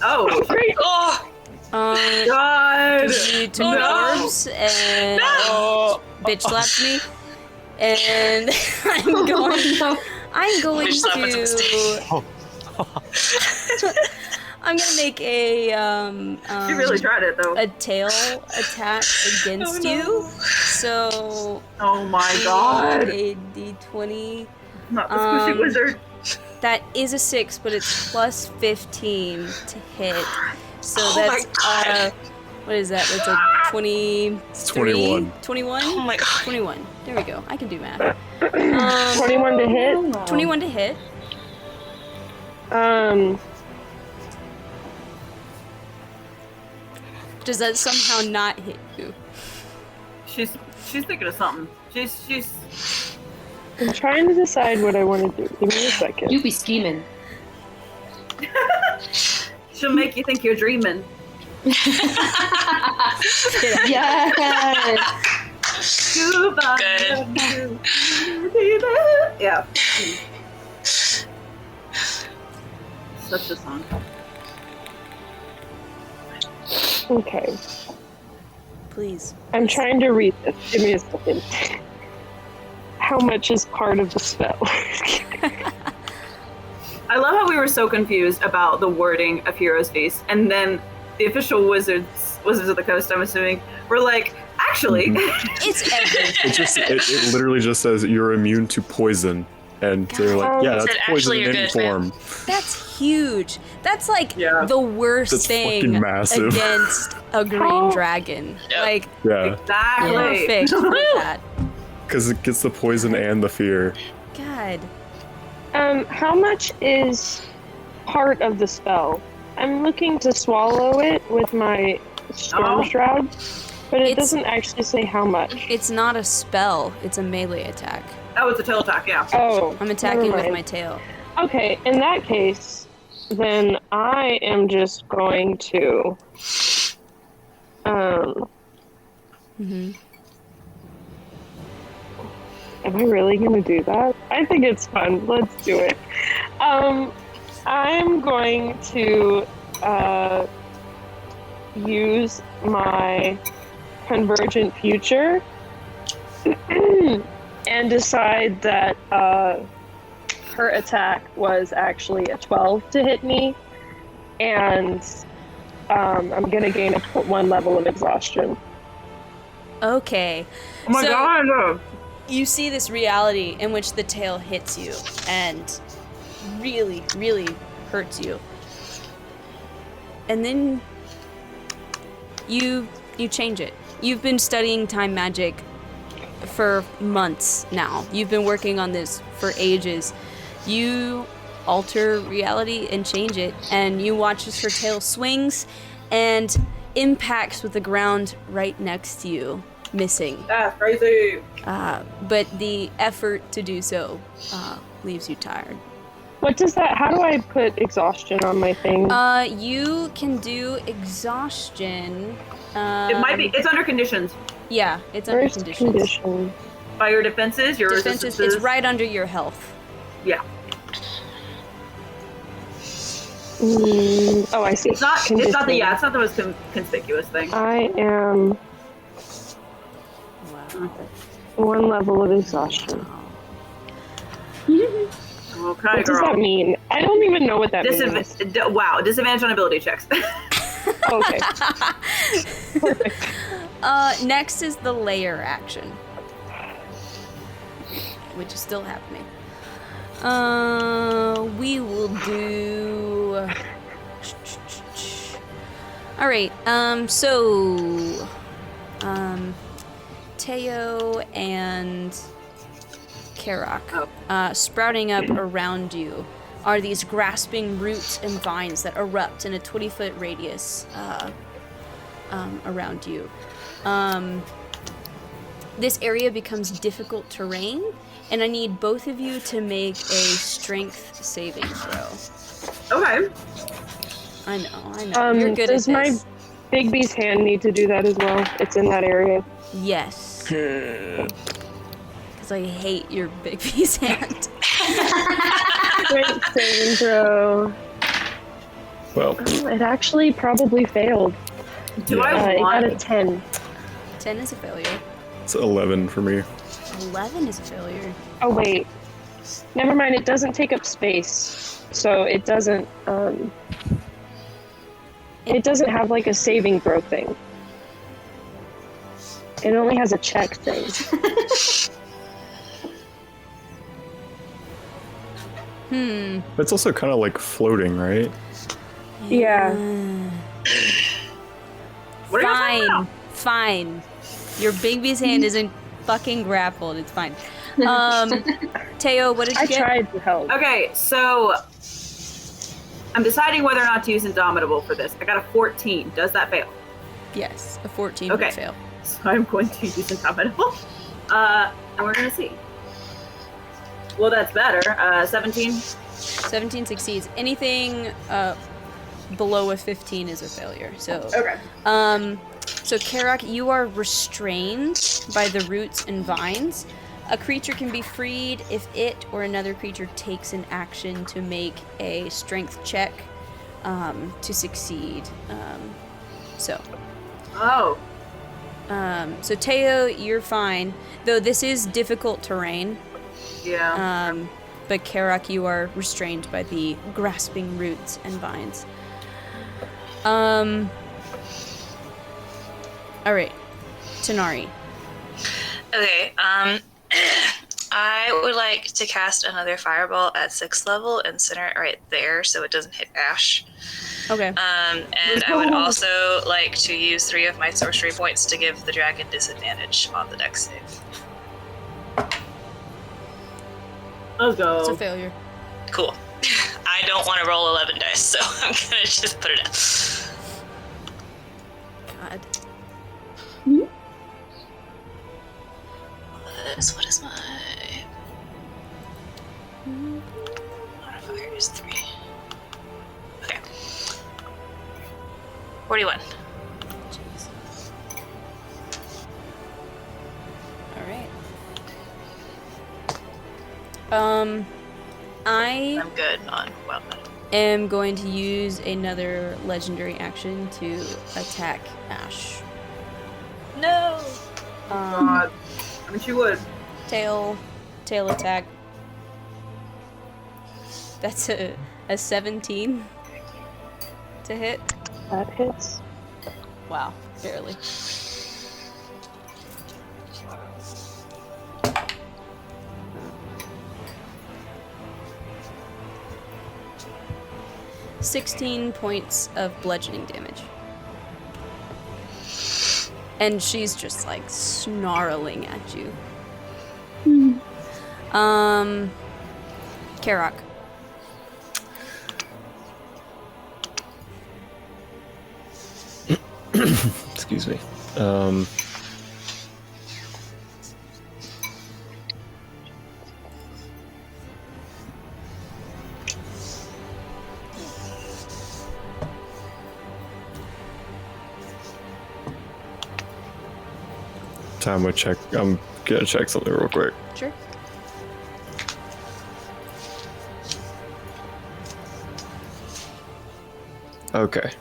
Oh, Great. Oh, God. Give you two No. orbs and Oh. bitch slapped me, and I'm going Bitch slap was a mistake. to. I'm gonna make a You really tried it, though. a tail attack against you. So Oh my god. a d20. Not the squishy um, wizard. That is a 6, but it's plus 15 to hit. So Oh that's my God. what is that? That's a 20. It's 21. 21? Oh my God. 21. There we go. I can do math. 21 to hit. 21 to hit. Does that somehow not hit you? She's thinking of something. She's. I'm trying to decide what I want to do. Give me a second. You be scheming. She'll make you think you're dreaming. Yes. Goodbye. Good. Yeah. Such a song. Okay. Please. I'm trying to read this. Give me a second. How much is part of the spell? I love how we were so confused about the wording of Hero's Feast, and then the official Wizards of the Coast, I'm assuming, were like, actually, It's everything. It literally just says you're immune to poison, and they're like, yeah, Said, that's "Actually, poison in you're any good, man." form. That's huge. That's like Yeah. the worst That's thing fucking massive. against a green How- dragon. Yep. Like, Yeah, exactly. perfect for that. because it gets the poison and the fear. God. How much is part of the spell? I'm looking to swallow it with my storm Oh. shroud, but it It's- doesn't actually say how much. It's not a spell, it's a melee attack. Oh, it's a tail attack, yeah. Oh, I'm attacking never with mind. my tail. Okay, in that case, then I am just going to Am I really gonna do that? I think it's fun. Let's do it. I'm going to use my convergent future and decide that her attack was actually a 12 to hit me, and I'm gonna gain 1 level of exhaustion. Okay. Oh my So- god, no. You see this reality in which the tail hits you and really, really hurts you. And then you change it. You've been studying time magic for months now. You've been working on this for ages. You alter reality and change it, and you watch as her tail swings and impacts with the ground right next to you, missing. That's crazy. But the effort to do so leaves you tired. What does that? How do I put exhaustion on my thing? You can do exhaustion. It might be. It's under conditions. Yeah, it's under Where's conditions. condition? By your defenses, your Defenses, resistances. it's right under your health. Yeah. Oh, I see. It's not. It's not the. Condition. Yeah. It's not the most conspicuous thing. I am Wow. 1 level of exhaustion. Okay, What does girl. that mean? I don't even know what that means. Wow. Disadvantage on ability checks. Okay. Next is the layer action, which is still happening. We will do. All right. So, Teo and Karak, sprouting up around you are these grasping roots and vines that erupt in a 20-foot radius around you. This area becomes difficult terrain, and I need both of you to make a strength saving throw. Okay. I know. You're good does at my this. Big B's hand need to do that as well? It's in that area. Yes. Because I hate your big piece hand. Strength saving throw. Well, Oh, it actually probably failed. Do Yeah. I It got a want? 10. 10 is a failure. it's 11 for me. 11 is a failure. Oh wait, never mind. It doesn't take up space, so it doesn't. It doesn't have like a saving throw thing. It only has a check thing. But it's also kind of like floating, right? Yeah. What are you talking about? Fine. Your baby's hand isn't fucking grappled. It's fine. Teo, what did you I get? tried to help. Okay, so I'm deciding whether or not to use Indomitable for this. I got a 14. Does that fail? Yes, a 14 Okay. would fail. So I'm going to use Indomitable. And we're going to see. Well, that's better. 17. 17 succeeds. Anything below a 15 is a failure. So, Okay. so Karak, you are restrained by the roots and vines. A creature can be freed if it or another creature takes an action to make a strength check to succeed. Oh. So Teo, you're fine. Though this is difficult terrain. Yeah. But Karak, you are restrained by the grasping roots and vines. Alright. Tanari. Okay, I would like to cast another fireball at 6th level and center it right there so it doesn't hit Ash. Okay. And I would also like to use 3 of my sorcery points to give the dragon disadvantage on the dex save. Let's go. It's a failure. Cool. I don't want to roll 11 dice, so I'm gonna just put it in. God. What is my modifier is 3. Okay. 41. Jeez. Alright. I I'm good on well. am going to use another legendary action to attack Ash. No. God. I wish you would. Tail attack. That's a 17 to hit. That hits. Wow, barely. "16 points of bludgeoning damage. And she's just like snarling at you. Karak. Excuse me. Time to check. I'm gonna check something real quick. Sure. Okay.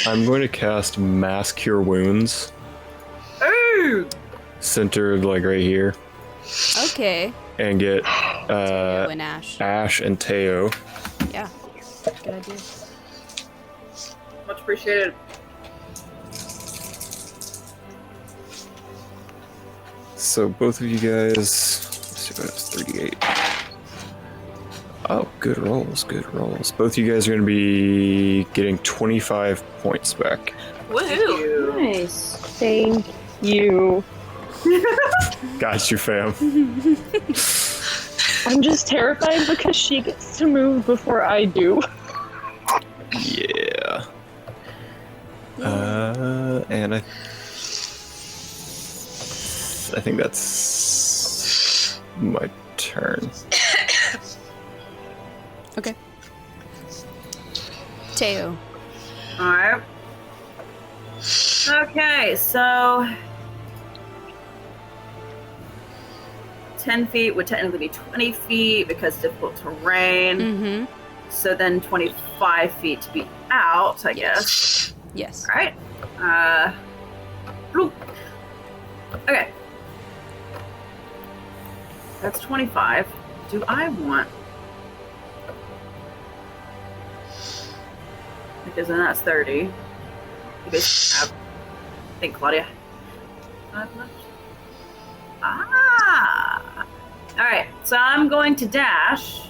I'm going to cast Mass Cure Wounds. Ooh! Centered like right here. Okay. And get Teo and Ash. Ash and Teo. Yeah. Good idea. Much appreciated. So both of you guys, let's see what it's 38. Oh, good rolls, good rolls. Both of you guys are going to be getting 25 points back. Woohoo! Nice. Thank you. Got you, fam. I'm just terrified because she gets to move before I do. Yeah. And I think that's my turn. Okay. Teo. Alright. Okay, so 10 feet would technically be 20 feet because difficult terrain. Mm-hmm. So then 25 feet to be out, I guess. Yes. Alright. Bloop. Okay. That's 25. Do I want... Because then that's 30. You basically have... I think, Claudia. 5 left. Ah! Alright, so I'm going to dash.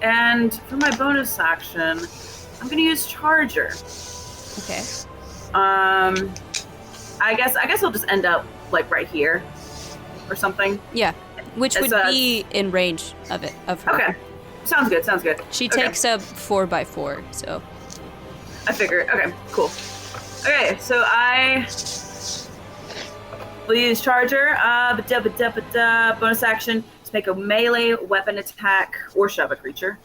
And for my bonus action, I'm going to use Charger. Okay. I guess I'll just end up like right here or something. Yeah. Which would So be in range of her. Okay. Sounds good. She Okay. takes up 4x4, so. I figure. Okay, cool. Okay, so I will use Charger. Bonus action to make a melee weapon attack or shove a creature.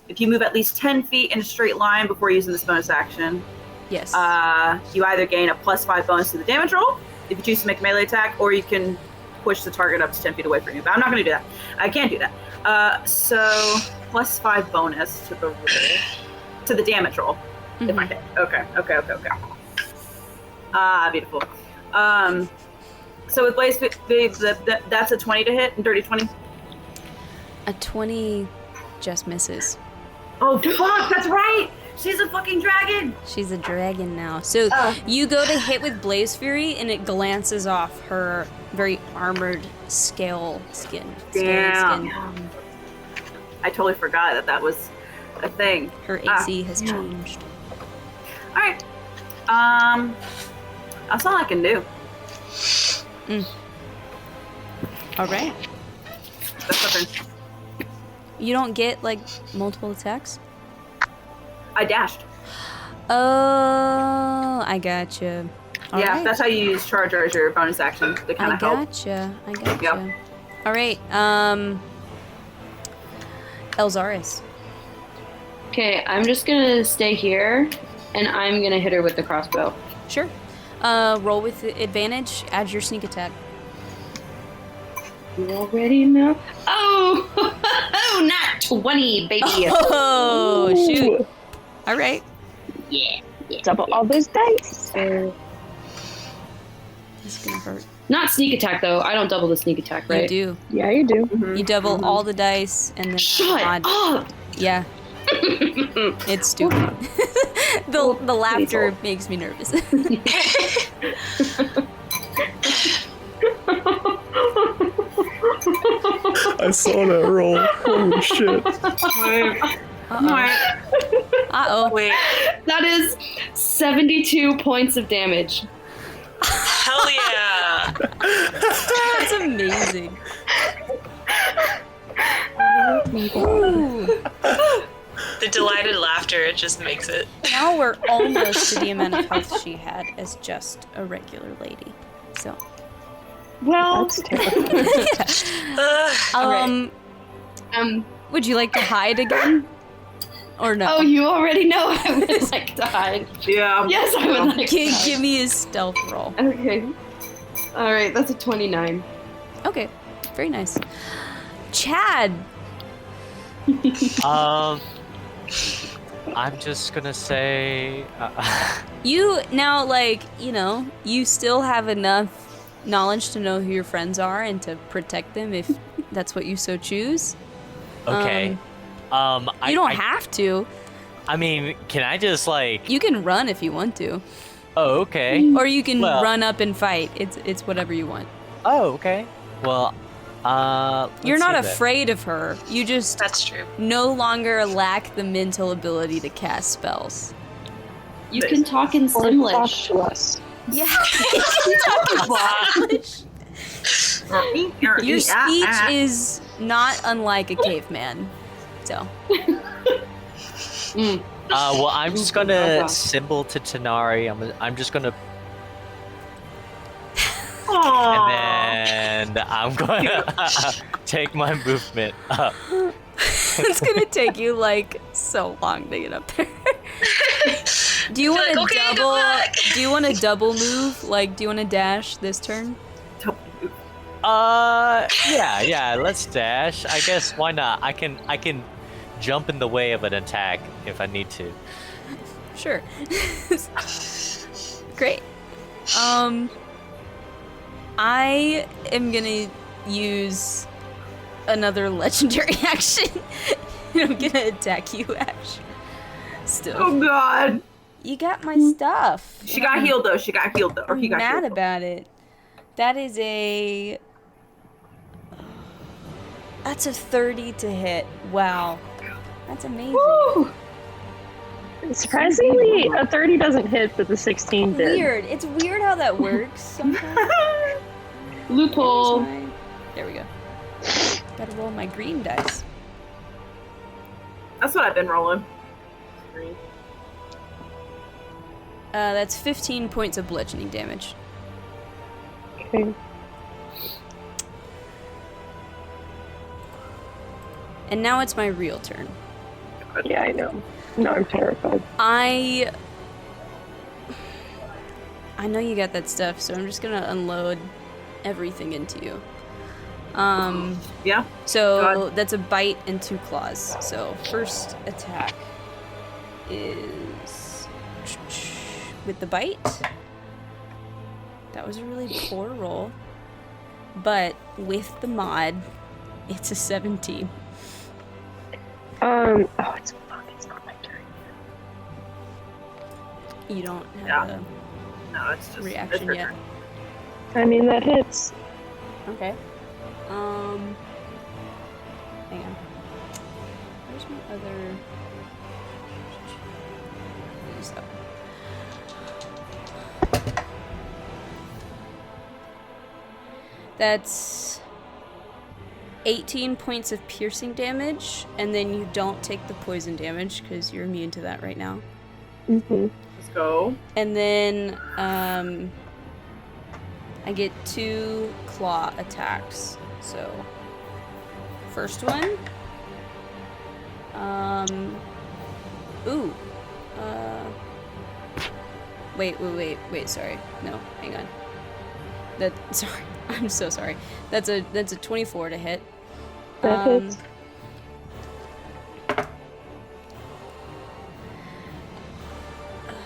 If you move at least 10 feet in a straight line before using this bonus action, Yes. you either gain a +5 bonus to the damage roll if you choose to make a melee attack, or you can push the target up to 10 feet away from you. But I'm not going to do that. I can't do that. So +5 bonus to the roll, to the damage roll. If I hit. Okay. Beautiful. So with Blaze, that's a 20 to hit and dirty 20. A 20 just misses. Oh fuck! That's right. She's a fucking dragon. She's a dragon now. So you go to hit with Blaze Fury, and it glances off her very armored scale skin. Damn. I totally forgot that was a thing. Her AC has changed. All right. That's all I can do. All right. That's nothing. You don't get like multiple attacks? I dashed. Oh, I gotcha. All yeah, right. that's how you use Charger as your bonus action to kind I of help. gotcha. Yep. All right. Elzaris. Okay, I'm just gonna stay here, and I'm gonna hit her with the crossbow. Sure. Roll with advantage. Add your sneak attack. You already know. Oh, not 20, baby. Oh, shoot. All right. Yeah. Double all those dice. It's gonna hurt. Not sneak attack though. I don't double the sneak attack, right? You do. Yeah, you do. You double all the dice and then Shut add. up! Yeah. It's stupid. the laughter makes me nervous. I saw that roll. Holy shit. Uh-oh. Wait, That is 72 points of damage. hell yeah! That's amazing. Ooh. The delighted laughter, it just makes it. Now we're almost to the amount of health she had as just a regular lady. So. Well, That's terrible. Ugh. Would you like to hide again? Or no? oh, you already know I would like to hide. Yeah. Yes, I would like to Give hide. me a stealth roll. Okay. Alright, that's a 29. Okay, very nice. Chad! I'm just gonna say. You now, you still have enough knowledge to know who your friends are and to protect them if that's what you so choose. Okay. You don't have to. I mean, can I just like? You can run if you want to, Oh, okay. or you can Well- run up and fight. It's whatever you want. Oh, okay. Well, You're let's not see then. afraid of her. You just That's true. no longer lack the mental ability to cast spells. You can talk in Or talk Simlish. to us. Yeah. Your Your speech is not unlike a caveman. So. Well, I'm just gonna symbol to Tanari. I'm just gonna, and then I'm gonna take my movement up. It's gonna take you so long to get up there. Do you want to Like, okay, good double? luck. Do you want to double move? Do you want to dash this turn? Yeah. Let's dash. I guess why not? I can jump in the way of an attack if I need to. Sure. Great. I am gonna use another legendary action. I'm gonna attack you, Ash. Still. Oh God. You got my stuff. She got healed though. Or I'm he got mad healed. about it. That is a... That's a 30 to hit. Wow. That's amazing. Woo! Surprisingly, a 30 doesn't hit, but the 16 did. Weird. It's weird how that works sometimes. Loophole. There we go. Gotta roll my green dice. That's what I've been rolling. That's 15 points of bludgeoning damage. Okay. And now it's my real turn. Yeah, I know. No, I'm terrified. I know you got that stuff, so I'm just gonna unload everything into you. Yeah. So Go ahead. that's a bite and 2 claws. So first attack is with the bite. That was a really poor roll, but with the mod, it's a 17. Oh, it's not my turn. You don't have Yeah. a No, it's just reaction it's her yet. turn. I mean, that hits. Okay. Hang on. Where's my other? Where's that? That's 18 points of piercing damage, and then you don't take the poison damage because you're immune to that right now. Mm-hmm. Let's go. And then I get 2 claw attacks. So first one. Ooh. Wait, sorry. No, hang on. Sorry. I'm so sorry. That's a 24 to hit. That hits.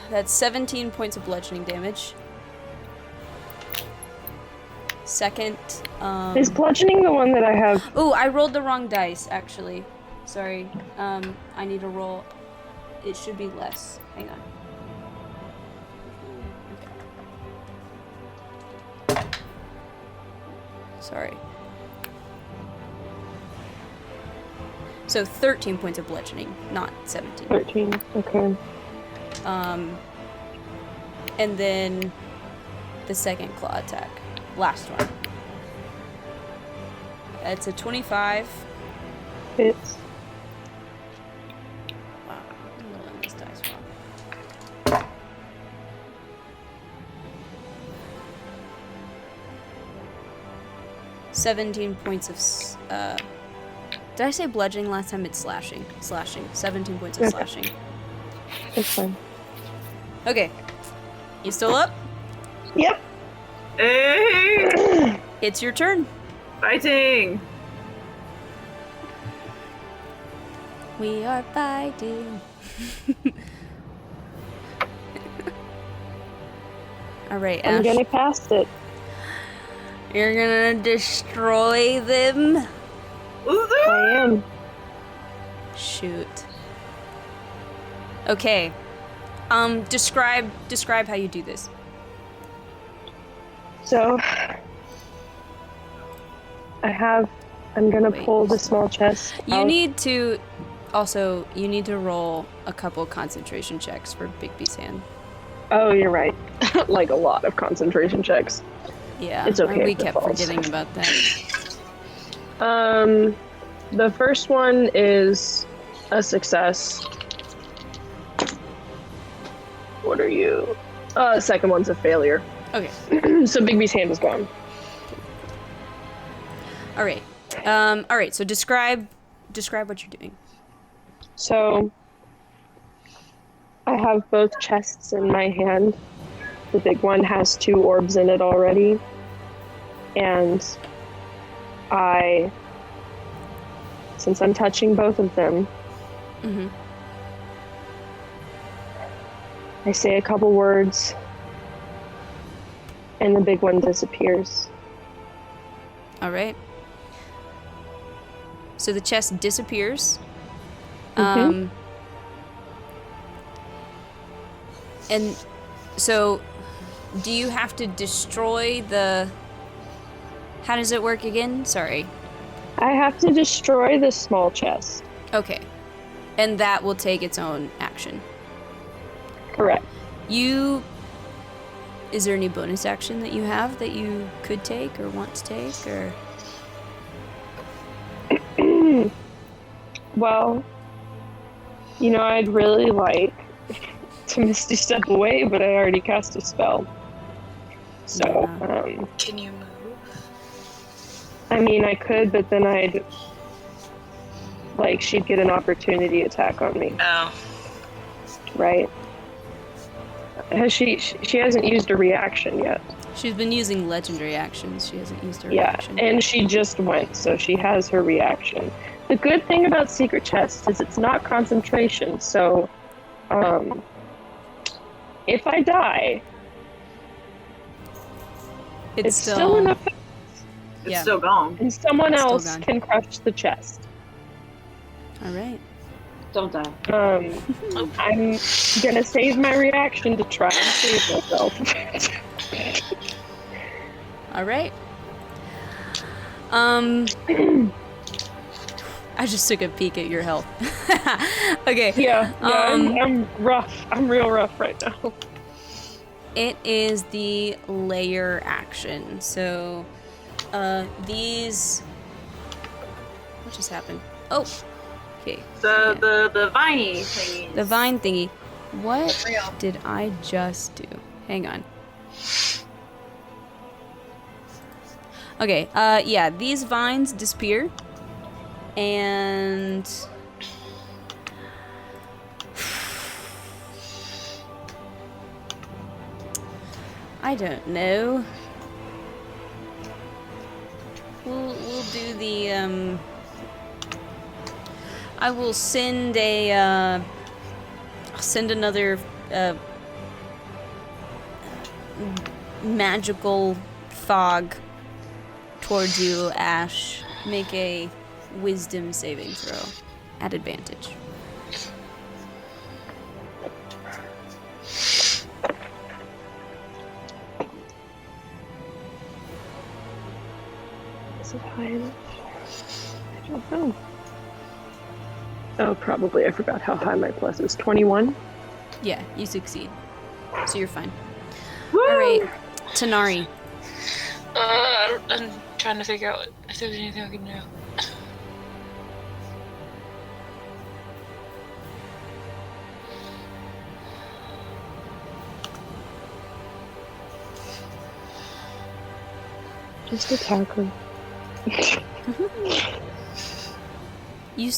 That's 17 points of bludgeoning damage. Second, Is bludgeoning the one that I have? ooh, I rolled the wrong dice, actually. Sorry. I need to roll. It should be less. Hang on. Okay. Sorry. So 13 points of bludgeoning, not 17. 13. Okay. And then the second claw attack. Last one. It's a 25. Hits. Wow, I'm rolling this dice wrong. $17 points of did I say bludgeoning last time? It's slashing. 17 points of Okay. slashing. That's fine. Okay. You still up? Yep. Hey! It's your turn. Fighting! We are fighting. Alright, I'm Ash. gonna cast it. You're gonna destroy them? I am. Shoot. Okay. Describe how you do this. So, I'm gonna Wait. pull the small chest You out. need to roll a couple concentration checks for Bigby's hand. Oh, you're right. Like a lot of concentration checks. Yeah. It's okay We if it kept falls. forgetting about that. The first one is a success. What are you? Second one's a failure. Okay. So Bigby's hand is gone. All right. All right. So describe what you're doing. So I have both chests in my hand. The big one has 2 orbs in it already. And since I'm touching both of them, Mm-hmm. I say a couple words, and the big one disappears. All right. So the chest disappears. Mhm. And so, do you have to destroy the... How does it work again? Sorry. I have to destroy the small chest. Okay. And that will take its own action. Correct. Is there any bonus action that you have that you could take or want to take, or? Well, I'd really like to Misty Step away, but I already cast a spell. So, Can you move? I mean, I could, but then she'd get an opportunity attack on me, Oh. right? Has she hasn't used a reaction yet. She's been using legendary actions. She hasn't used her Yeah, reaction. and she just went, so she has her reaction. The good thing about Secret Chest is it's not concentration, so if I die, it's still in effect, It's still gone. and someone It's still else gone. can crush the chest. All right. Don't die. I'm gonna save my reaction to try and save myself. All right. I just took a peek at your health. Okay. Yeah, I'm rough. I'm real rough right now. It is the layer action. So, these. What just happened? Oh. Okay. The viney thingy. The vine thingy. What did I just do? Hang on. Okay, yeah, these vines disappear. And... I don't know. We'll do the, I will send a, send another, magical fog towards you, Ash. Make a wisdom saving throw at advantage. Is it high enough? I don't know. Oh, probably. I forgot how high my plus is. 21? Yeah, you succeed. So you're fine. Alright, Tanari. I'm trying to figure out if there's anything I can do. Just attack her. You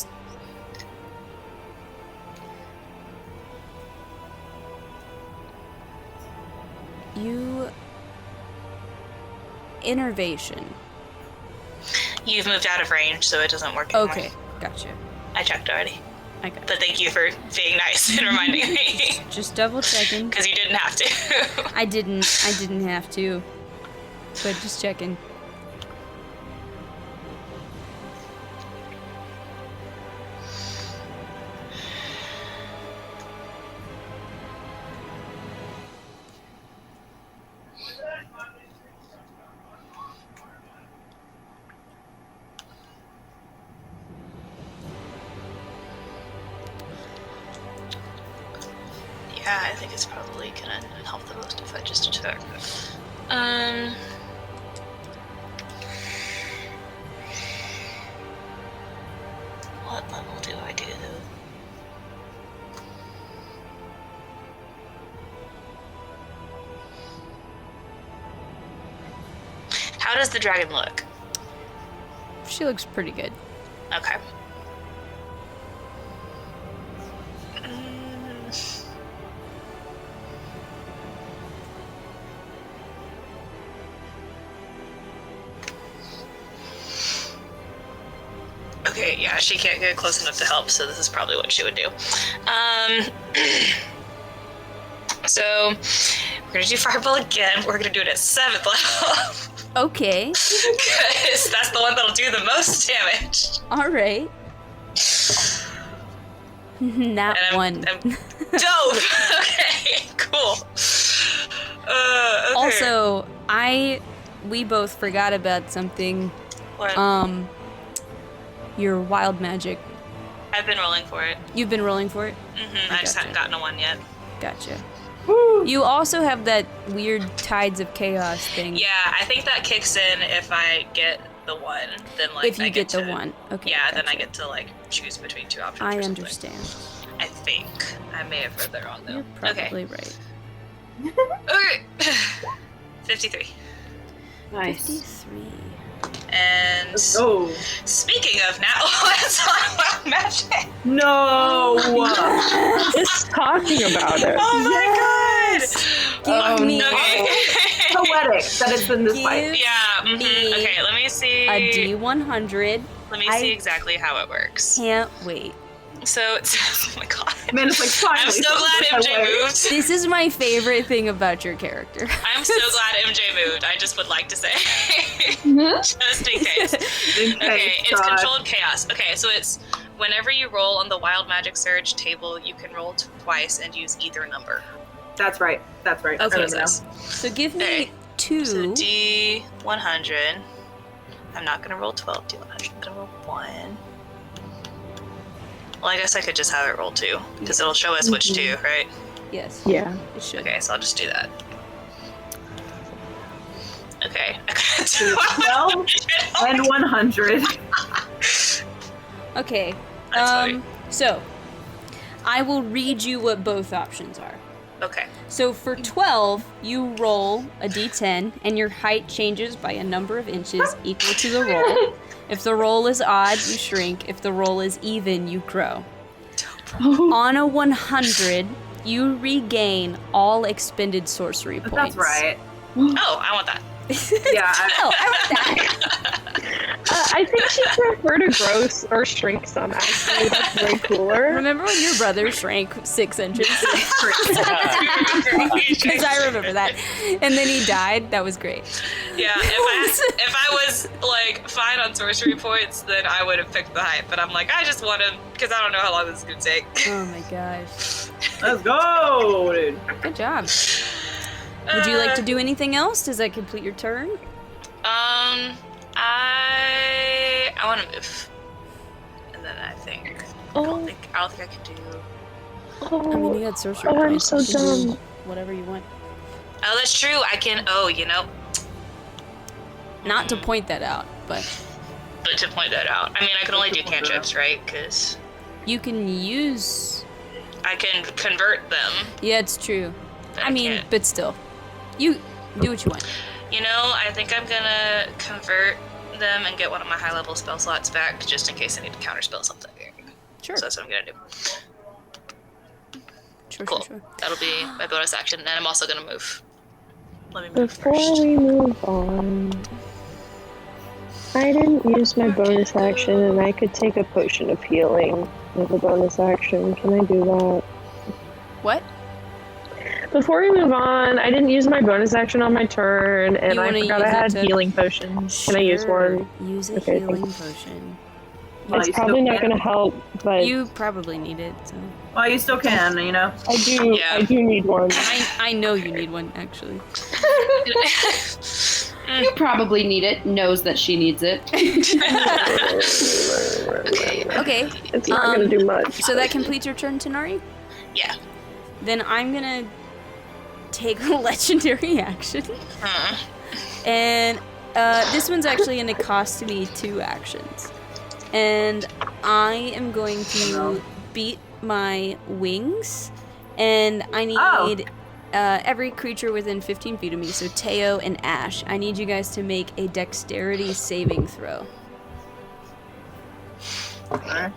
innervation. You've moved out of range, so it doesn't work anymore. Okay, gotcha. I checked already. I got But thank you for being nice and reminding me. just double checking. Because you didn't have to. I didn't have to. But just checking. Yeah, I think it's probably gonna help the most if I just attack. What level do I do though? How does the dragon look? She looks pretty good. Okay. Okay, yeah, she can't get close enough to help, so this is probably what she would do. So, we're gonna do Fireball again. We're gonna do it at 7th level. Okay. Because that's the one that'll do the most damage. Alright. Not And one. I'm dope. Okay, cool. Okay. Also, we both forgot about something. What? Your wild magic. I've been rolling for it. You've been rolling for it? Mm-hmm. I just haven't gotten a one yet. Gotcha. You also have that weird Tides of Chaos thing. Yeah, I think that kicks in if I get the one. Then like If you I get the to, one. Okay. Yeah, then I gotcha. get to like choose between two options. I or something. understand. I think I may have read that wrong though. You're probably right. Okay. 53. Nice. 53. And Oh speaking of now, let's talk about magic. no! Just talking about it. Oh my god! Give me Okay. Poetic that it's in this Give fight. Yeah. Mhm. me Okay. Let me see. a D100. Let me see exactly how it works. Can't wait. So it's oh my god. Man, it's like finally. I'm so glad something MJ that way. moved. This is my favorite thing about your character. I'm so glad MJ moved. I just would like to say, just in case. Okay, it's God. controlled chaos. Okay, so it's whenever you roll on the wild magic surge table, you can roll twice and use either number. That's right. That's right. I Okay, remember now. So give me Okay. 2. So D100. I'm not gonna roll 12 D100. I'm gonna roll 1. Well, I guess I could just have it roll 2 because it'll show us which 2, right? Yes. Yeah. It should. Okay, so I'll just do that. Okay. 12 and 100. Okay. That's funny. So I will read you what both options are. Okay. So for 12, you roll a d10 and your height changes by a number of inches equal to the roll. If the roll is odd, you shrink. If the roll is even, you grow. On a 100, you regain all expended sorcery points. That's right. Oh, I want that. Yeah. Oh, I want that. I think she preferred to grow or shrink some, actually. That's way cooler. Remember when your brother shrank 6 inches? Because I remember that. And then he died. That was great. Yeah, if I was like fine on sorcery points, then I would have picked the height. But I'm like, I just want to because I don't know how long this is gonna take. Oh my gosh. Let's go, dude. Good job. Would you like to do anything else? Does that complete your turn? I want to move, and then I think I don't think I can do. I mean, you had sorcery Oh, I'm points. so You can do dumb. Whatever you want. Oh, that's true. I can. Oh, you know, Not to point that out, but but to point that out, I mean, I can only do cantrips, right? Because you can use. I can convert them. Yeah, it's true. but I mean, can't. but still, you do what you want. You know, I think I'm gonna convert them and get one of my high-level spell slots back, just in case I need to counterspell something. Sure. So that's what I'm gonna do. Sure, Cool. sure. That'll be my bonus action, and I'm also gonna move. Let me move Before first. we move on, I didn't use my bonus action, and I could take a potion of healing with a bonus action. Can I do that? What? Before we move on, I didn't use my bonus action on my turn, and You I wanna forgot use I it had to- healing potions. Can I use Sure. one? Use a Okay, healing thanks. potion. Well, It's you probably still not can. going to help, but You probably need it. So. Well, you still can, you know. I do. Yeah. I do need one. I know you need one actually. You probably need it. Knows that she needs it. Okay. It's not going to do much. So that completes your turn, Tanari? Yeah. Then I'm gonna take a legendary action. And this one's actually gonna cost me 2 actions. And I am going to beat my wings. And I need every creature within 15 feet of me, so Teo and Ash, I need you guys to make a dexterity saving throw. Okay.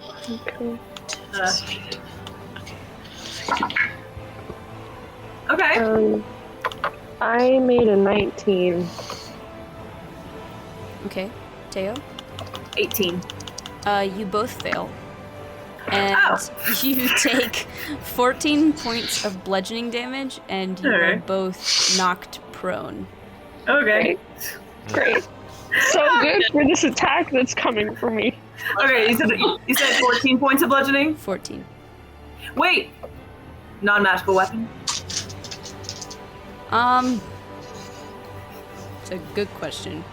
Okay. I made a 19. Okay, Teo? 18. You both fail. And you take 14 points of bludgeoning damage, and you are Alright. both knocked prone. Okay. Great. So good for this attack that's coming for me. Okay, you said 14 points of bludgeoning? 14. Wait! Non-magical weapon? It's a good question.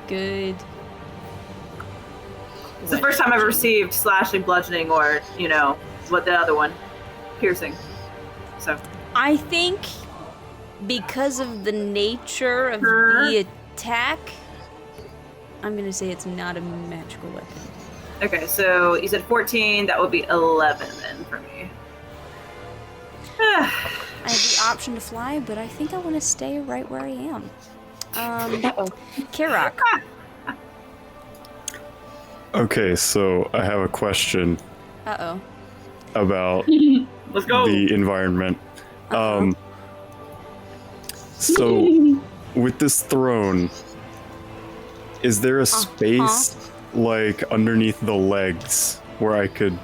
Good. It's the first time I've received slashing, bludgeoning, or, what the other one? Piercing. So. I think because of the nature of the attack, I'm gonna say it's not a magical weapon. Okay, so you said 14, that would be 11 then for me. I have the option to fly, but I think I want to stay right where I am. Kirok. Okay, so I have a question Uh-oh. about Let's go. the environment. So with this throne, is there a space like underneath the legs where I could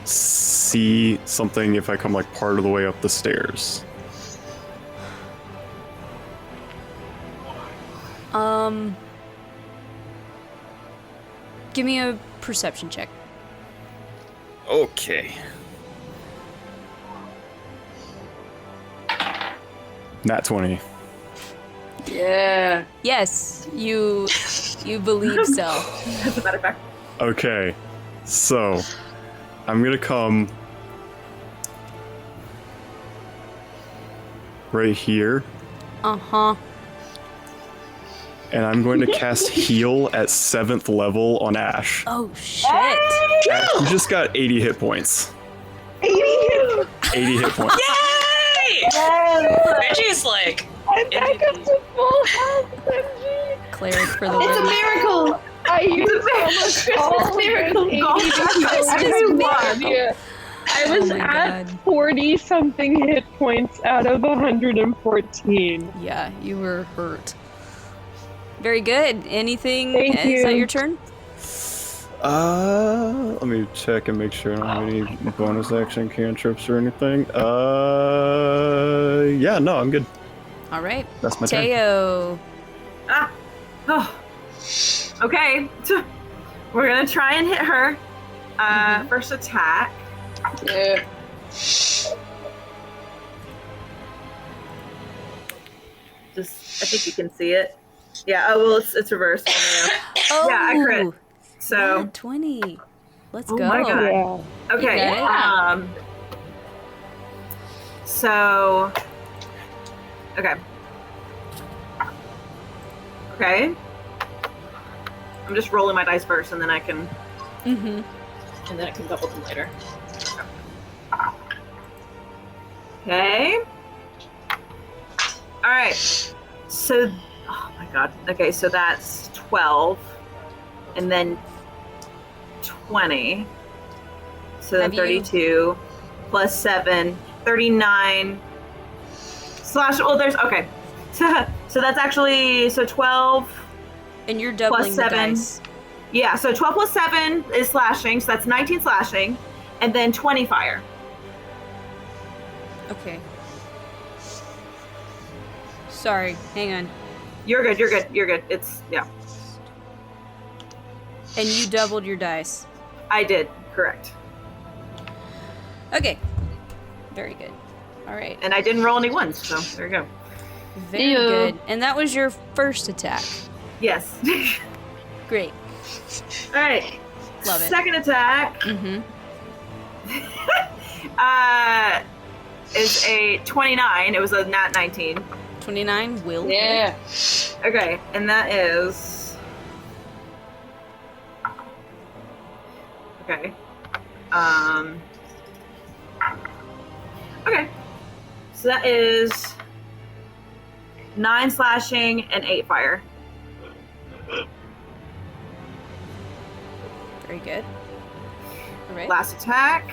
see something if I come like part of the way up the stairs? Give me a perception check. Okay. Nat 20. Yeah. Yes, you believe so. As a matter of fact. Okay, so I'm gonna come right here, Uh-huh. and I'm going to cast Heal at 7th level on Ash. Oh, shit. Ash, you just got 80 hit points. 80 hit points. Yay! Reggie's like, I'm back up to full health, Benji. Cleric for the It's a win. miracle. I used almost all miracle. I was Oh my at God. 40 something hit points out of 114. Yeah, you were hurt. Very good. Anything? Thank Is that you. your turn? Let me check and make sure I don't have any bonus action cantrips or anything. Yeah, no, I'm good. All right. That's my turn. Teo. Oh. Okay. We're gonna try and hit her. First attack. Yeah. Just, I think you can see it. Yeah. Oh well, it's reversed. Oh, Yeah, I crit. So. nat 20. Let's Oh go. my God. Yeah. Okay. Yeah. So. Okay. Okay. I'm just rolling my dice first, and then I can. Mm-hmm. And then I can double them later. Okay. All right. So, oh my God. Okay, so that's 12, and then 20. So then Have you- 32 plus 7, 39. Slash. Oh, there's okay. So that's actually 12. And you're doubling the 7. dice. Yeah, so 12 plus 7 is slashing, so that's 19 slashing, and then 20 fire. Okay. Sorry, hang on. You're good, you're good, you're good. It's, yeah. And you doubled your dice. I did, correct. Okay. Very good. All right. And I didn't roll any ones, so there you go. Very Ew. good. And that was your first attack. Yes. Great. All right. Love it. Second attack Mm-hmm. is a 29. It was a nat 19. 29 will. Yeah. Okay, and that is... Okay. Okay. So that is 9 slashing and 8 fire. Very good. All right. Last attack.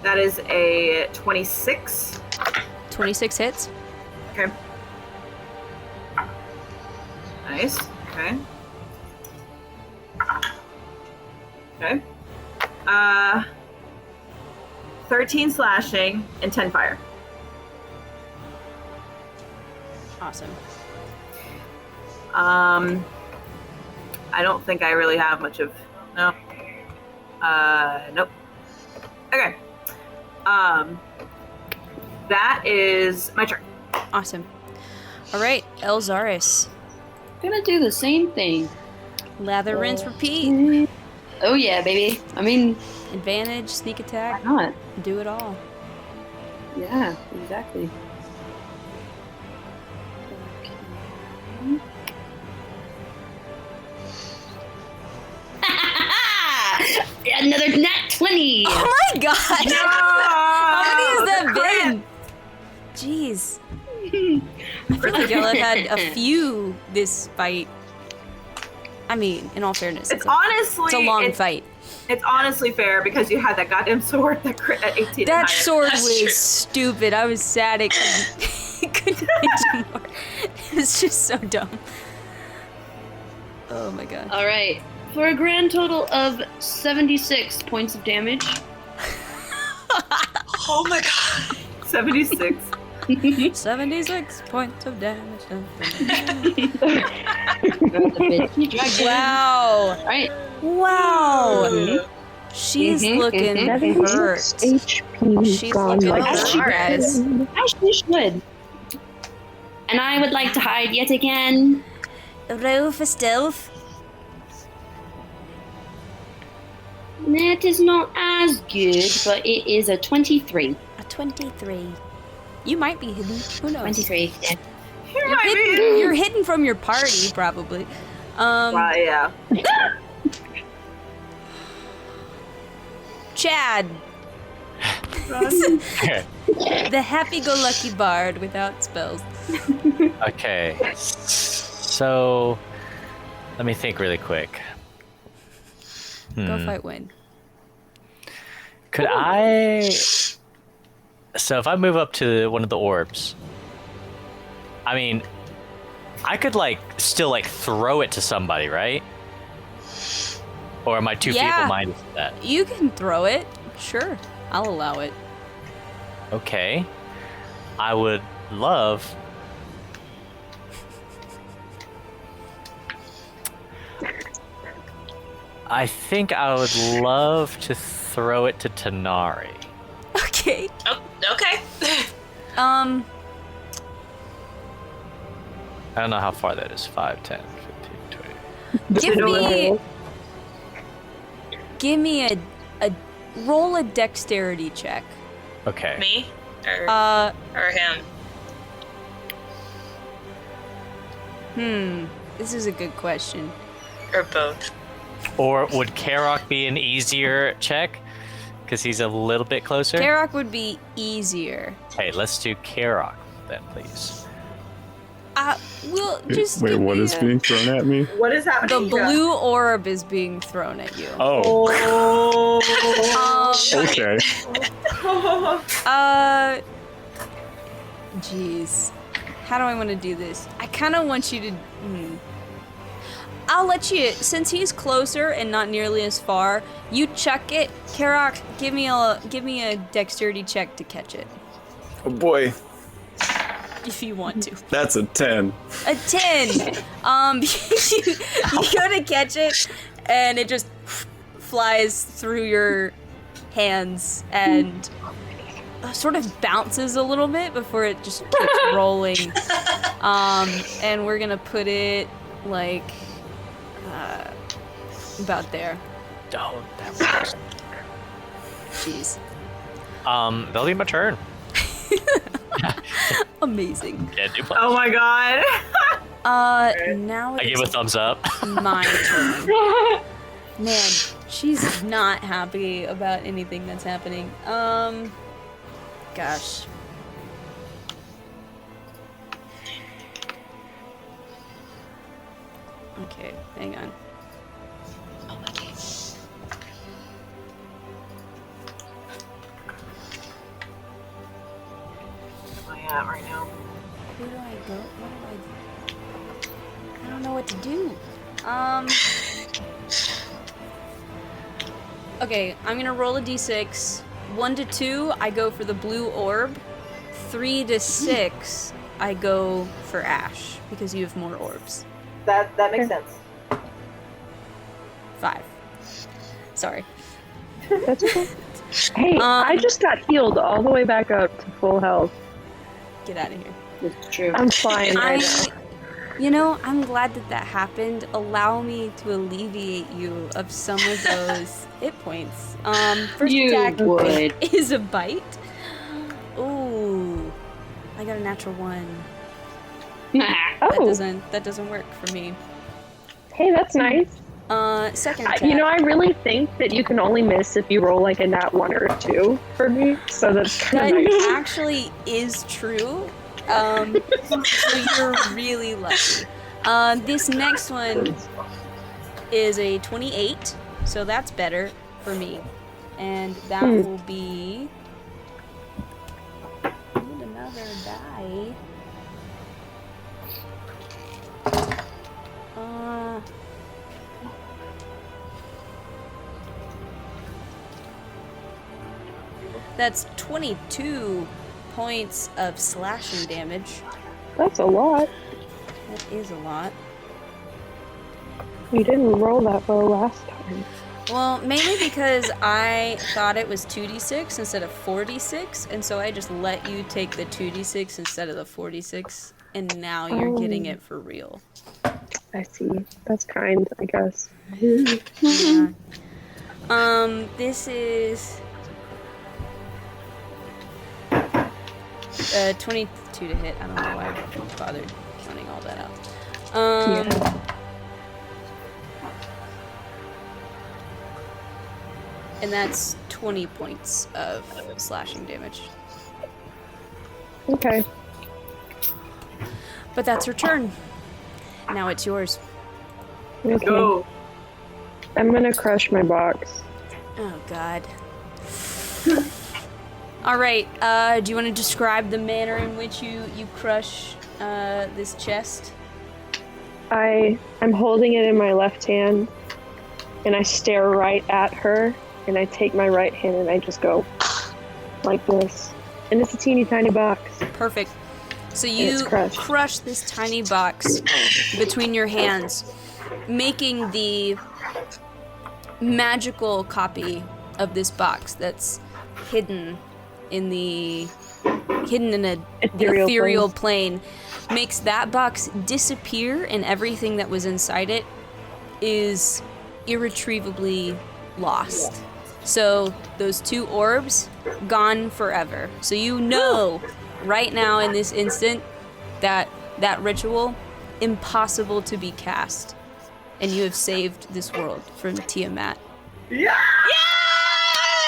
That is a 26. 26 hits. Okay. Nice. Okay. Okay. 13 slashing and 10 fire. Awesome. I don't think I really have much of No. Nope. Okay. That is my turn. Awesome. All right, Elzaris. Gonna do the same thing. Lather, rinse, repeat. Oh yeah, baby. I mean, Advantage, sneak why attack, not? do it all. Yeah, exactly. Another nat 20! Oh my god! How many has that been? Jeez. I feel like y'all have had a few this fight. I mean, in all fairness, It's honestly it's a long fight. It's honestly fair because you had that goddamn sword that crit at 18. and That higher. sword That's was true. stupid. I was sad it couldn't hit you more. It was just so dumb. Oh my god. Alright, for a grand total of 76 points of damage. Oh my god. 76. 76 points of damage. Wow. Wow. Alright. Wow. She's looking hurt. 76 HP She's gone looking like hurt, you guys. As she should. And I would like to hide yet again. Roll for stealth. That is not as good, but it is a 23. A 23. You might be hidden. Who knows? 23. Yeah. You're hidden from your party, probably. Yeah. Chad. The happy-go-lucky bard without spells. Okay. So, let me think really quick. Go fight Win. Could I... So if I move up to one of the orbs, I mean, I could still throw it to somebody, right? Or am I too Yeah. feeble-minded for that? You can throw it. Sure. I'll allow it. Okay. I would love... I think I would love to throw it to Tanari. Okay. Oh, okay. I don't know how far that is. 5, 10, 15, 20. Give me a roll a dexterity check. Okay. Me? Or him? This is a good question. Or both? Or would Karok be an easier check? Because he's a little bit closer? Karok would be easier. Hey, let's do Karok then, please. We'll just Wait, give what me is a- being thrown at me? What is happening? The blue orb is being thrown at you. Oh, Oh. okay. Jeez. How do I want to do this? I kind of want you to... I'll let you, since he's closer and not nearly as far, you chuck it. Karok, give me a dexterity check to catch it, Oh boy, if you want to. that's a 10. A 10. You go to catch it, and it just flies through your hands and sort of bounces a little bit before it just keeps rolling. And we're gonna put it about there. Oh, that works. Jeez. That'll be my turn. Amazing. Yeah, do Oh my god. Now I give a it's thumbs up. my turn. Man, she's not happy about anything that's happening. Gosh. Okay, hang on. Oh my god. Where am I at right now? Where do I go? What do I don't know what to do. Okay, I'm gonna roll a d6. 1 to 2, I go for the blue orb. 3 to 6, I go for Ash because you have more orbs. That makes sense. 5. Sorry. That's okay. Hey, I just got healed all the way back up to full health. Get out of here. It's true. I'm fine right now. You know, I'm glad that happened. Allow me to alleviate you of some of those hit points. First You attack would. is a bite. Ooh, I got a natural 1. Oh, That doesn't work for me. hey, that's nice. Second attack. You know, I really think that you can only miss if you roll like a nat 1 or 2 for me, so that's kind That of nice. actually is true. So you're really lucky. This next one is a 28, so that's better for me. And that will be... I need another die. That's 22 points of slashing damage. That's a lot. That is a lot. You didn't roll that low last time. Well, mainly because I thought it was 2d6 instead of 4d6, and so I just let you take the 2d6 instead of the 4d6, and now you're getting it for real. I see. That's kind, I guess. Yeah. This is 22 to hit. I don't know why I bothered counting all that out. And that's 20 points of slashing damage. Okay. But that's her turn. Now it's yours. Okay. Go. I'm gonna crush my box. Oh, God. All right. Do you want to describe the manner in which you crush this chest? I'm holding it in my left hand, and I stare right at her, and I take my right hand and I just go like this. And it's a teeny tiny box. Perfect. So it's you crushed. crush this tiny box between your hands, making the magical copy of this box that's hidden in an ethereal plane. Makes that box disappear, and everything that was inside it is irretrievably lost. So those 2 orbs, gone forever. So you know right now in this instant that ritual, impossible to be cast. And you have saved this world from Tiamat. Yeah!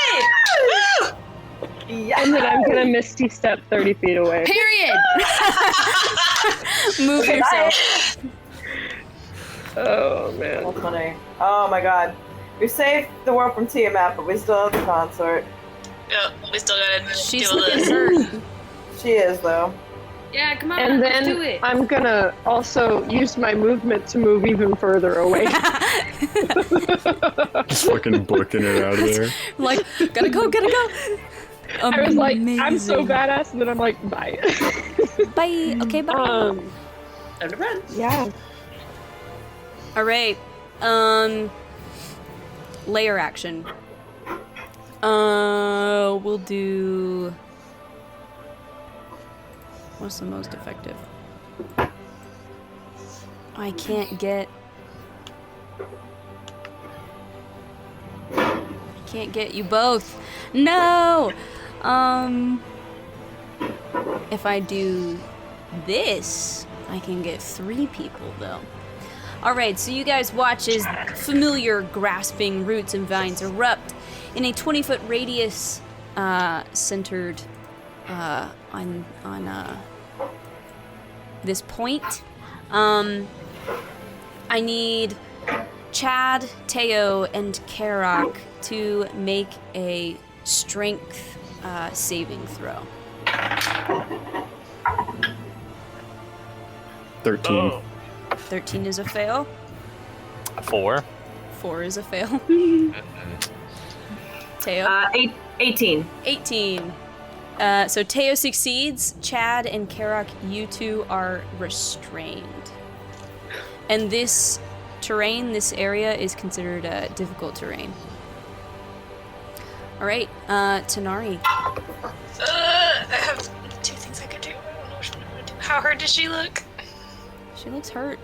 Yay! Yeah! And then I'm gonna Misty Step 30 feet away. Period. Move yourself. Oh, man. That's funny. Oh my god. We saved the world from Tiamat, but we still have the consort. Yep, we still gotta She's deal with looking this. hurt. She is, though. Yeah, come on. And let's do then it. I'm gonna also use my movement to move even further away. Just fucking booking it out of there. Like, gotta go. I was like, I'm so Amazing. badass, and then I'm like, bye. Bye. Okay, bye. Time to run. Yeah. All right. Layer action. We'll do. What's the most effective? I can't get you both. No. If I do this, I can get 3 people though. Alright, so you guys watch as familiar grasping roots and vines erupt in a 20-foot radius centered on this point. I need Chad, Teo, and Karok to make a strength saving throw. 13. 13 is a fail. 4. 4 is a fail. Teo? 18. 18. So Teo succeeds. Chad and Karok, you two are restrained. And this terrain, this area, is considered difficult terrain. All right, Tanari. I have 2 things I could do. I don't know which one I'm gonna do. How hurt does she look? She looks hurt.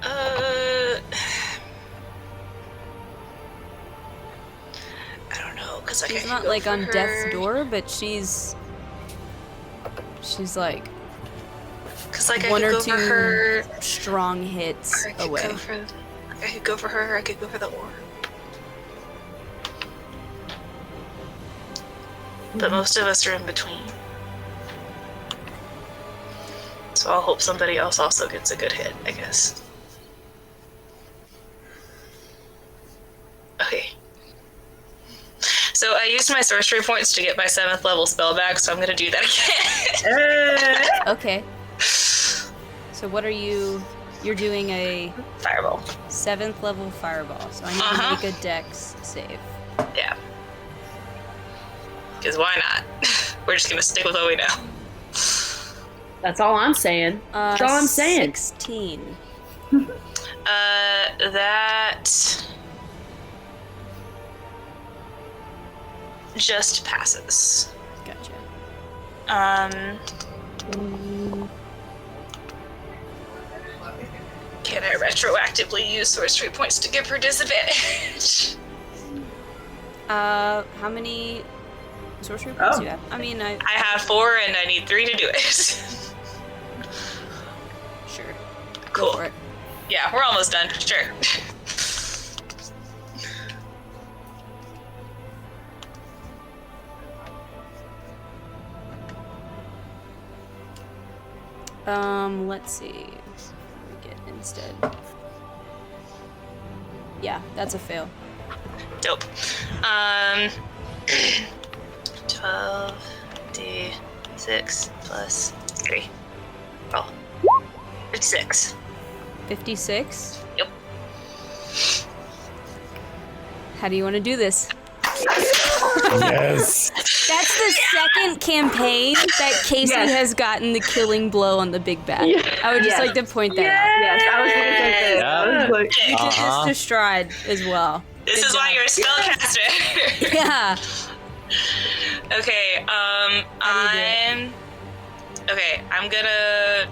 I don't know, because like, She's not like on death's door, but she's like because like I one could or go two for her, strong hits or I could away. go for, I could go for her, or I could go for the orb. But most of us are in between. So I'll hope somebody else also gets a good hit, I guess. Okay. So I used my sorcery points to get my 7th level spell back, so I'm gonna do that again. Okay. So what are you? You're doing a Fireball. 7th level fireball. So I need to make a dex save. Yeah. Because why not? We're just gonna stick with what we know. That's all I'm saying. That's all I'm saying. 16. That just passes. Gotcha. Can I retroactively use sorcery points to give her disadvantage? How many sorcery points do you have? I mean, I have 4 and I need 3 to do it. Sure. Go Cool. for it. Yeah, we're almost done. Sure. Let's see. What do we get instead? Yeah, that's a fail. Dope. 12d6 plus 3. Roll. 56. 56? Yep. How do you want to do this? Yes. That's the second campaign that Casey has gotten the killing blow on the big bad. I would just like to point that out. Yes, I was going to say that. I was like, You did this to Stride as well. This Good is why job. you're a spellcaster. Yeah. Okay, I'm gonna.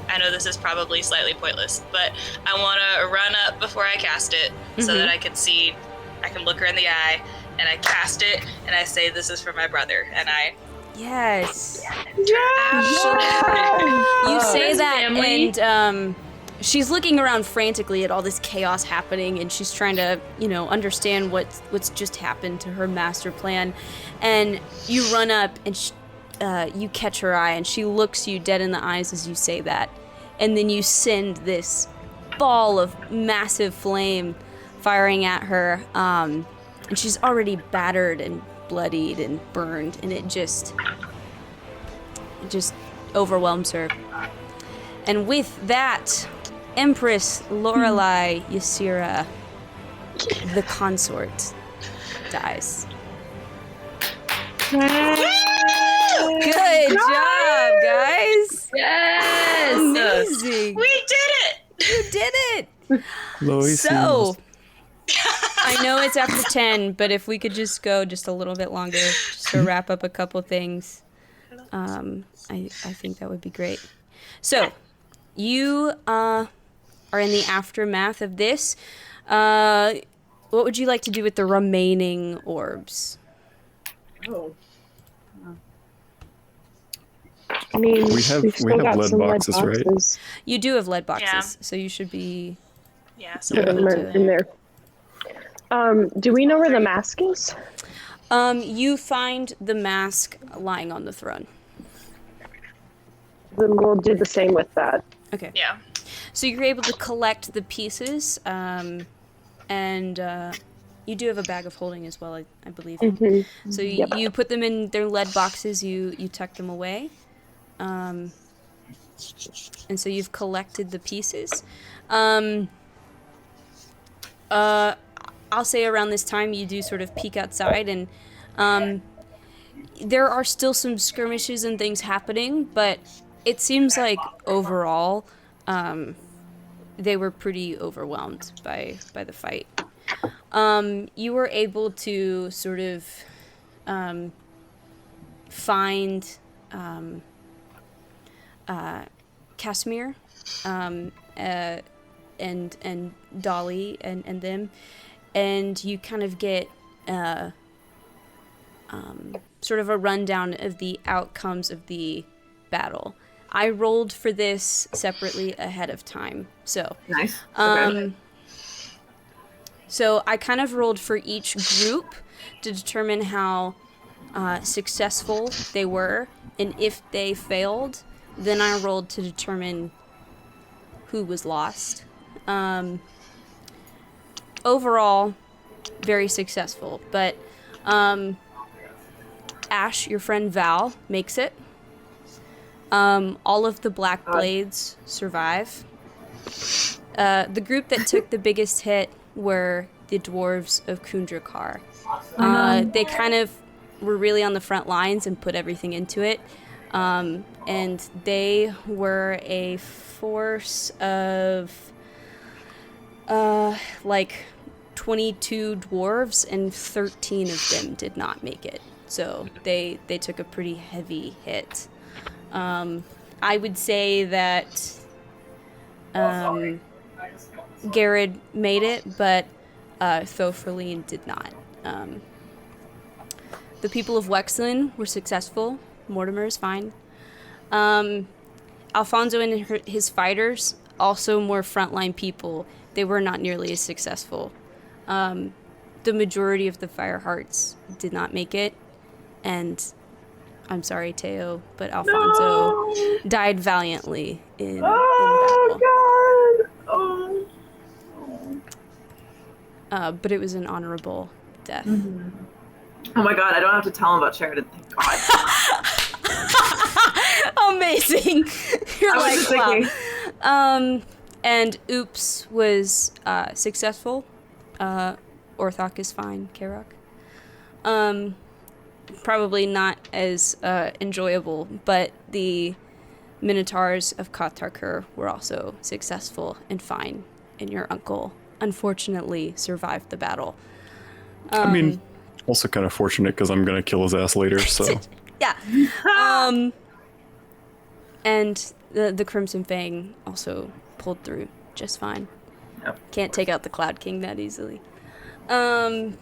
I know this is probably slightly pointless, but I want to run up before I cast it so that I can see, I can look her in the eye, and I cast it, and I say, "This is for my brother," and I. Yes. Absolutely. You say His that, family. and she's looking around frantically at all this chaos happening, and she's trying to, understand what's just happened to her master plan. And you run up, and you catch her eye, and she looks you dead in the eyes as you say that. And then you send this ball of massive flame firing at her, and she's already battered and bloodied and burned, and it just overwhelms her. And with that, Empress Lorelei Ysira, the consort, dies. Good job, guys! Yes. Amazing! We did it. You did it! Lois So, I know it's after 10, but if we could just go just a little bit longer, just to wrap up a couple things, I think that would be great. So, you are in the aftermath of this. What would you like to do with the remaining orbs? oh. I mean, We have still got lead some boxes, right? boxes. You do have lead boxes, Yeah. so you should be... Yeah. So Put them in there. Do we know where the mask is? You find the mask lying on the throne. Then we'll do the same with that. Okay. yeah. So you're able to collect the pieces, and you do have a bag of holding as well, I believe. So you put them in their lead boxes, you tuck them away. And so you've collected the pieces. I'll say around this time you do sort of peek outside, and there are still some skirmishes and things happening, but it seems like overall they were pretty overwhelmed by the fight. You were able to sort of find Casimir and Dolly and them, and you kind of get sort of a rundown of the outcomes of the battle. I rolled for this separately ahead of time, so Nice. Okay. so I kind of rolled for each group to determine how successful they were, and if they failed, then I rolled to determine who was lost. Overall, very successful, but Ash, your friend Val, makes it. All of the Black Blades survive. The group that took the biggest hit were the dwarves of Kundrakar. They kind of were really on the front lines and put everything into it. And they were a force of like 22 dwarves, and 13 of them did not make it. So they took a pretty heavy hit. I would say that Garrett made it, but Thoferline did not. The people of Wexlin were successful. Mortimer is fine. Alfonso and his fighters, also more frontline people, they were not nearly as successful. The majority of the Firehearts did not make it, and I'm sorry, Teo, but Alfonso died valiantly in battle. God! But it was an honorable death. Mm-hmm. Oh my God! I don't have to tell him about Sheridan. Thank God. Amazing. You're I was like, just wow. thinking. And Oops was successful. Orthok is fine. Karok. Probably not as enjoyable, but the Minotaurs of Katarkur were also successful and fine, and your uncle unfortunately survived the battle. I mean, also kind of fortunate because I'm gonna kill his ass later, so. Yeah. And the Crimson Fang also pulled through just fine. Yep. Can't take out the Cloud King that easily. All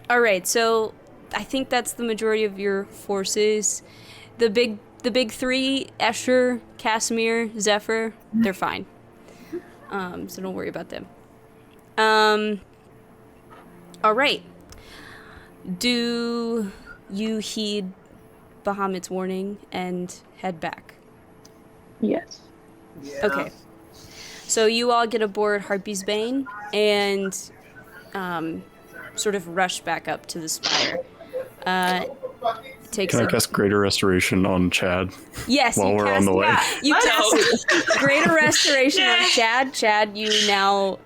right, so I think that's the majority of your forces. The big three, Escher, Casimir, Zephyr, they're fine. So don't worry about them. All right. Do you heed Bahamut's warning and head back? Yes. Yeah. Okay. So you all get aboard Harpy's Bane and sort of rush back up to the spire. Takes Can I cast Greater Restoration on Chad? Yes, while you we're cast, on the way? Yeah, you cast Greater Restoration on Chad. Chad, you now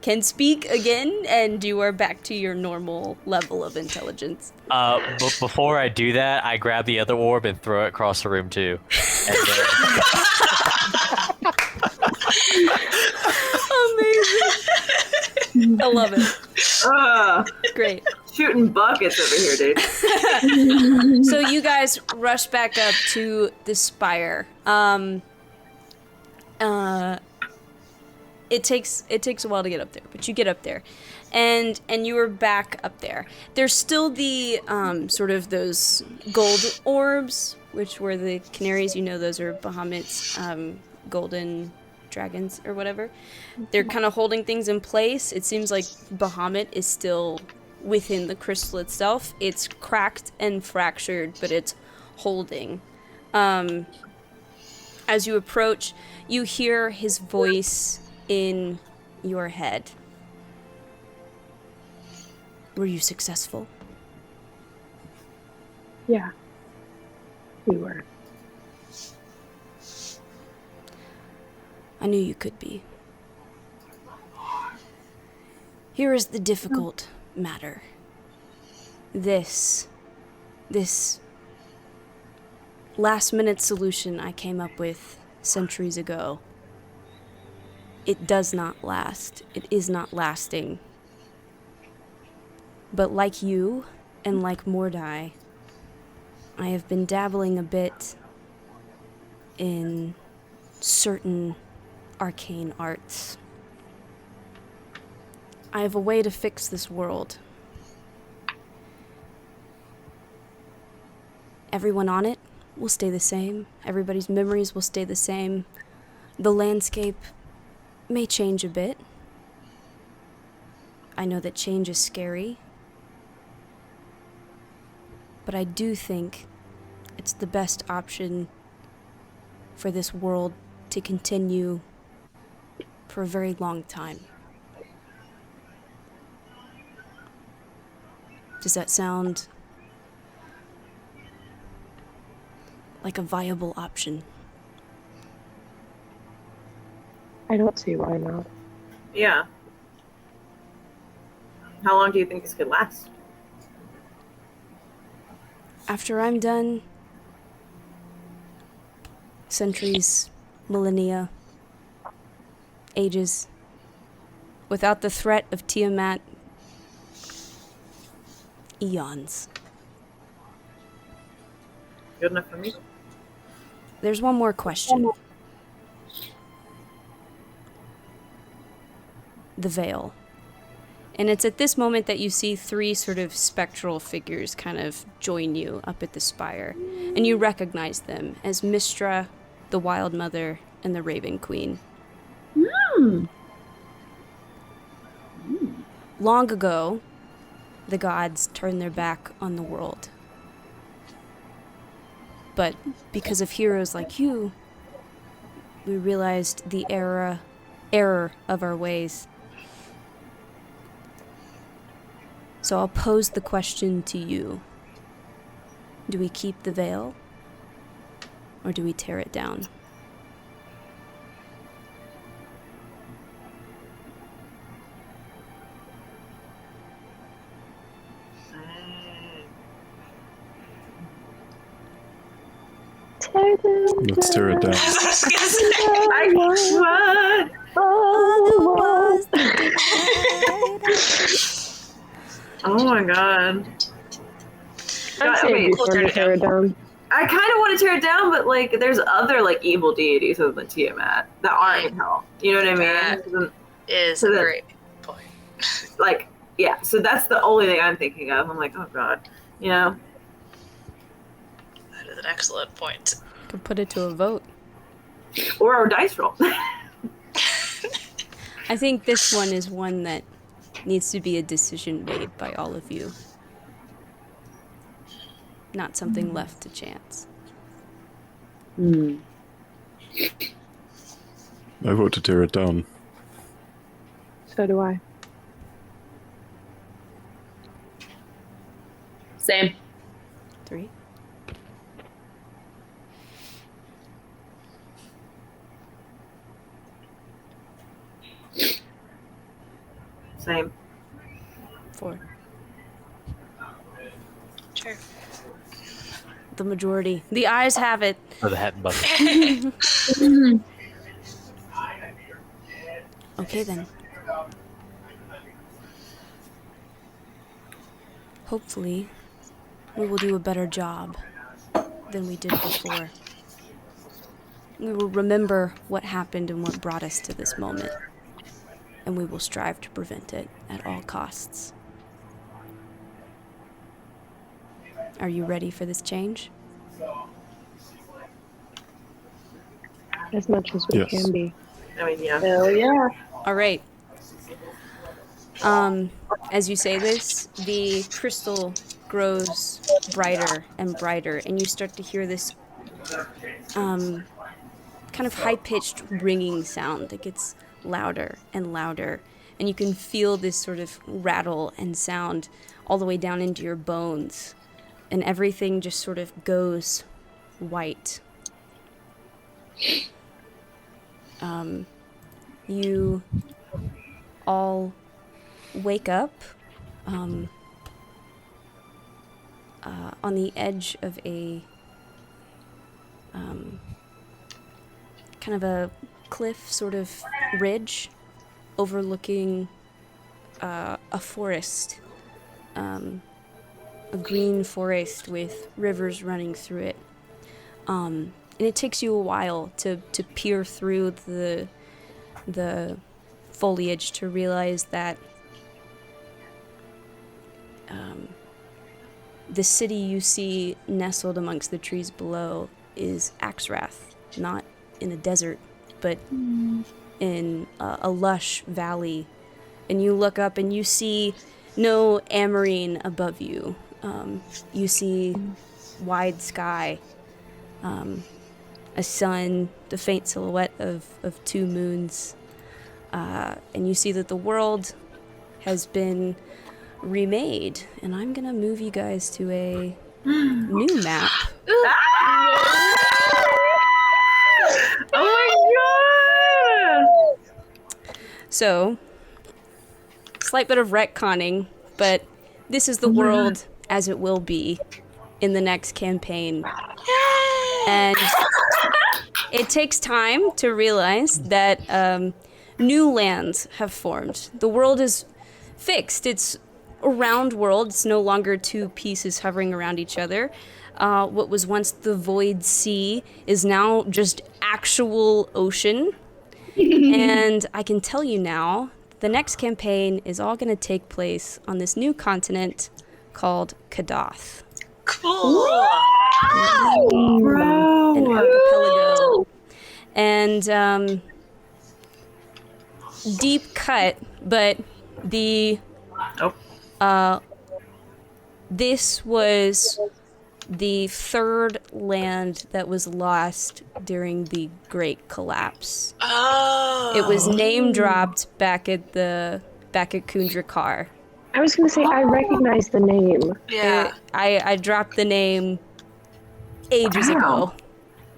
can speak again, and you are back to your normal level of intelligence. But before I do that, I grab the other orb and throw it across the room too. And then... Amazing. I love it. Great. Shooting buckets over here, dude. So you guys rush back up to the spire. It takes a while to get up there, but you get up there, and you are back up there. There's still the sort of those gold orbs, which were the canaries. You know, those are Bahamut's golden dragons or whatever. They're kind of holding things in place. It seems like Bahamut is still within the crystal itself. It's cracked and fractured, but it's holding. As you approach, you hear his voice in your head. Were you successful? Yeah. We were. I knew you could be. Here is the difficult matter. This last-minute solution I came up with centuries ago. it does not last. It is not lasting. But like you, and like Mordai, I have been dabbling a bit in certain arcane arts. I have a way to fix this world. Everyone on it will stay the same. Everybody's memories will stay the same. The landscape may change a bit. I know that change is scary. But I do think it's the best option for this world to continue for a very long time. Does that sound like a viable option? I don't see why not. Yeah. How long do you think this could last? After I'm done, centuries, millennia, ages, without the threat of Tiamat, eons. Good enough for me? There's one more question. The veil. And it's at this moment that you see three sort of spectral figures kind of join you up at the spire. And you recognize them as Mistra, the Wild Mother, and the Raven Queen. Long ago, the gods turned their back on the world. But because of heroes like you, we realized the error of our ways. So I'll pose the question to you. Do we keep the veil? Or do we tear it down? Let's tear it down. I was gonna say. Oh my god. I'd say it'd be fun to tear it down. I kind of want to tear it down, but like, there's other like evil deities other than Tiamat that aren't in hell. You know what I mean? That is So a that- great point. Like, yeah. So that's the only thing I'm thinking of. I'm like, oh god, you know. That is an excellent point. Could put it to a vote. Or our dice roll. I think this one is one that needs to be a decision made by all of you. Not something left to chance. Hmm. I vote to tear it down. So do I. Same. 3. Same. 4. Sure. The majority. The ayes have it. For the hat bucket. Okay then. Hopefully, we will do a better job than we did before. We will remember what happened and what brought us to this moment, and we will strive to prevent it at all costs. Are you ready for this change? As much as we Yes. can be. I mean, yeah. Hell yeah. All right. As you say this, the crystal grows brighter and brighter, and you start to hear this kind of high-pitched ringing sound that gets louder and louder, and you can feel this sort of rattle and sound all the way down into your bones, and everything just sort of goes white. You all wake up on the edge of a kind of a cliff, sort of ridge overlooking a forest, a green forest with rivers running through it. And it takes you a while to peer through the foliage to realize that the city you see nestled amongst the trees below is Axrath, not in a desert, but in a lush valley. And you look up and you see no Amarine above you. You see wide sky, a sun, the faint silhouette of two moons. And you see that the world has been remade. And I'm going to move you guys to a new map. Oh my god! So, slight bit of retconning, but this is the world as it will be in the next campaign. And it takes time to realize that new lands have formed. The world is fixed. It's a round world. It's no longer two pieces hovering around each other. What was once the void sea is now just actual ocean. And I can tell you now, the next campaign is all going to take place on this new continent called Kadath. Cool. An archipelago. And deep cut, but this was the third land that was lost during the Great Collapse. Oh. It was name dropped back at Kundrakar. I was going to say, I recognize the name. Yeah. I dropped the name ages ago.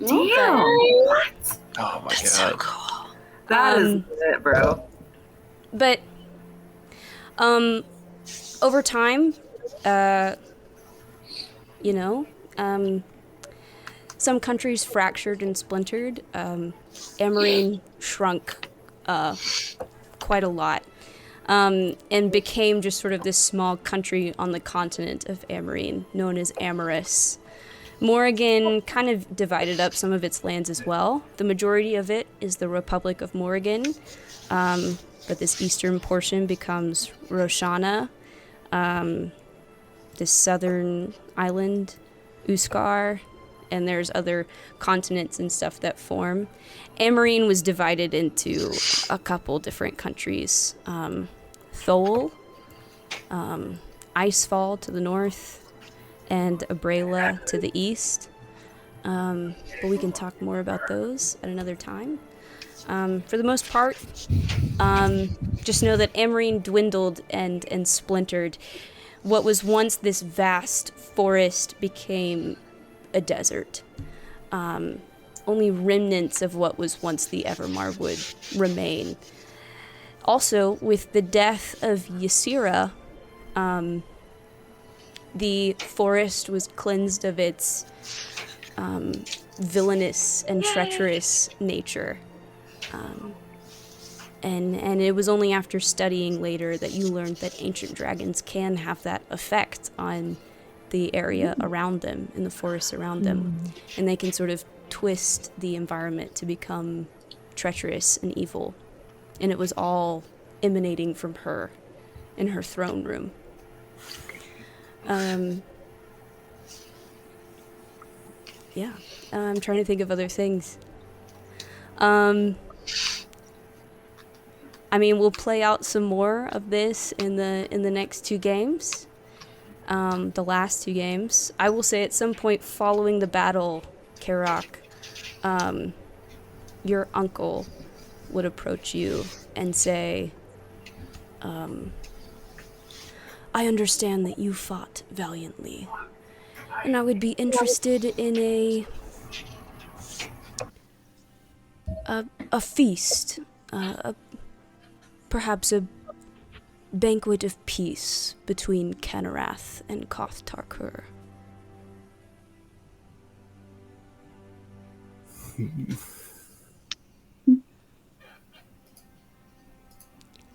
Damn! What? Oh my That's god. so cool. That is it, bro. But over time, some countries fractured and splintered. Amarine shrunk quite a lot, and became just sort of this small country on the continent of Amarine, known as Amaris. Morrigan kind of divided up some of its lands as well. The majority of it is the Republic of Morrigan, but this eastern portion becomes Roshana. This southern island, Uskar, and there's other continents and stuff that form. Amarine was divided into a couple different countries. Thol, Icefall to the north, and Abrela to the east. But we can talk more about those at another time. For the most part, just know that Amarine dwindled and splintered. What was once this vast forest became a desert. Only remnants of what was once the Evermar would remain. Also, with the death of Ysira, the forest was cleansed of its villainous and treacherous nature. And it was only after studying later that you learned that ancient dragons can have that effect on the area around them, in the forests around them. And they can sort of twist the environment to become treacherous and evil. And it was all emanating from her in her throne room. Yeah, I'm trying to think of other things. I mean, we'll play out some more of this in the next two games. The last two games. I will say at some point following the battle, Karak, your uncle would approach you and say, I understand that you fought valiantly, and I would be interested in a feast, perhaps a banquet of peace between Kenarath and Koth Tarkur.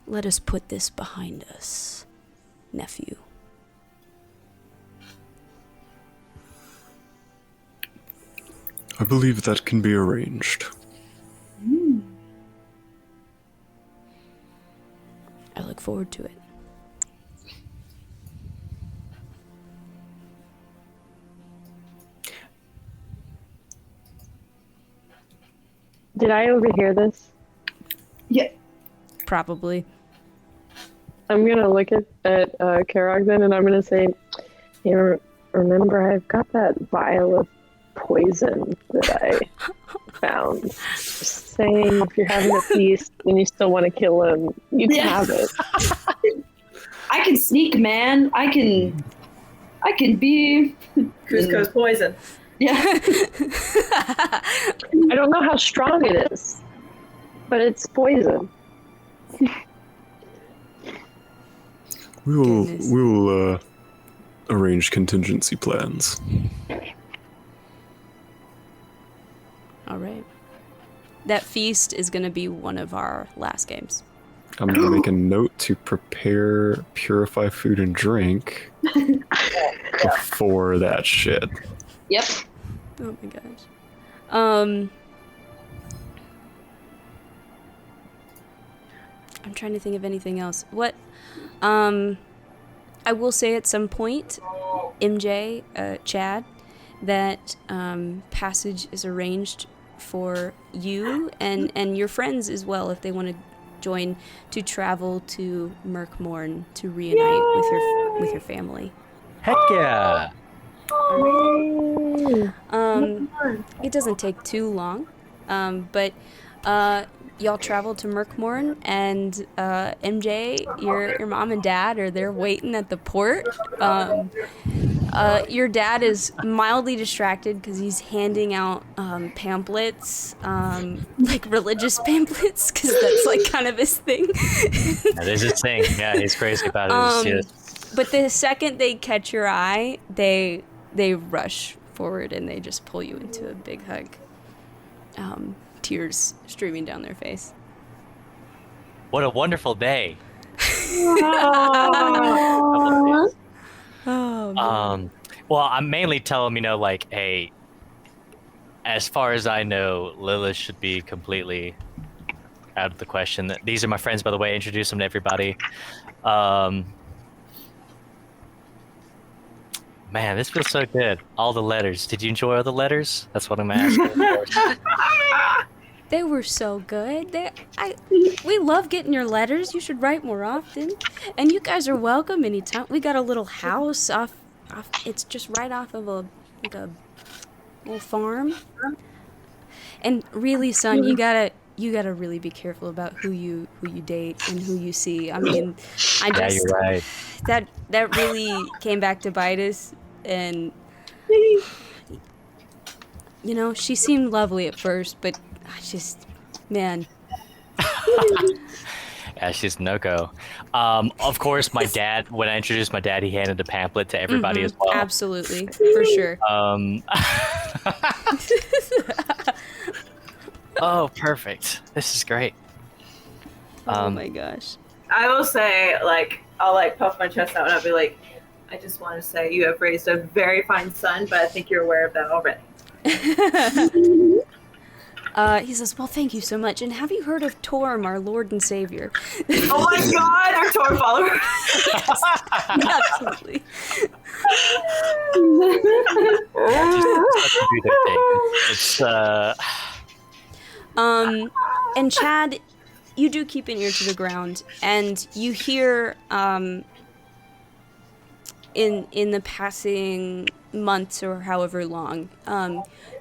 let us put this behind us, nephew. I believe that can be arranged. I look forward to it. Did I overhear this? Yeah. Probably. I'm gonna look at Karok then, and I'm gonna say, remember I've got that vial of poison that I found. Just saying, if you're having a feast and you still want to kill him, you can have it. I can sneak, man. I can be. Cusco's poison. Yeah. I don't know how strong it is, but it's poison. We will arrange contingency plans. All right. That feast is going to be one of our last games. I'm gonna make a note to prepare, purify food and drink before that shit. Yep. Oh my gosh. I'm trying to think of anything else. What? I will say at some point, MJ, Chad, that passage is arranged for you and your friends as well if they want to join to travel to Mirkmorn to reunite with your family. Heck yeah! It doesn't take too long, but y'all travel to Mirkmorn, and MJ, your mom and dad are there waiting at the port. Your dad is mildly distracted because he's handing out pamphlets, like religious pamphlets, because that's like kind of his thing. That is his thing. Yeah, he's crazy about it. But the second they catch your eye, they rush forward and they just pull you into a big hug. Tears streaming down their face. What a wonderful day. Oh, man. Well, I'm mainly telling him, like, hey, as far as I know, Lilith should be completely out of the question. These are my friends, by the way. Introduce them to everybody. Man, this feels so good. All the letters. Did you enjoy all the letters? That's what I'm asking. They were so good. We love getting your letters. You should write more often. And you guys are welcome anytime. We got a little house off it's just right off of a little farm. And really, son, you gotta really be careful about who you date and who you see. I mean, Yeah, you're right. That really came back to bite us, and she seemed lovely at first, but I just, man. Yeah, she's no-go. Of course, my dad, when I introduced my dad, he handed a pamphlet to everybody as well. Absolutely, for sure. Oh, perfect. This is great. Oh my gosh. I will say, I'll puff my chest out and I'll be like, I just want to say you have raised a very fine son, but I think you're aware of that already. He says, well, thank you so much. And have you heard of Torm, our Lord and Savior? Oh my god, our Torm follower. Absolutely. It's and Chad, you do keep an ear to the ground, and you hear in the passing months or however long,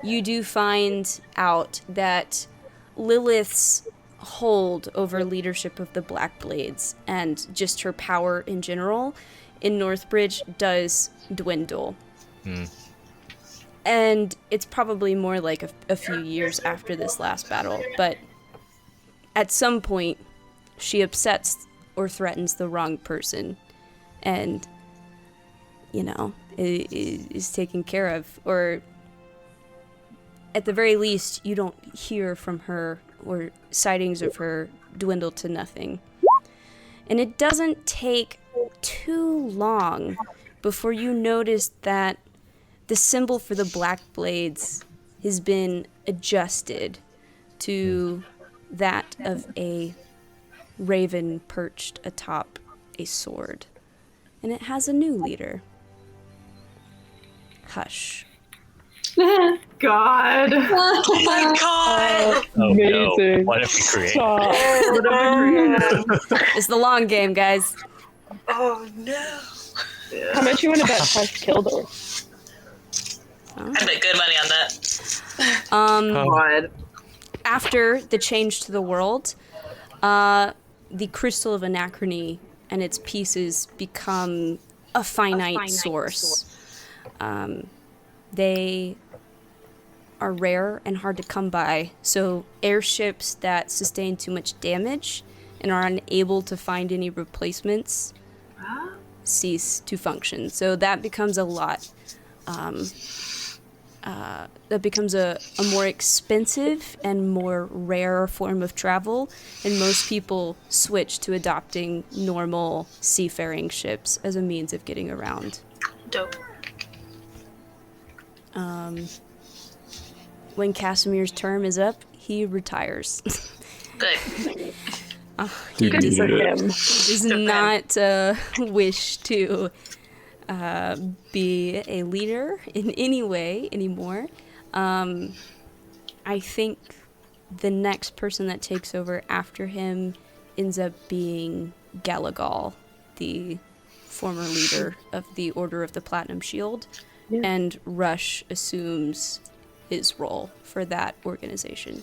you do find out that Lilith's hold over leadership of the Black Blades and just her power in general in Northbridge does dwindle. And it's probably more like a few years after this last battle, but at some point she upsets or threatens the wrong person and is taken care of, or at the very least you don't hear from her, or sightings of her dwindle to nothing. And it doesn't take too long before you notice that the symbol for the black blades has been adjusted to that of a raven perched atop a sword. And it has a new leader. Hush. God. Oh my god! Oh no! Amazing. What if we create? Stop. It's the long game, guys. Oh no! How much you want to bet Hush killed her? I bet good money on that. God. After the change to the world, the Crystal of Anachrony and its pieces become a finite source. They are rare and hard to come by, so airships that sustain too much damage and are unable to find any replacements cease to function. So that becomes a lot. That becomes a more expensive and more rare form of travel, and most people switch to adopting normal seafaring ships as a means of getting around. Dope. When Casimir's term is up, he retires. Good. He Good does, for him. does not wish to be a leader in any way anymore. I think the next person that takes over after him ends up being Galagal, the former leader of the Order of the Platinum Shield, and Rush assumes his role for that organization.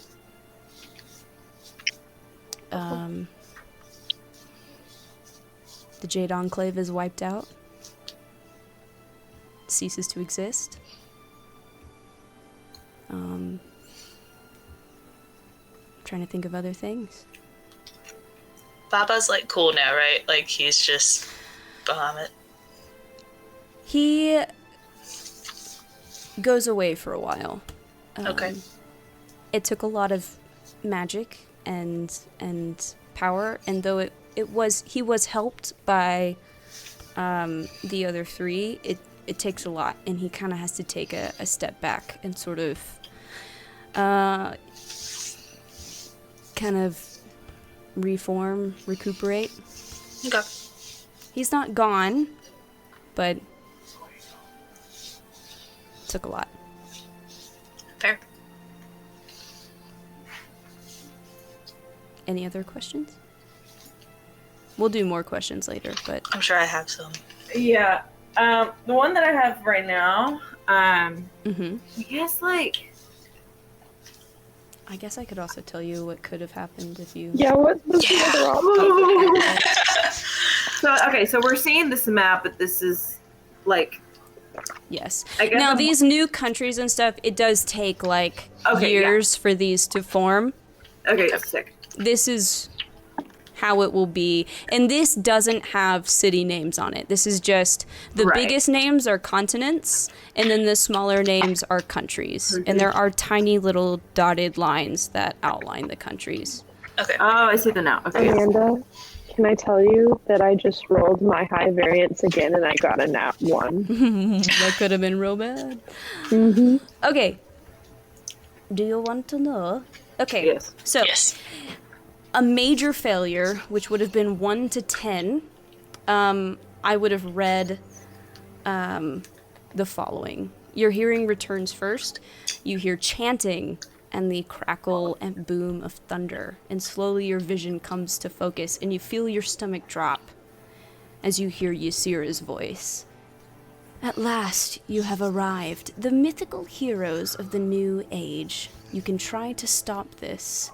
The Jade Enclave is wiped out. Ceases to exist. Trying to think of other things. Baba's like cool now, right? Like he's just Bahamut. He goes away for a while. Okay. It took a lot of magic and power, and though he was helped by the other three, it takes a lot, and he kind of has to take a step back and sort of kind of recuperate. Okay. He's not gone, but took a lot. Fair. Any other questions? We'll do more questions later, but I'm sure I have some. Yeah. The one that I have right now, mhm. I guess I guess I could also tell you what could have happened if you... Yeah, what was the other option? So we're seeing this map, but this is like... Yes. I guess Now, these new countries and stuff, it does take, like, years for these to form. Okay, sick. This is how it will be. And this doesn't have city names on it. This is just... The biggest names are continents, and then the smaller names are countries. Mm-hmm. And there are tiny little dotted lines that outline the countries. Okay. Oh, I see them now. Okay. Amanda, can I tell you that I just rolled my high variance again and I got a nat 1? That could have been real bad. Mm-hmm. Okay. Do you want to know? Okay. Yes. So, Yes. a major failure, which would have been 1 to 10, I would have read the following. Your hearing returns first. You hear chanting and the crackle and boom of thunder, and slowly your vision comes to focus, and you feel your stomach drop as you hear Ysira's voice. At last, you have arrived, the mythical heroes of the new age. You can try to stop this,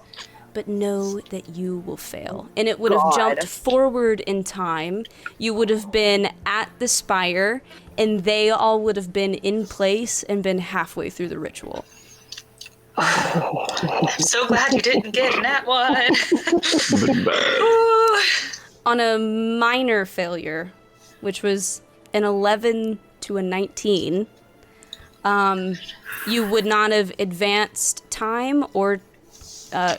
but know that you will fail. And it would have jumped forward in time. You would have been at the spire, and they all would have been in place and been halfway through the ritual. I'm so glad you didn't get that one. On a minor failure, which was an 11 to a 19, you would not have advanced time or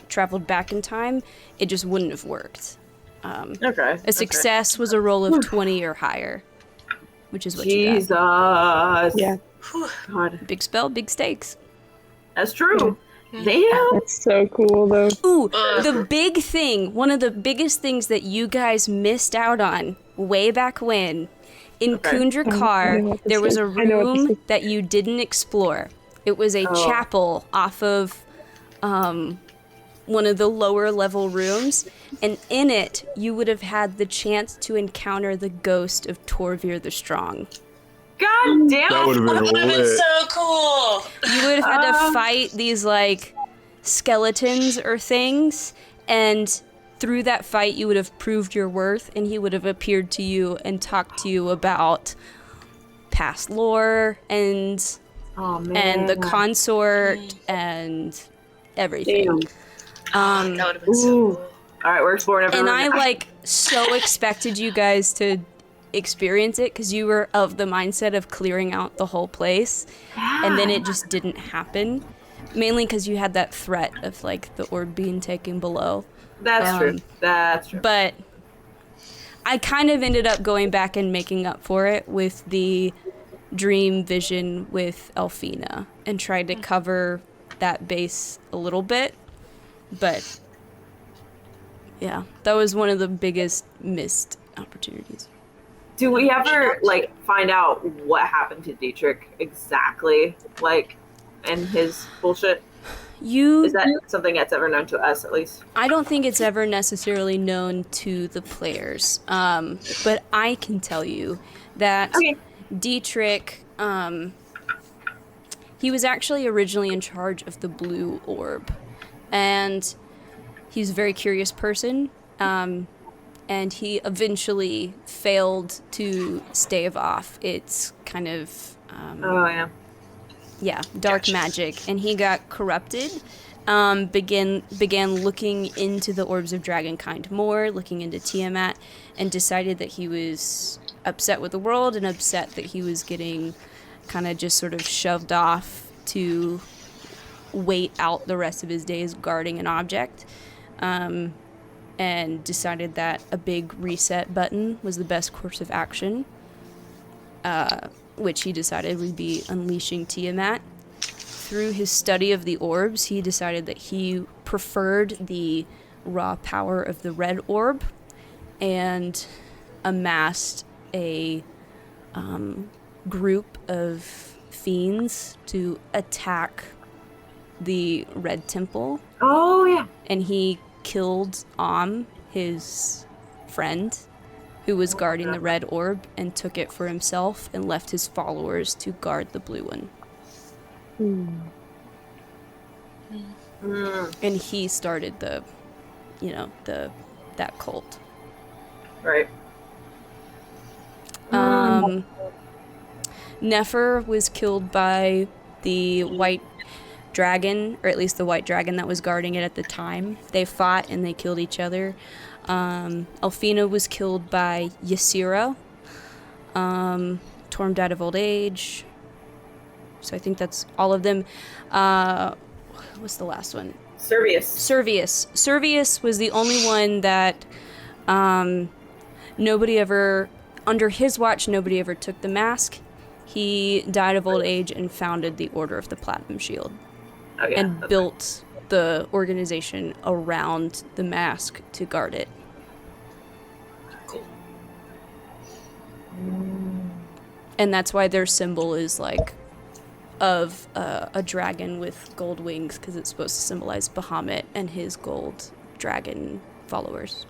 traveled back in time. It just wouldn't have worked. Okay. A success was a roll of 20 or higher, which is what Jesus. you got. Yeah, God. Big spell, big stakes. That's true. Damn. that's so cool though. Ooh, the big thing, one of the biggest things that you guys missed out on way back when, in Okay. Kundra I Kar, know what this there was is. a I know what this room is. that you didn't explore. It was a Oh. chapel off of one of the lower level rooms, and in it, you would have had the chance to encounter the ghost of Torvir the Strong. God damn. That would have That been would have been lit. so cool. You would have had to fight these like skeletons or things, and through that fight you would have proved your worth, and he would have appeared to you and talked to you about past lore and Oh, man. and the consort and everything. Damn. That would have been so Ooh. cool. All right, we're exploring every And room I now. like so expected you guys to experience it because you were of the mindset of clearing out the whole place, and then it just didn't happen. Mainly because you had that threat of like the orb being taken below. That's true. That's true. But I kind of ended up going back and making up for it with the dream vision with Elfina and tried to cover that base a little bit. But yeah, that was one of the biggest missed opportunities. Do we ever like find out what happened to Dietrich exactly, like, and his bullshit? Is that something that's ever known to us, at least? I don't think it's ever necessarily known to the players, but I can tell you that Okay. Dietrich, he was actually originally in charge of the blue orb, and he's a very curious person, and he eventually failed to stave off its kind of Oh yeah. yeah, dark magic, and he got corrupted. Began looking into the orbs of dragonkind more, looking into Tiamat, and decided that he was upset with the world and upset that he was getting kind of just sort of shoved off to wait out the rest of his days guarding an object, and decided that a big reset button was the best course of action, which he decided would be unleashing Tiamat. Through his study of the orbs, he decided that he preferred the raw power of the red orb and amassed a group of fiends to attack the red temple. Oh yeah. And he killed his friend, who was guarding the red orb, and took it for himself and left his followers to guard the blue one. And he started that cult. Right. Nefer was killed by the white dragon, or at least the white dragon that was guarding it at the time. They fought and they killed each other. Elfina was killed by Ysira. Torm died of old age. So I think that's all of them. What's the last one? Servius was the only one that nobody ever, under his watch, nobody ever took the mask. He died of old age and founded the Order of the Platinum Shield. Oh, yeah. And built the organization around the mask to guard it. Cool. And that's why their symbol is like of a dragon with gold wings, because it's supposed to symbolize Bahamut and his gold dragon followers.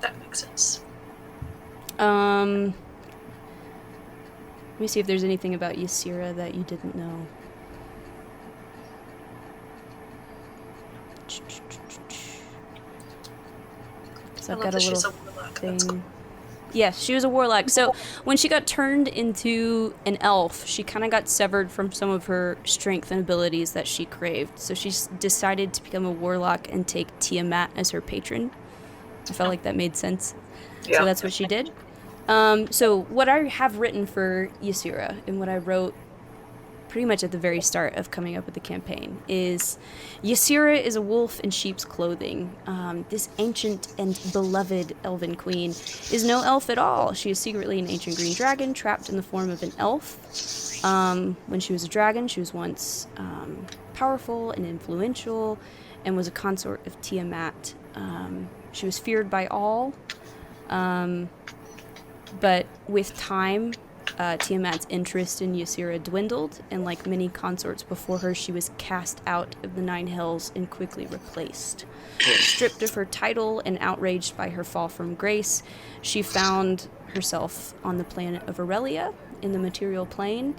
That makes sense. Let me see if there's anything about Ysira that you didn't know. So I've got a little thing. Yes, she was a warlock. So when she got turned into an elf, she kind of got severed from some of her strength and abilities that she craved. So she decided to become a warlock and take Tiamat as her patron. I felt like that made sense. Yeah. So that's what she did. So what I have written for Ysira and what I wrote pretty much at the very start of coming up with the campaign, is Ysera is a wolf in sheep's clothing. This ancient and beloved elven queen is no elf at all. She is secretly an ancient green dragon trapped in the form of an elf. When she was a dragon, she was once powerful and influential and was a consort of Tiamat. She was feared by all, but with time, Tiamat's interest in Ysera dwindled, and like many consorts before her, she was cast out of the Nine Hells and quickly replaced. Stripped of her title and outraged by her fall from grace, she found herself on the planet of Aurelia in the material plane,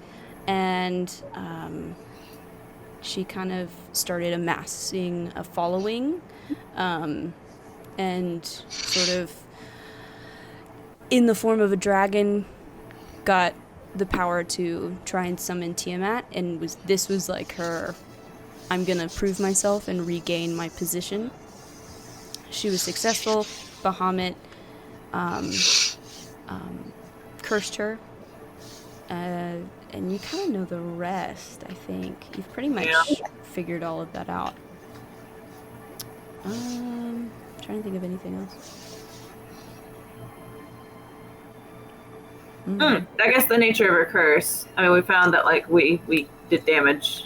and she kind of started amassing a following, and sort of in the form of a dragon got the power to try and summon Tiamat, and this was like her, I'm gonna prove myself and regain my position. She was successful. Bahamut cursed her, and you kind of know the rest, I think. You've pretty much figured all of that out. Trying to think of anything else. I guess the nature of her curse. I mean, we found that like we did damage,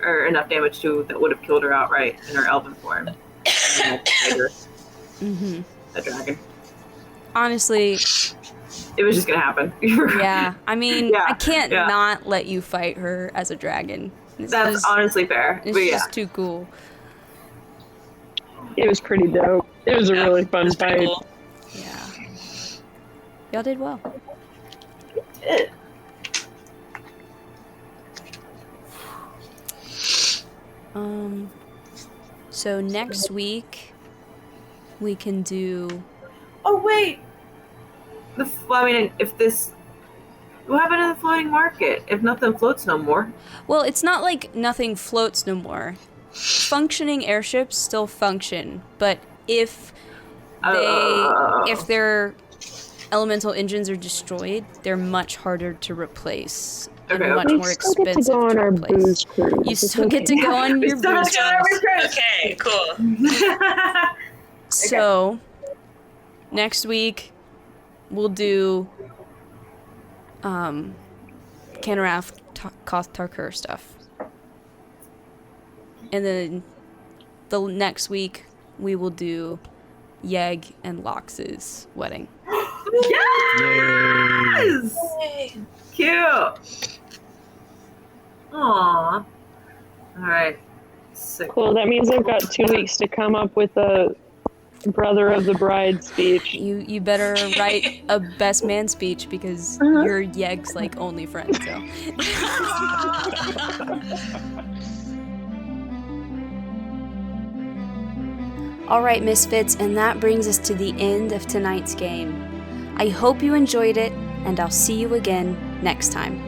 or enough damage to that would have killed her outright in her elven form. Mm-hmm. The dragon. Honestly, it was just gonna happen. Yeah, I mean, Yeah, I can't yeah. not let you fight her as a dragon. That's honestly fair. It's But yeah, just too cool. It was pretty dope. It was a really fun It's pretty fight. cool. Yeah. Y'all did well. It- So next week we can do. Oh wait. I mean, if this, what happened to the floating market? If nothing floats no more. Well, it's not like nothing floats no more. Functioning airships still function, but if their elemental engines are destroyed, they're much harder to replace. And Okay, much okay. more We still get to expensive go on to our replace. booze cruise. You It's still get to go on your Still have booze to go on cruise. our cruise. Okay, cool. So, next week, we'll do Canaraf Koth Tarkur stuff. And then the next week, we will do Yeg and Lox's wedding. Yes! Cute. Aww. Alright. Sick. Cool. That means I've got 2 weeks to come up with a brother of the bride speech. You better write a best man speech because you're Yeg's like only friend. So. All right, Misfits, and that brings us to the end of tonight's game. I hope you enjoyed it, and I'll see you again next time.